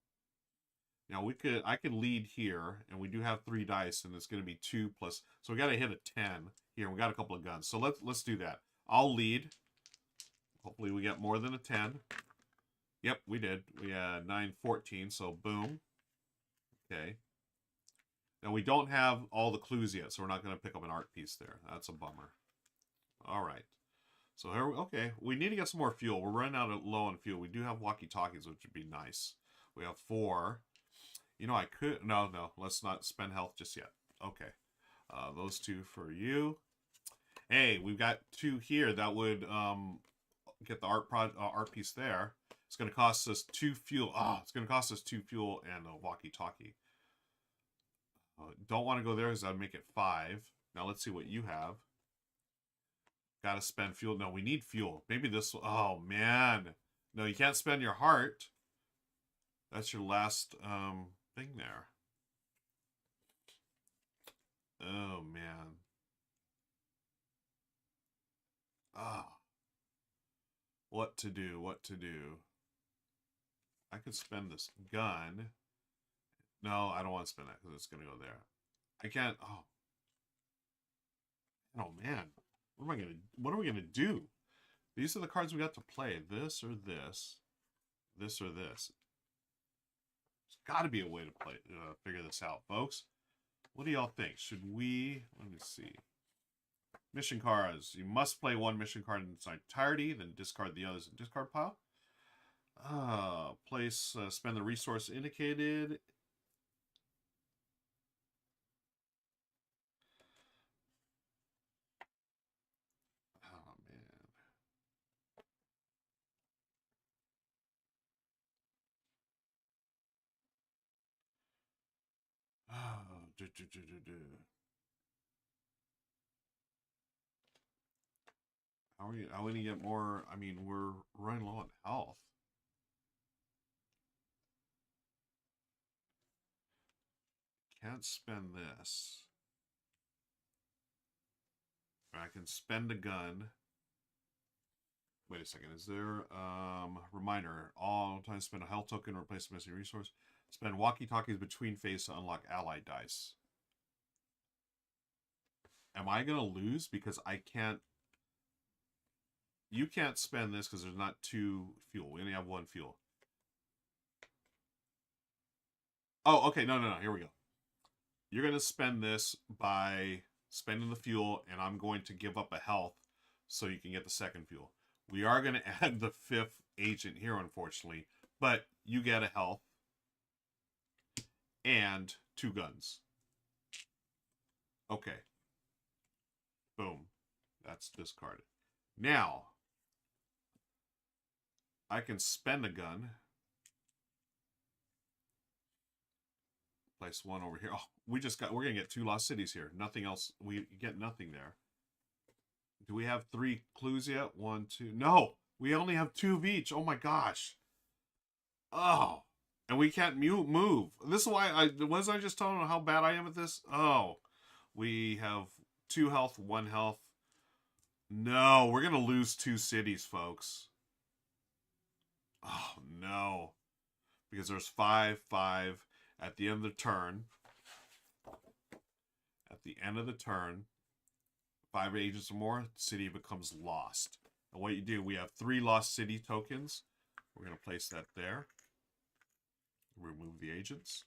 Now I could lead here, and we do have 3 dice, and it's going to be 2 plus. So we got to hit a 10 here. We got a couple of guns, so let's do that. I'll lead. Hopefully we get more than a 10. Yep, we did. We had 9, 14. So boom. Okay. Now we don't have all the clues yet, so we're not going to pick up an art piece there. That's a bummer. All right. So here, okay, we need to get some more fuel. We're running out of low on fuel. We do have walkie-talkies, which would be nice. We have 4. You know, I could... No, let's not spend health just yet. Okay. Those 2 for you. Hey, we've got 2 here. That would get the art piece there. It's going to cost us 2 fuel. It's going to cost us 2 fuel and a walkie-talkie. Don't want to go there because I'd make it 5. Now let's see what you have. Got to spend fuel. No, we need fuel. Maybe this... Oh, man. No, you can't spend your heart. That's your last... thing there. Oh, man. What to do, what to do. I could spend this gun. No, I don't want to spend that because it's going to go there. I can't, oh man. What are we going to do? These are the cards we got to play. This or this. This or this. There's got to be a way to figure this out, folks. What do y'all think? Should we... Let me see. Mission cards. You must play 1 mission card in its entirety, then discard the others in discard pile. Spend the resource indicated. Oh, man. How are we going to get more? I mean, we're running low on health. Can't spend this. I can spend a gun. Wait a second. Is there reminder? All times spend a health token or replace a missing resource. Spend walkie-talkies between phase to unlock allied dice. Am I going to lose because I can't... You can't spend this because there's not 2 fuel. We only have 1 fuel. Oh, okay. No. Here we go. You're going to spend this by spending the fuel, and I'm going to give up a health so you can get the 2nd fuel. We are going to add the 5th agent here, unfortunately, but you get a health and 2 guns. Okay. Boom. That's discarded. Now, I can spend a gun. Place 1 over here. Oh, we're going to get 2 lost cities here. Nothing else. We get nothing there. Do we have 3 clues yet? 1, 2. No! We only have 2 of each. Oh my gosh. Oh. And we can't move. This is why was I just telling you how bad I am at this? Oh. We have 2 health, 1 health. No, we're going to lose 2 cities, folks. Oh, no. Because there's 5, 5 at the end of the turn. At the end of the turn, 5 agents or more, city becomes lost. And what you do, we have 3 lost city tokens. We're going to place that there. Remove the agents.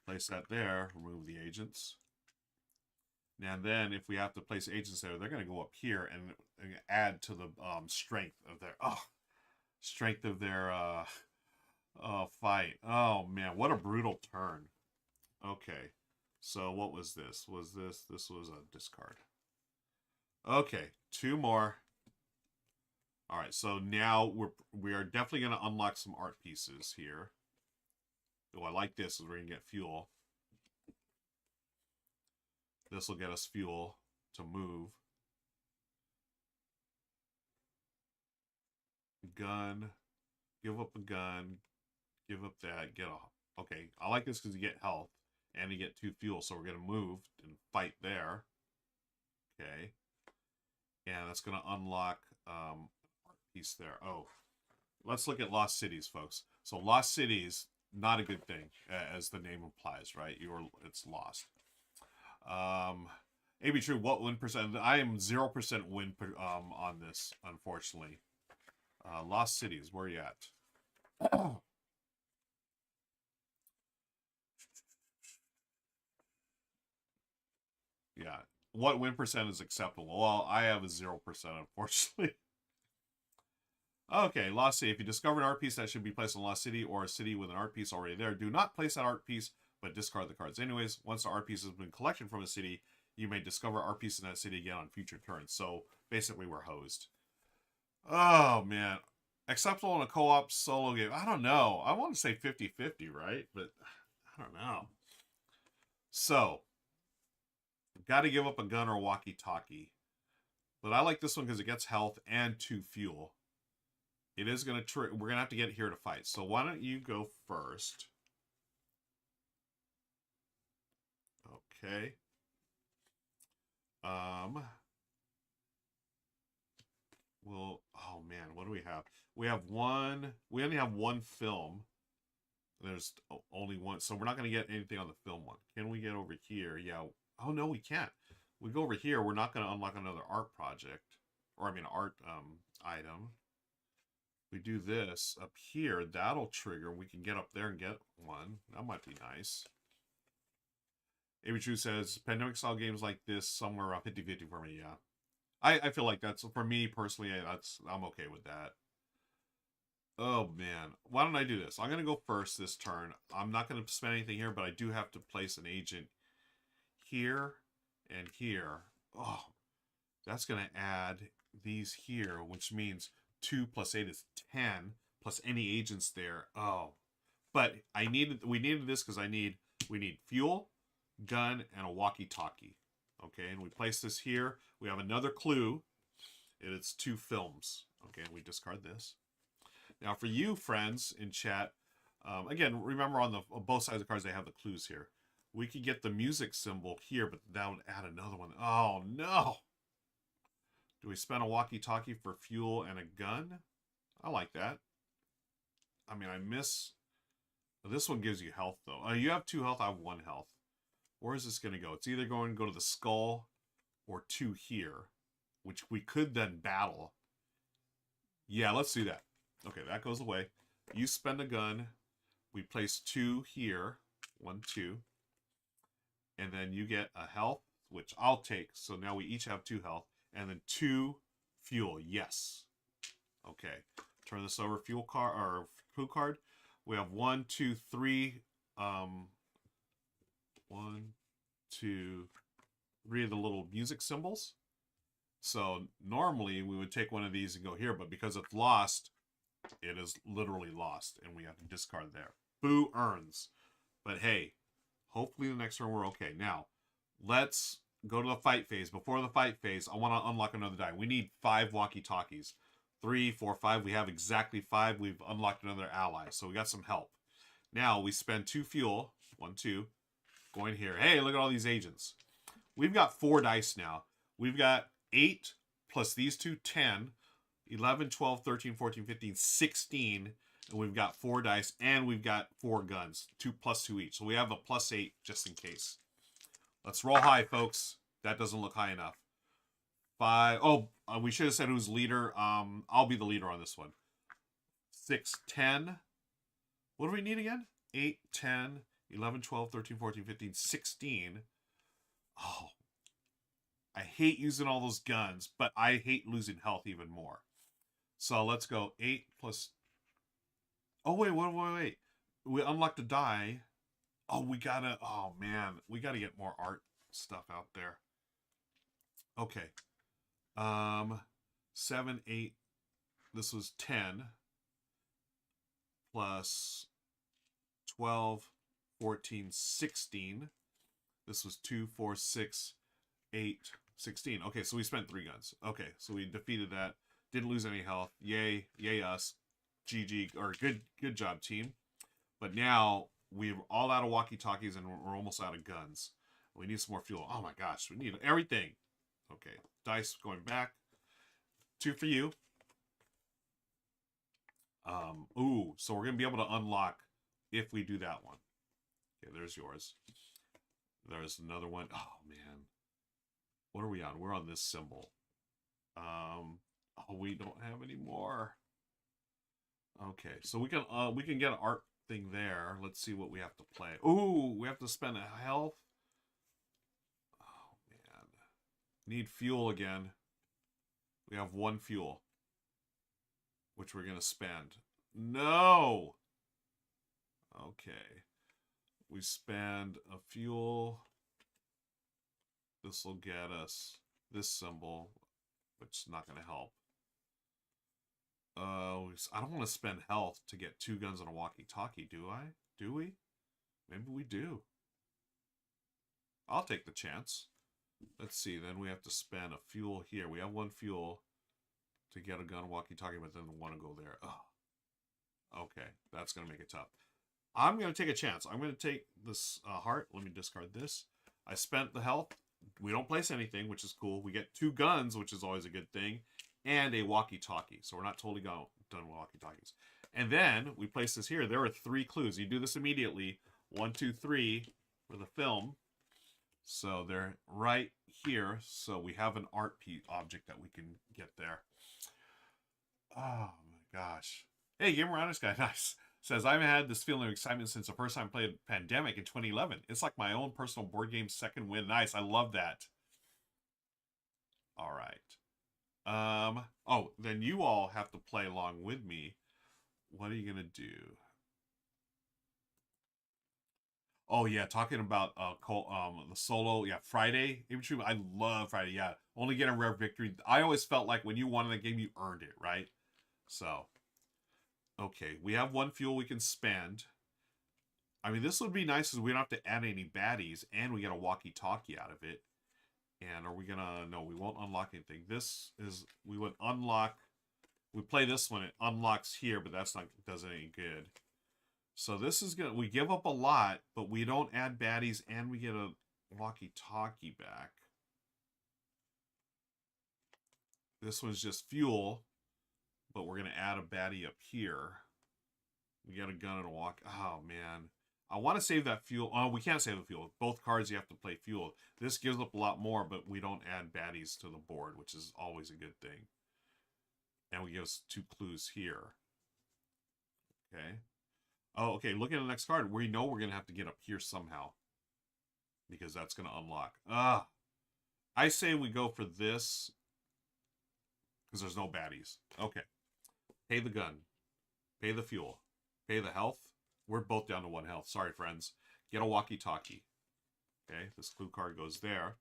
Place that there. Remove the agents. And then if we have to place agents there, they're going to go up here and add to the strength of their fight. Oh man, what a brutal turn. Okay, so what was this? This was a discard. Okay, 2 more. All right, so now we are definitely going to unlock some art pieces here. Oh, I like this. We're going to get fuel. This will get us fuel to move. Gun. Give up a gun. Give up that. Get off. Okay, I like this because you get health and you get 2 fuel. So we're going to move and fight there. Okay. And that's going to unlock art piece there. Oh, let's look at Lost Cities, folks. So Lost Cities, not a good thing, as the name implies, right? It's lost. A.B. True, what win percent? I am 0% win on this, unfortunately. Lost Cities, where are you at? Yeah. What win percent is acceptable? Well, I have a 0%, unfortunately. Okay, Lost City. If you discover an art piece that should be placed in Lost City or a city with an art piece already there, do not place that art piece, but discard the cards. Anyways, once the art piece has been collected from a city, you may discover art piece in that city again on future turns. So basically, we're hosed. Oh, man. Acceptable in a co-op solo game. I don't know. I want to say 50-50, right? But I don't know. So, got to give up a gun or a walkie-talkie. But I like this one because it gets health and 2 fuel. It is going to we're going to have to get here to fight. So why don't you go first? Okay. Well, oh man, what do we have? We only have 1 film. There's only 1, so we're not going to get anything on the film one. Can we get over here? Yeah. Oh no, we can't. We go over here, we're not going to unlock another art project. Or I mean art item. We do this up here, that'll trigger. We can get up there and get one. That might be nice. A.B. True says, pandemic style games like this, somewhere around 50-50 for me, yeah. I feel like that's, for me personally, I'm okay with that. Oh man, why don't I do this? I'm going to go first this turn. I'm not going to spend anything here, but I do have to place an agent here and here. Oh, that's going to add these here, which means 2 plus 8 is 10, plus any agents there. Oh, but we needed this because we need fuel, gun, and a walkie-talkie. Okay, and we place this here. We have another clue. It's 2 films. Okay, and we discard this. Now, for you friends in chat, again, remember on both sides of the cards they have the clues here. We could get the music symbol here, but that would add another one. Oh no! Do we spend a walkie-talkie for fuel and a gun? I like that. I mean, I miss... This one gives you health, though. You have 2 health, I have 1 health. Where is this going to go? It's either going to go to the skull or 2 here, which we could then battle. Yeah, let's do that. Okay, that goes away. You spend a gun. We place 2 here. 1, 2. And then you get a health, which I'll take. So now we each have 2 health. And then 2 fuel. Yes. Okay. Turn this over. Fuel card or clue card. We have 1, 2, 3. 1, 2, 3 of the little music symbols. So normally we would take one of these and go here, but because it's lost, it is literally lost, and we have to discard there. Boo earns. But hey, hopefully the next turn we're okay. Now, let's go to the fight phase. Before the fight phase, I want to unlock another die. We need 5 walkie-talkies. 3, 4, 5. We have exactly 5. We've unlocked another ally, so we got some help. Now we spend 2 fuel. 1, 2. Going here. Hey, look at all these agents. We've got 4 dice now. We've got 8 plus these two, 10, 11, 12, 13, 14, 15, 16. And we've got 4 dice, and we've got 4 guns. 2 plus 2 each. So we have a plus 8 just in case. Let's roll high, folks. That doesn't look high enough. 5. Oh, we should have said who's leader. I'll be the leader on this one. 6, 10. What do we need again? 8, 10, 11, 12, 13, 14, 15, 16. Oh, I hate using all those guns, but I hate losing health even more. So let's go 8 plus... Oh, wait. We unlocked a die. Oh, we gotta... Oh, man. We gotta get more art stuff out there. Okay. 7, 8. This was 10. Plus 12, 14, 16. This was 2, 4, 6, 8, 16. Okay, so we spent 3 guns. Okay, so we defeated that. Didn't lose any health. Yay us. GG, or good job, team. But now we're all out of walkie-talkies and we're almost out of guns. We need some more fuel. Oh my gosh, we need everything. Okay, dice going back. 2 for you. Ooh, so we're gonna be able to unlock if we do that one. Okay, there's yours. There's another one. Oh man, what are we on? We're on this symbol. Oh, we don't have any more. Okay, so we can get an art thing there. Let's see what we have to play. Ooh, we have to spend a health. Oh man, need fuel again. We have 1 fuel, which we're gonna spend. No. Okay, we spend a fuel. This will get us this symbol, which is not gonna help. I don't want to spend health to get 2 guns and a walkie-talkie, do I? Do we? Maybe we do. I'll take the chance. Let's see, then we have to spend a fuel here. We have 1 fuel to get a gun and walkie-talkie, but then want to go there. Oh. Okay, that's going to make it tough. I'm going to take a chance. I'm going to take this heart. Let me discard this. I spent the health. We don't place anything, which is cool. We get 2 guns, which is always a good thing. And a walkie-talkie. So we're not totally done with walkie-talkies. And then we place this here. There are 3 clues. You do this immediately. 1, 2, 3 for the film. So they're right here. So we have an art object that we can get there. Oh my gosh. Hey, Gamer Honest Guy, nice. Says, I've had this feeling of excitement since the first time I played Pandemic in 2011. It's like my own personal board game second win. Nice. I love that. All right. Oh, then you all have to play along with me. What are you going to do? Oh, yeah, talking about the solo, yeah, Friday. I love Friday, yeah. Only get a rare victory. I always felt like when you won the game, you earned it, right? So, okay, we have 1 fuel we can spend. I mean, this would be nice because we don't have to add any baddies, and we get a walkie-talkie out of it. And are we gonna... No, we won't unlock anything. This is... We would unlock... We play this one, it unlocks here, but that's not... doesn't any good. So this is gonna... We give up a lot, but we don't add baddies, and we get a walkie-talkie back. This one's just fuel, but we're gonna add a baddie up here. We got a gun and a walk... Oh, man. I want to save that fuel. Oh, we can't save the fuel. Both cards you have to play fuel. This gives up a lot more, but we don't add baddies to the board, which is always a good thing. And we give us 2 clues here. Okay. Oh, okay. Look at the next card. We know we're going to have to get up here somehow. Because that's going to unlock. I say we go for this. Because there's no baddies. Okay. Pay the gun. Pay the fuel. Pay the health. We're both down to 1 health. Sorry, friends. Get a walkie-talkie. Okay, this clue card goes there.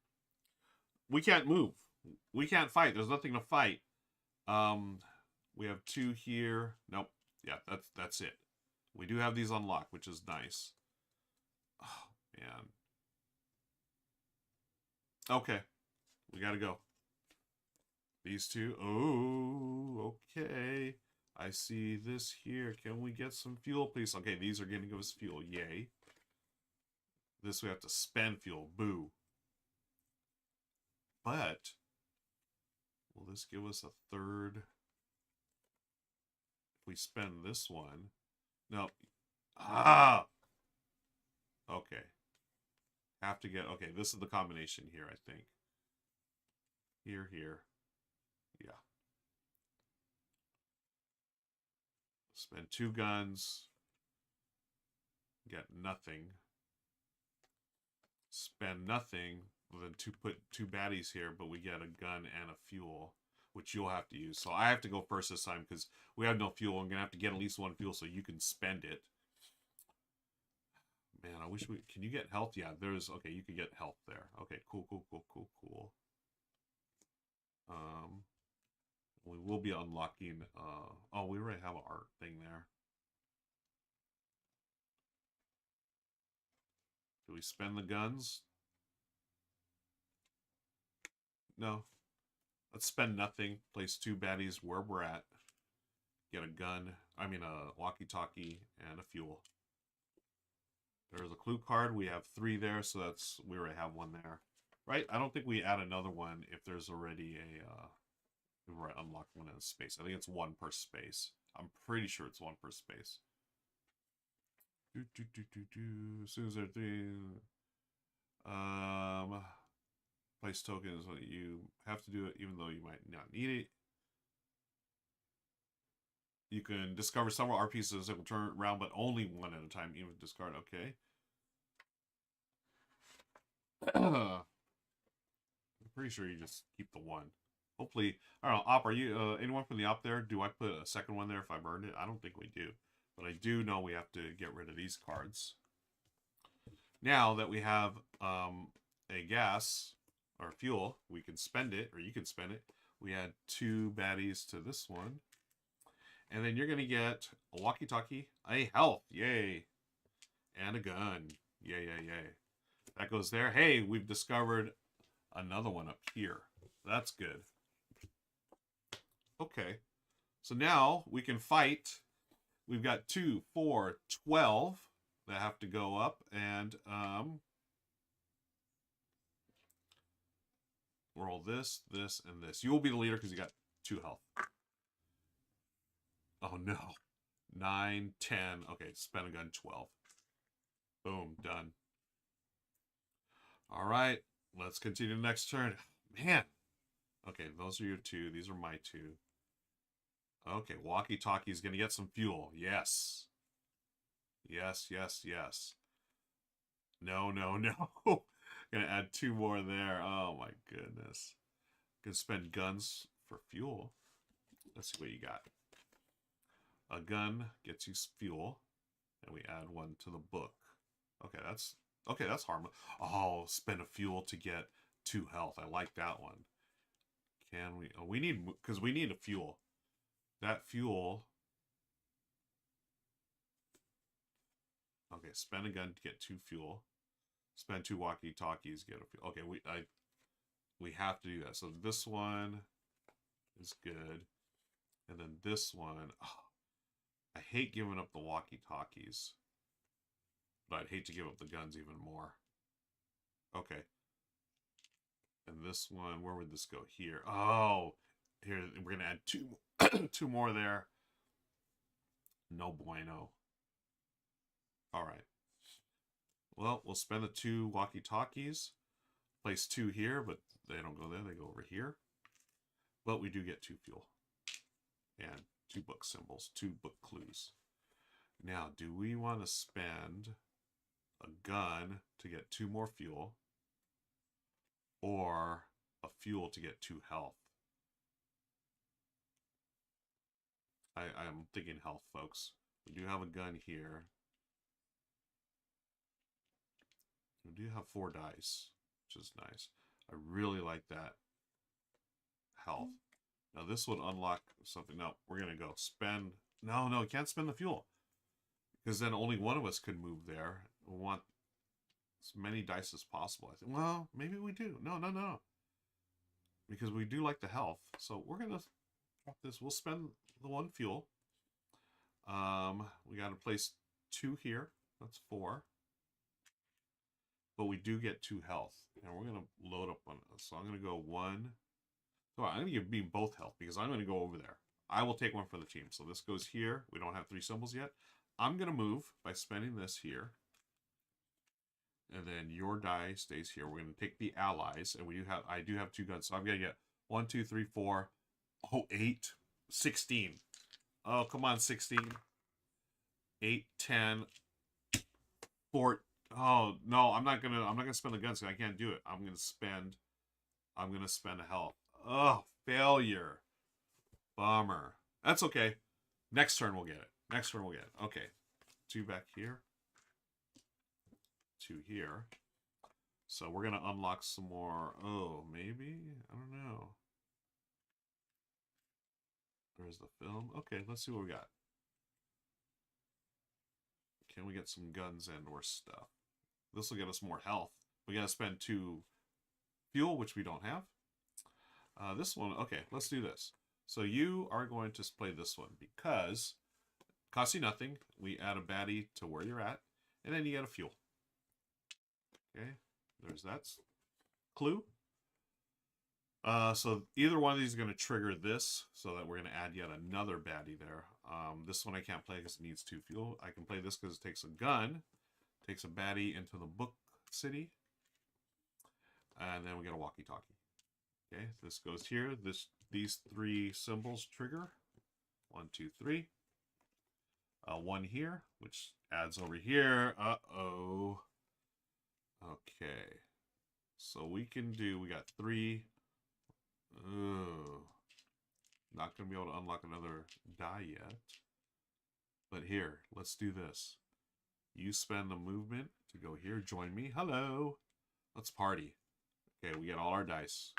We can't move. We can't fight. There's nothing to fight. We have 2 here. Nope. Yeah, that's it. We do have these unlocked, which is nice. Oh, man. Okay. We gotta go. These two. Oh, okay. I see this here. Can we get some fuel, please? Okay, these are going to give us fuel. Yay. This we have to spend fuel. Boo. But will this give us a third? If we spend this one. No. Ah! Okay. Have to get... Okay, this is the combination here, I think. Here. Yeah. Spend 2 guns. Get nothing. Spend nothing. Well, then put 2 baddies here, but we get a gun and a fuel, which you'll have to use. So I have to go first this time because we have no fuel. I'm going to have to get at least 1 fuel so you can spend it. Man, I wish we... Can you get health? Yeah, there's... Okay, you can get health there. Okay, cool. We will be unlocking... oh, we already have an art thing there. Do we spend the guns? No. Let's spend nothing. Place 2 baddies where we're at. Get a gun. I mean, a walkie-talkie and a fuel. There's a clue card. We have 3 there, so that's... We already have 1 there. Right? I don't think we add another one if there's already a... We've already unlocked 1 in a space. I think it's 1 per space. I'm pretty sure it's 1 per space. As soon as they're 3... Place tokens, you have to do it even though you might not need it. You can discover several art pieces that will turn around, but only 1 at a time, even discard. Okay. I'm pretty sure you just keep the 1. Hopefully, I don't know, Op, are you, anyone from the Op there? Do I put a second one there if I burned it? I don't think we do. But I do know we have to get rid of these cards. Now that we have a gas or fuel, we can spend it, or you can spend it. We add 2 baddies to this one. And then you're going to get a walkie-talkie, a health, yay, and a gun, yay. That goes there. Hey, we've discovered another one up here. That's good. Okay, so now we can fight. We've got 2, 4, 12 that have to go up, and roll this, and this. You will be the leader because you got 2 health. Oh no. 9, 10. Okay, spend a gun 12. Boom, done. All right, let's continue the next turn. Man. Okay, those are your 2. These are my 2. Okay, walkie-talkie is going to get some fuel. Yes. Yes. No. Going to add 2 more there. Oh my goodness. Going to spend guns for fuel. Let's see what you got. A gun gets you fuel, and we add 1 to the book. Okay, that's harmless. Oh, spend a fuel to get 2 health. I like that one. Can we? Oh, we need, because we need a fuel. That fuel. Okay, spend a gun to get 2 fuel. Spend 2 walkie-talkies, get a fuel. Okay, we have to do that. So this one is good, and then this one. Oh, I hate giving up the walkie-talkies, but I'd hate to give up the guns even more. Okay. And this one, where would this go? Here. Oh, here, we're going to add 2 more there. No bueno. All right. Well, we'll spend the 2 walkie-talkies. Place 2 here, but they don't go there. They go over here. But we do get 2 fuel. And 2 book symbols, 2 book clues. Now, do we want to spend a gun to get 2 more fuel, or a fuel to get 2 health? I'm thinking health, folks. We do have a gun here. We do have 4 dice, which is nice. I really like that health. Now this would unlock something. No, we're going to go spend. No, you can't spend the fuel. Because then only one of us could move there. We want as many dice as possible. I think. Well, maybe we do. No. because we do like the health. So we're gonna drop this. We'll spend the 1 fuel. We got to place 2 here. That's 4. But we do get 2 health, and we're gonna load up on this. So I'm gonna go 1. So I'm gonna give me both health because I'm gonna go over there. I will take 1 for the team. So this goes here. We don't have 3 symbols yet. I'm gonna move by spending this here. And then your die stays here. We're going to take the allies, and I do have 2 guns, so I'm going to get 1, 2, 3, 4, 8, 16. Oh, come on, 16. 8, 10, 4. Oh no, I'm not gonna spend the guns. I can't do it. I'm gonna spend a health. Oh, failure. Bummer. That's okay. Next turn we'll get it. Next turn we'll get it. Okay. 2 back here. 2 here. So we're gonna unlock some more. Oh, maybe? I don't know. There's the film. Okay, let's see what we got. Can we get some guns and or stuff? This will get us more health. We gotta spend 2 fuel, which we don't have. This one, okay, let's do this. So you are going to play this one because it costs you nothing. We add a baddie to where you're at, and then you get a fuel. Okay, there's that clue. So either one of these is going to trigger this, so that we're going to add yet another baddie there. This one I can't play because it needs 2 fuel. I can play this because it takes a gun, takes a baddie into the book city, and then we get a walkie-talkie. Okay, this goes here. These 3 symbols trigger. 1, 2, 3. 1 here, which adds over here. Uh-oh. Okay. So we got 3. Oh. Not going to be able to unlock another die yet. But here, let's do this. You spend the movement to go here. Join me. Hello. Let's party. Okay, we got all our dice.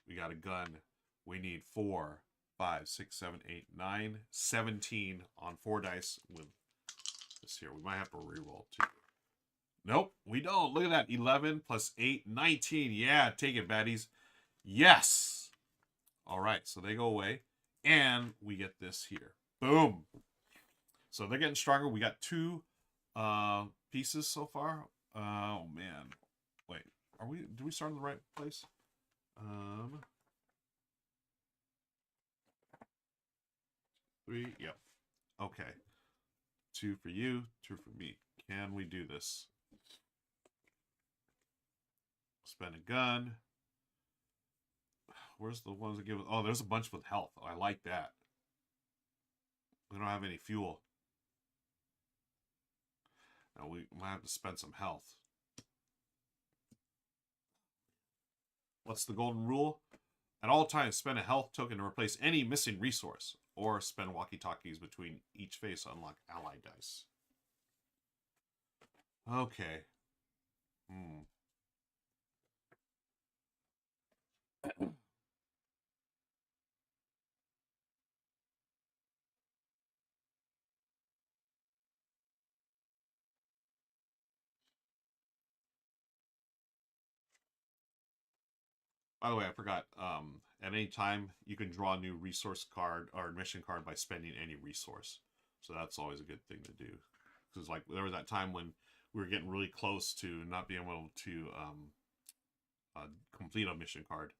We got a gun. We need 4, 5, 6, 7, 8, 9, 17 on 4 dice with this here. We might have to reroll too. Nope, we don't. Look at that. 11 plus 8, 19. Yeah, take it, baddies. Yes. All right, so they go away. And we get this here. Boom. So they're getting stronger. We got 2 pieces so far. Oh, man. Wait, do we start in the right place? 3, yep. Okay. 2 for you, 2 for me. Can we do this? Spend a gun. Where's the ones that give? Oh, there's a bunch with health. I like that. We don't have any fuel. Now we might have to spend some health. What's the golden rule? At all times, spend a health token to replace any missing resource, or spend walkie-talkies between each phase to unlock allied dice. Okay. By the way, I forgot. At any time, you can draw a new resource card or mission card by spending any resource. So that's always a good thing to do. Because like there was that time when we were getting really close to not being able to complete a mission card.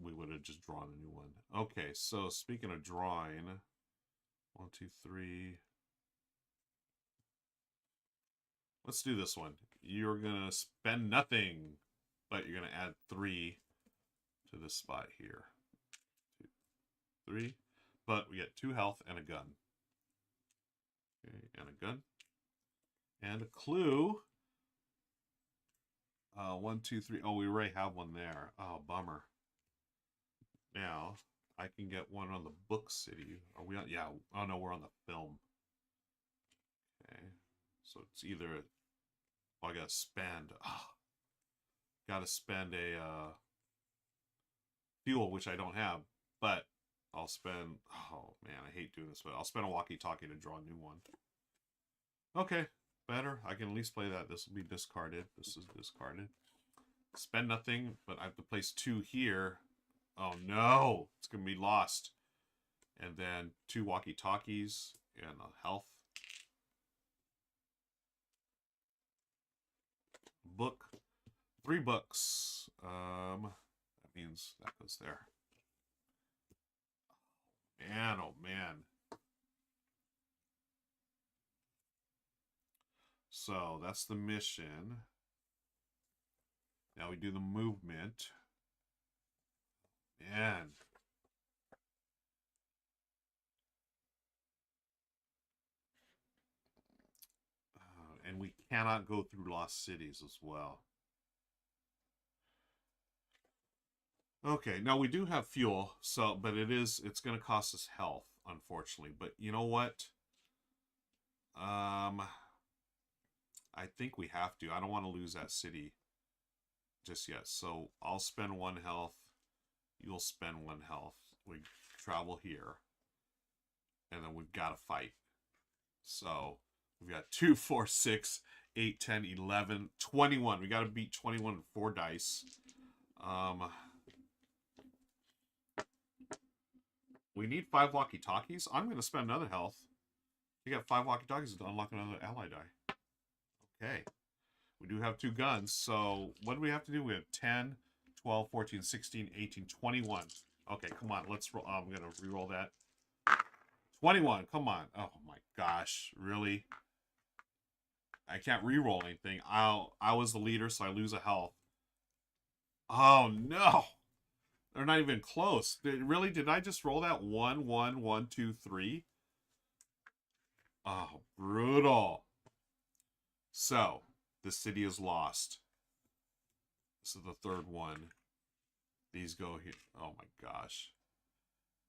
We would have just drawn a new one. Okay, so speaking of drawing, 1, 2, 3. Let's do this one. You're gonna spend nothing, but you're gonna add 3 to this spot here. 2, 3. But we get 2 health and a gun. Okay, and a gun. And a clue. 1, 2, 3. Oh, we already have one there. Oh, bummer. Now, I can get one on the book city. Are we on? Yeah. Oh, no, we're on the film. Okay. So it's either... Oh, I gotta spend... Oh, gotta spend a fuel, which I don't have. But I'll spend... Oh, man, I hate doing this. But I'll spend a walkie-talkie to draw a new one. Okay. Better. I can at least play that. This will be discarded. This is discarded. Spend nothing, but I have to place 2 here. Oh no, it's gonna be lost. And then 2 walkie-talkies and a health. Book. 3 books. That means that goes there. Man, oh man. So that's the mission. Now we do the movement. Man. And we cannot go through lost cities as well. Okay, now we do have fuel, so but it's going to cost us health, unfortunately. But you know what? I think we have to. I don't want to lose that city just yet. So I'll spend 1 health. You'll spend 1 health. We travel here. And then we've got to fight. So we've got 2, 4, 6, 8, 10, 11, 21. We got to beat 21 with 4 dice. We need 5 walkie-talkies. I'm going to spend another health. We got 5 walkie-talkies to unlock another ally die. Okay. We do have 2 guns. So what do we have to do? We have 10, 12, 14, 16, 18, 21. Okay, come on. Let's roll. I'm going to re-roll that. 21. Come on. Oh my gosh. Really? I can't re-roll anything. I was the leader, so I lose a health. Oh no. They're not even close. Really? Did I just roll that 1, 1, 1, 2, 3? Oh, brutal. So, the city is lost. This is the 3rd one. These go here. Oh my gosh.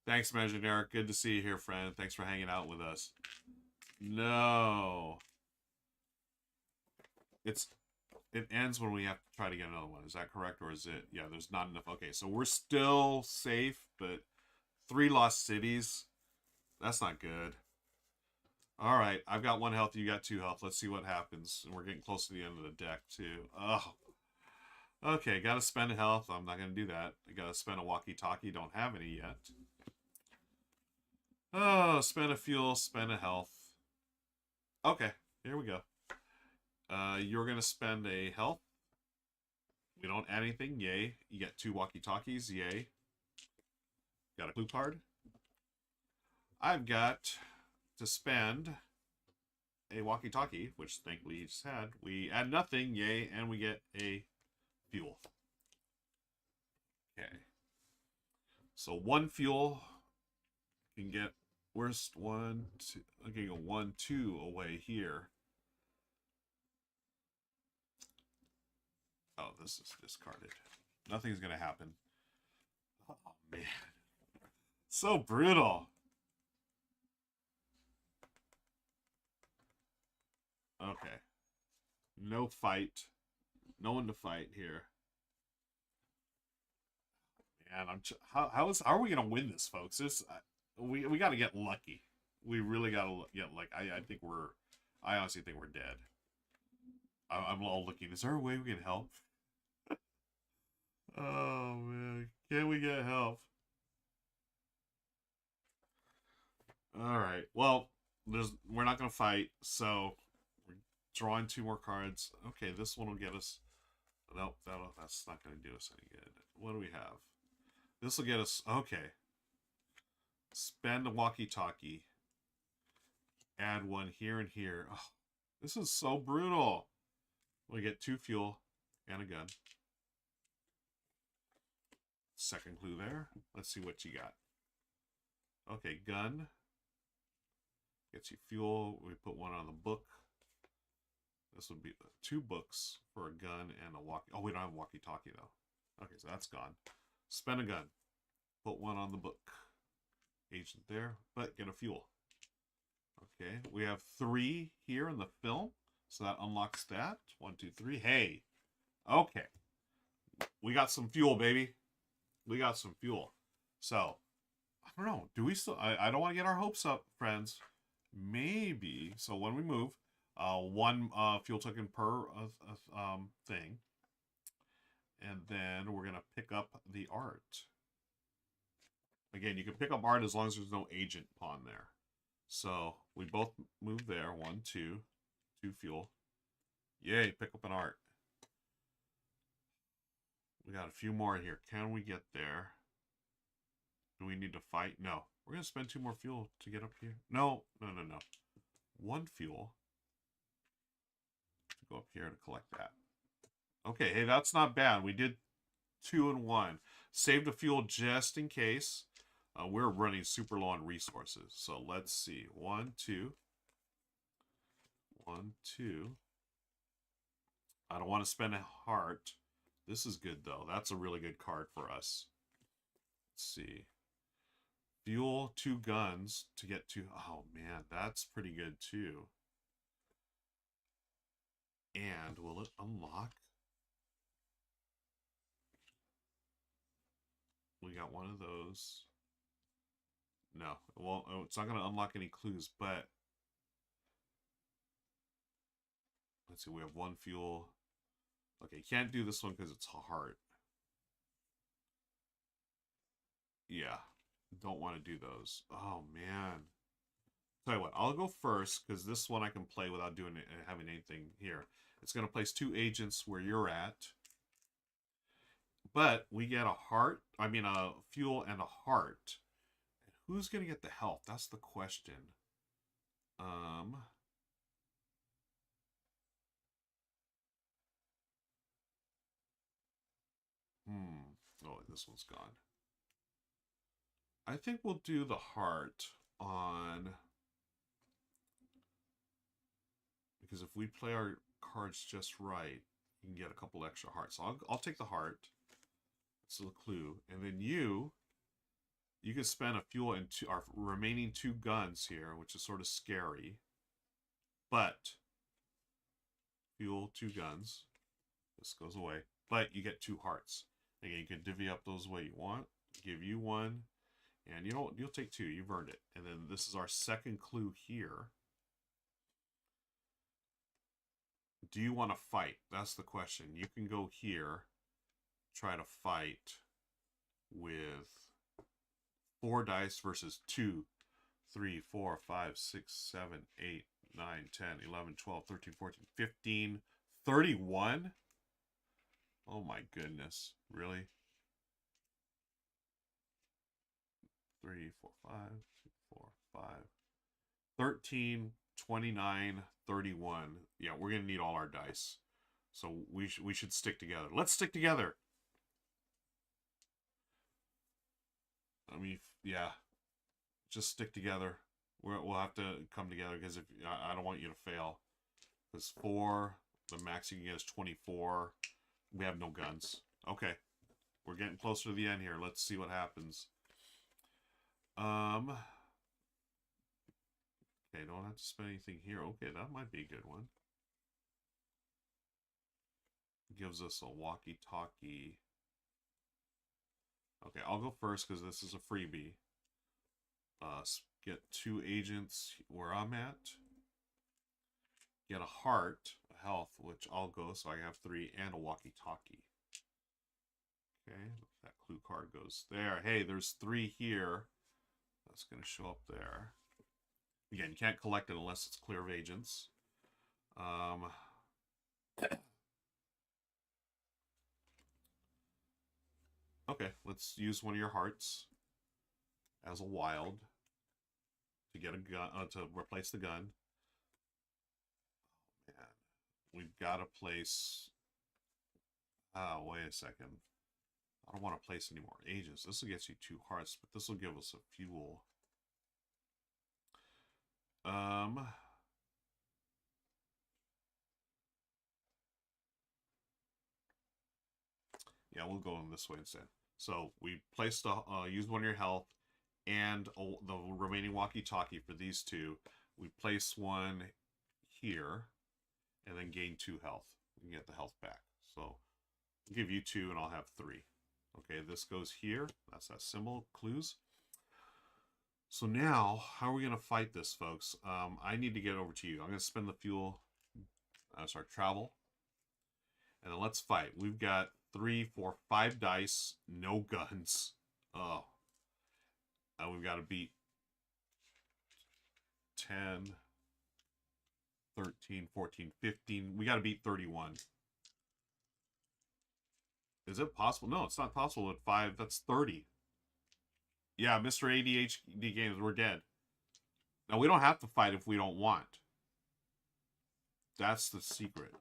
Thanks, Imaginary. Good to see you here, friend. Thanks for hanging out with us. No. It ends when we have to try to get another one. Is that correct? Or is it... Yeah, there's not enough. Okay, so we're still safe, but 3 lost cities. That's not good. All right, I've got 1 health. You got 2 health. Let's see what happens. And we're getting close to the end of the deck, too. Oh. Okay, got to spend a health. I'm not going to do that. I got to spend a walkie-talkie. Don't have any yet. Oh, spend a fuel, spend a health. Okay, here we go. You're going to spend a health. We don't add anything. Yay. You get 2 walkie-talkies. Yay. Got a clue card. I've got to spend a walkie-talkie, which thankfully you just had. We add nothing. Yay. And we get a fuel. Okay. So 1 fuel can get worst 1, 2. I can go 1, 2 away here. Oh, this is discarded. Nothing's gonna happen. Oh man, so brutal. Okay, no fight, no one to fight here. Man, how are we gonna win this, folks? We got to get lucky. We really got to get lucky. I honestly think we're dead. I'm all looking. Is there a way we can help? Oh man, can we get help? All right. Well, we're not gonna fight, so we're drawing 2 more cards. Okay, this one will get us. Nope, that's not gonna do us any good. What do we have? This will get us. Okay. Spend a walkie-talkie. Add 1 here and here. Oh, this is so brutal. We get 2 fuel and a gun. Second clue there. Let's see what you got. Okay, gun. Gets you fuel. We put 1 on the book. This would be 2 books for a gun and a walkie. Oh, we don't have a walkie-talkie though. Okay, so that's gone. Spend a gun. Put 1 on the book. Agent there, but get a fuel. Okay, we have 3 here in the film, so that unlocks that. 1, 2, 3. Hey, okay, we got some fuel, baby. We got some fuel. So I don't know. Do we still? I don't want to get our hopes up, friends. Maybe. So when we move, 1 fuel token per thing, and then we're gonna pick up the art. Again, you can pick up art as long as there's no agent pawn there. So we both move there. 1, 2, 2 fuel. Yay, pick up an art. We got a few more here. Can we get there? Do we need to fight? No. We're going to spend 2 more fuel to get up here. No, no, no, no. 1 fuel to go up here to collect that. Okay, hey, that's not bad. We did 2 and 1. Saved a fuel just in case. We're running super low on resources. So let's see. 1, 2. 1, 2. I don't want to spend a heart. This is good, though. That's a really good card for us. Let's see. Fuel 2 guns to get to... Oh, man. That's pretty good, too. And will it unlock? We got one of those. No. Well, it's not going to unlock any clues, but... Let's see. We have 1 fuel... Okay, can't do this one because it's a heart. Yeah, don't want to do those. Oh, man. Tell you what, I'll go first because this one I can play without doing it, having anything here. It's going to place 2 agents where you're at. But we get a heart, I mean a fuel and a heart. Who's going to get the health? That's the question. Oh, this one's gone. I think we'll do the heart on... Because if we play our cards just right, you can get a couple extra hearts. So I'll take the heart. That's the clue. And then you can spend a fuel in our remaining 2 guns here, which is sort of scary. But fuel 2 guns. This goes away. But you get 2 hearts. Again, you can divvy up those the way you want. Give you 1. And you know what? You'll take 2. You've earned it. And then this is our second clue here. Do you want to fight? That's the question. You can go here, try to fight with 4 dice versus 2, 3, 4, 5, 6, 7, 8, 9, 10, 11, 12, 13, 14, 15, 31? Oh my goodness. Really? 3, 4, 5, 4, 5, 13, 29, 31. Yeah, we're going to need all our dice. So we should stick together. Let's stick together. I mean, yeah. Just stick together. We'll have to come together because if I don't want you to fail. Because 4, the max you can get is 24. We have no guns. Okay. We're getting closer to the end here. Let's see what happens. Okay, don't have to spend anything here. Okay, that might be a good one. Gives us a walkie-talkie. Okay, I'll go first because this is a freebie. Get 2 agents where I'm at. Get a heart, a health, which I'll go, so I have 3, and a walkie-talkie. Okay, that clue card goes there. Hey, there's 3 here. That's going to show up there. Again, you can't collect it unless it's clear of agents. Okay, let's use one of your hearts as a wild to get a gun, to replace the gun. Oh, man. We've got to place... Oh, wait a second. I don't want to place any more agents. This will get you 2 hearts, but this will give us a fuel. Yeah, we'll go in this way instead. So we placed used one of your health and the remaining walkie-talkie for these 2. We place one here and then gain 2 health. We can get the health back. So I'll give you 2 and I'll have 3. Okay, this goes here. That's that symbol, clues. So now, how are we going to fight this, folks? I need to get over to you. I'm going to spend the fuel, travel. And then let's fight. We've got 3, 4, 5 dice, no guns. Oh. We've got to beat 10, 13, 14, 15. We got to beat 31. Is it possible? No, it's not possible at 5. That's 30. Yeah, Mr. ADHD Games, we're dead. Now, we don't have to fight if we don't want. That's the secret.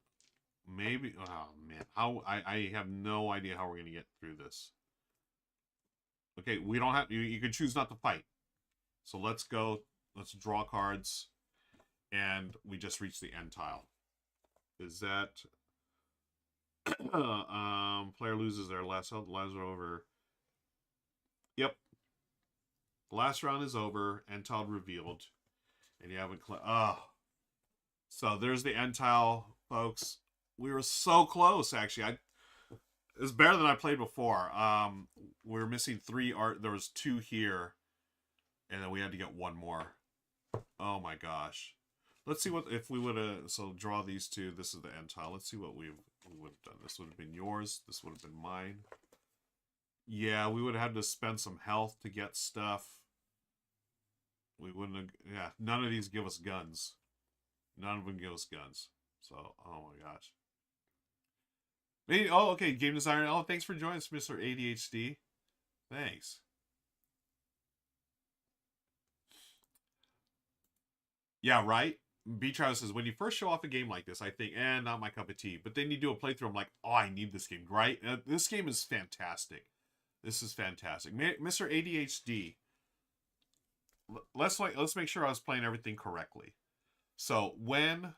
Maybe... Oh, man. I have no idea how we're going to get through this. Okay, we don't have... You can choose not to fight. So let's go. Let's draw cards. And we just reached the end tile. Is that... player loses their last health. Lives are over. Yep. The last round is over. End tile revealed. And you haven't... So there's the end tile, folks. We were so close, actually. It was better than I played before. We were missing 3 art. There was 2 here. And then we had to get 1 more. Oh my gosh. Let's see what, if we would have, so draw these 2. This is the end tile. Let's see what we would have done. This would have been yours. This would have been mine. Yeah, we would have had to spend some health to get stuff. We wouldn't have, yeah, none of these give us guns. None of them give us guns. So, oh my gosh. Maybe, oh, okay, game designer. Oh, thanks for joining us, Mr. ADHD. Thanks. Yeah, right? B Travis says, when you first show off a game like this, I think, not my cup of tea. But then you do a playthrough, I'm like, oh, I need this game, right? This game is fantastic. This is fantastic. Mr. ADHD, let's make sure I was playing everything correctly. So when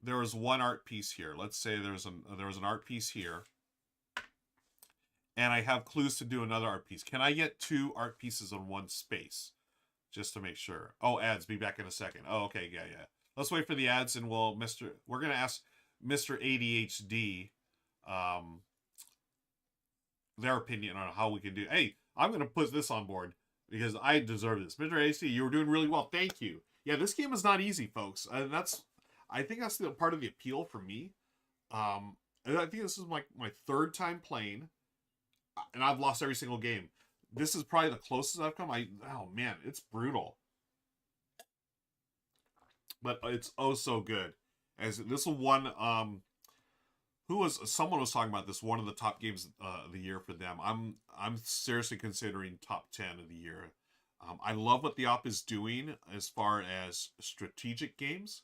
there was 1 art piece here, let's say there was an art piece here, and I have clues to do another art piece. Can I get 2 art pieces on 1 space? Just to make sure. Oh, ads, be back in a second. Oh, okay, yeah. Let's wait for the ads, and we're gonna ask Mr. ADHD their opinion on how we can do. Hey, I'm gonna put this on board because I deserve this. Mr. ADHD, you were doing really well. Thank you. Yeah, this game is not easy, folks. I think that's the part of the appeal for me. I think this is my 3rd time playing, and I've lost every single game. This is probably the closest I've come. Oh man, it's brutal. But it's oh so good. As this one, someone was talking about this, one of the top games of the year for them. I'm seriously considering top 10 of the year. I love what the op is doing as far as strategic games.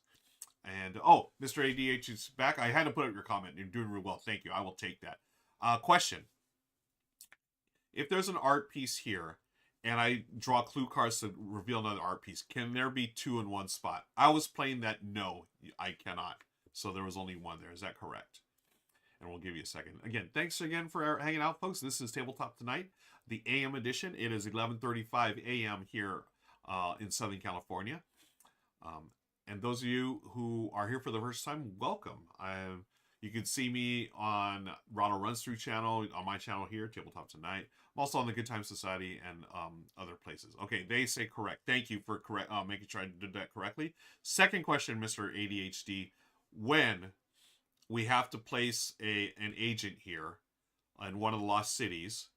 And oh, Mr. ADH is back. I had to put up your comment. You're doing real well. Thank you. I will take that. Question. If there's an art piece here, and I draw clue cards to reveal another art piece, can there be 2 in 1 spot? I was playing that no, I cannot. So there was only 1 there. Is that correct? And we'll give you a second. Again, thanks again for hanging out, folks. This is Tabletop Tonight, the AM edition. It is 11:35 a.m. here in Southern California. And those of you who are here for the first time, welcome. You can see me on Runthrough channel, on my channel here, Tabletop Tonight. I'm also on the Good Time Society and other places. Okay, they say correct. Thank you for making sure I did that correctly. Second question, Mr. ADHD. When we have to place an agent here in one of the lost cities,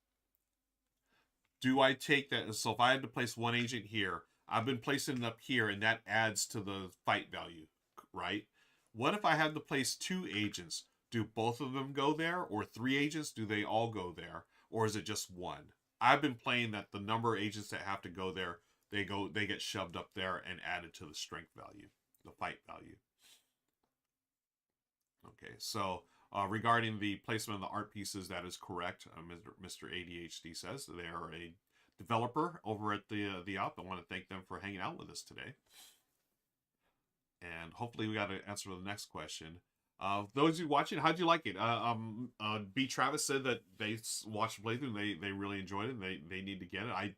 do I take that? So if I had to place 1 agent here, I've been placing it up here, and that adds to the fight value, right? What if I had to place 2 agents? Do both of them go there? Or 3 agents? Do they all go there? Or is it just 1? I've been playing that the number of agents that have to go there, they get shoved up there and added to the strength value, the fight value. Okay, so regarding the placement of the art pieces, that is correct. Mr. ADHD says they are a developer over at the op. I want to thank them for hanging out with us today. And hopefully we got to answer the next question. Those of you watching, how'd you like it? B. Travis said that they watched the playthrough and they really enjoyed it. And they need to get it.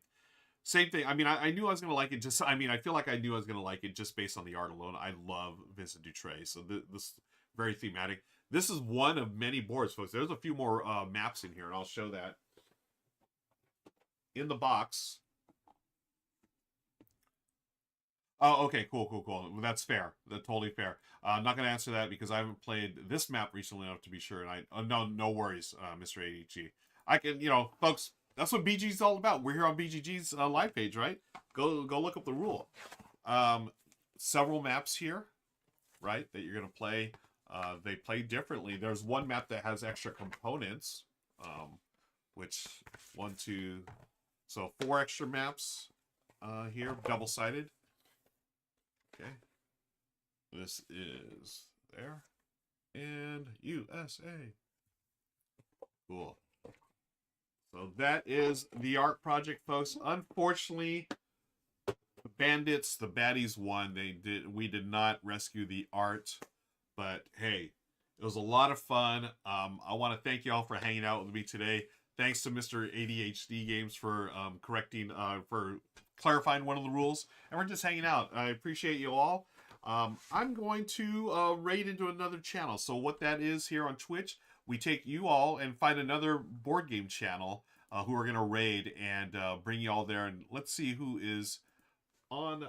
Same thing. I mean, I knew I was going to like it. I feel like I knew I was going to like it just based on the art alone. I love Vincent Dutray. So this very thematic. This is one of many boards, folks. There's a few more maps in here, and I'll show that in the box. Oh, okay, cool. Well, that's fair. That's totally fair. I'm not going to answer that because I haven't played this map recently enough to be sure. And no worries, Mr. ADG. I can, folks, That's what BG's all about. We're here on BGG's live page, right? Go look up the rule. Several maps here, right, that you're going to play. They play differently. There's one map that has extra components, which 1, 2, so 4 extra maps here, double-sided. Okay. This is there. And USA. Cool. So that is the ART project, folks. Unfortunately, the bandits, the baddies won. We did not rescue the ART. But hey, it was a lot of fun. I want to thank you all for hanging out with me today. Thanks to Mr. ADHD Games for for clarifying one of the rules. And we're just hanging out. I appreciate you all. I'm going to raid into another channel. So what that is here on Twitch, we take you all and find another board game channel who are going to raid and bring you all there. And let's see who is on...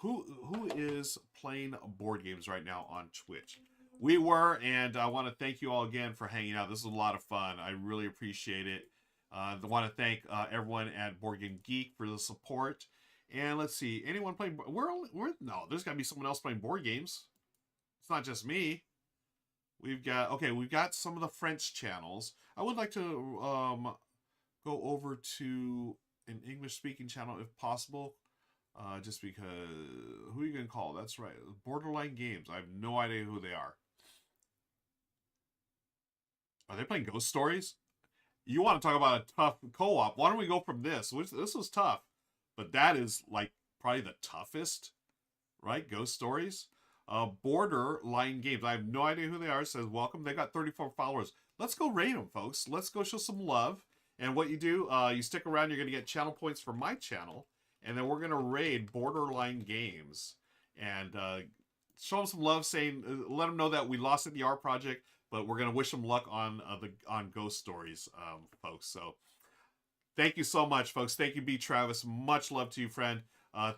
Who is playing board games right now on Twitch? We were, and I want to thank you all again for hanging out. This is a lot of fun. I really appreciate it. I want to thank everyone at Board Game Geek for the support. And let's see, anyone playing? No, there's got to be someone else playing board games. It's not just me. We've got some of the French channels. I would like to go over to an English-speaking channel if possible. Just because, who are you going to call? That's right, Borderline Games. I have no idea who they are. Are they playing Ghost Stories? You want to talk about a tough co-op. Why don't we go from this? This was tough, but that is like probably the toughest, right? Ghost Stories. Borderline Games. I have no idea who they are. It says, welcome. They got 34 followers. Let's go raid them, folks. Let's go show some love. And what you do, you stick around, you're going to get channel points for my channel. And then we're going to raid Borderline Games and show them some love, saying, let them know that we lost at the ART project, but we're going to wish them luck on Ghost Stories, folks. So thank you so much, folks. Thank you, B. Travis. Much love to you, friend.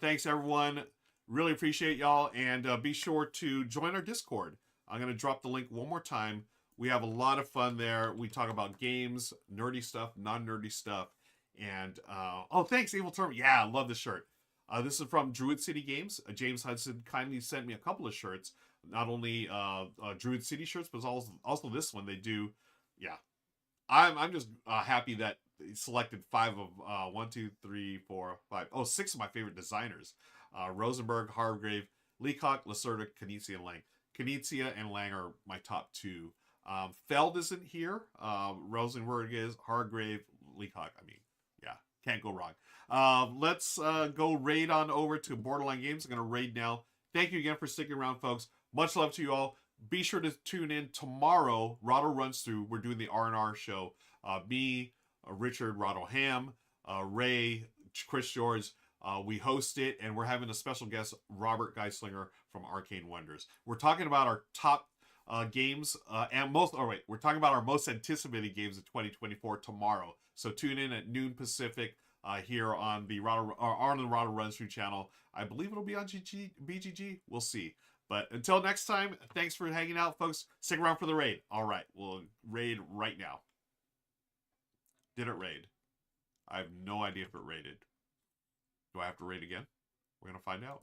Thanks, everyone. Really appreciate y'all. And be sure to join our Discord. I'm going to drop the link one more time. We have a lot of fun there. We talk about games, nerdy stuff, non-nerdy stuff. And, oh, thanks, Evil Term. Yeah, I love this shirt. This is from Druid City Games. James Hudson kindly sent me a couple of shirts. Not only Druid City shirts, but also this one. They do, yeah. I'm just happy that they selected 5 of, 1, 2, 3, 4, 5. Oh, 6 of my favorite designers. Rosenberg, Hargrave, Leacock, Lacerda, Knizia, and Lang. Knizia and Lang are my top 2. Feld isn't here. Rosenberg is. Hargrave, Leacock, I mean. Yeah, can't go wrong. Let's go raid on over to Borderline Games. I'm going to raid now. Thank you again for sticking around, folks. Much love to you all. Be sure to tune in tomorrow. Rahdo runs through. We're doing the R&R show. Me, Richard, Rahdo Ham, Ray, Chris George. We host it, and we're having a special guest, Robert Geislinger from Arcane Wonders. We're talking about our top games and we're talking about our most anticipated games of 2024 tomorrow. So tune in at noon Pacific here on the Rahdo Runs Through channel. I believe it'll be on BGG. We'll see. But until next time, thanks for hanging out, folks. Stick around for the raid. All right, we'll raid right now. Did it raid? I have no idea if it raided. Do I have to raid again? We're going to find out.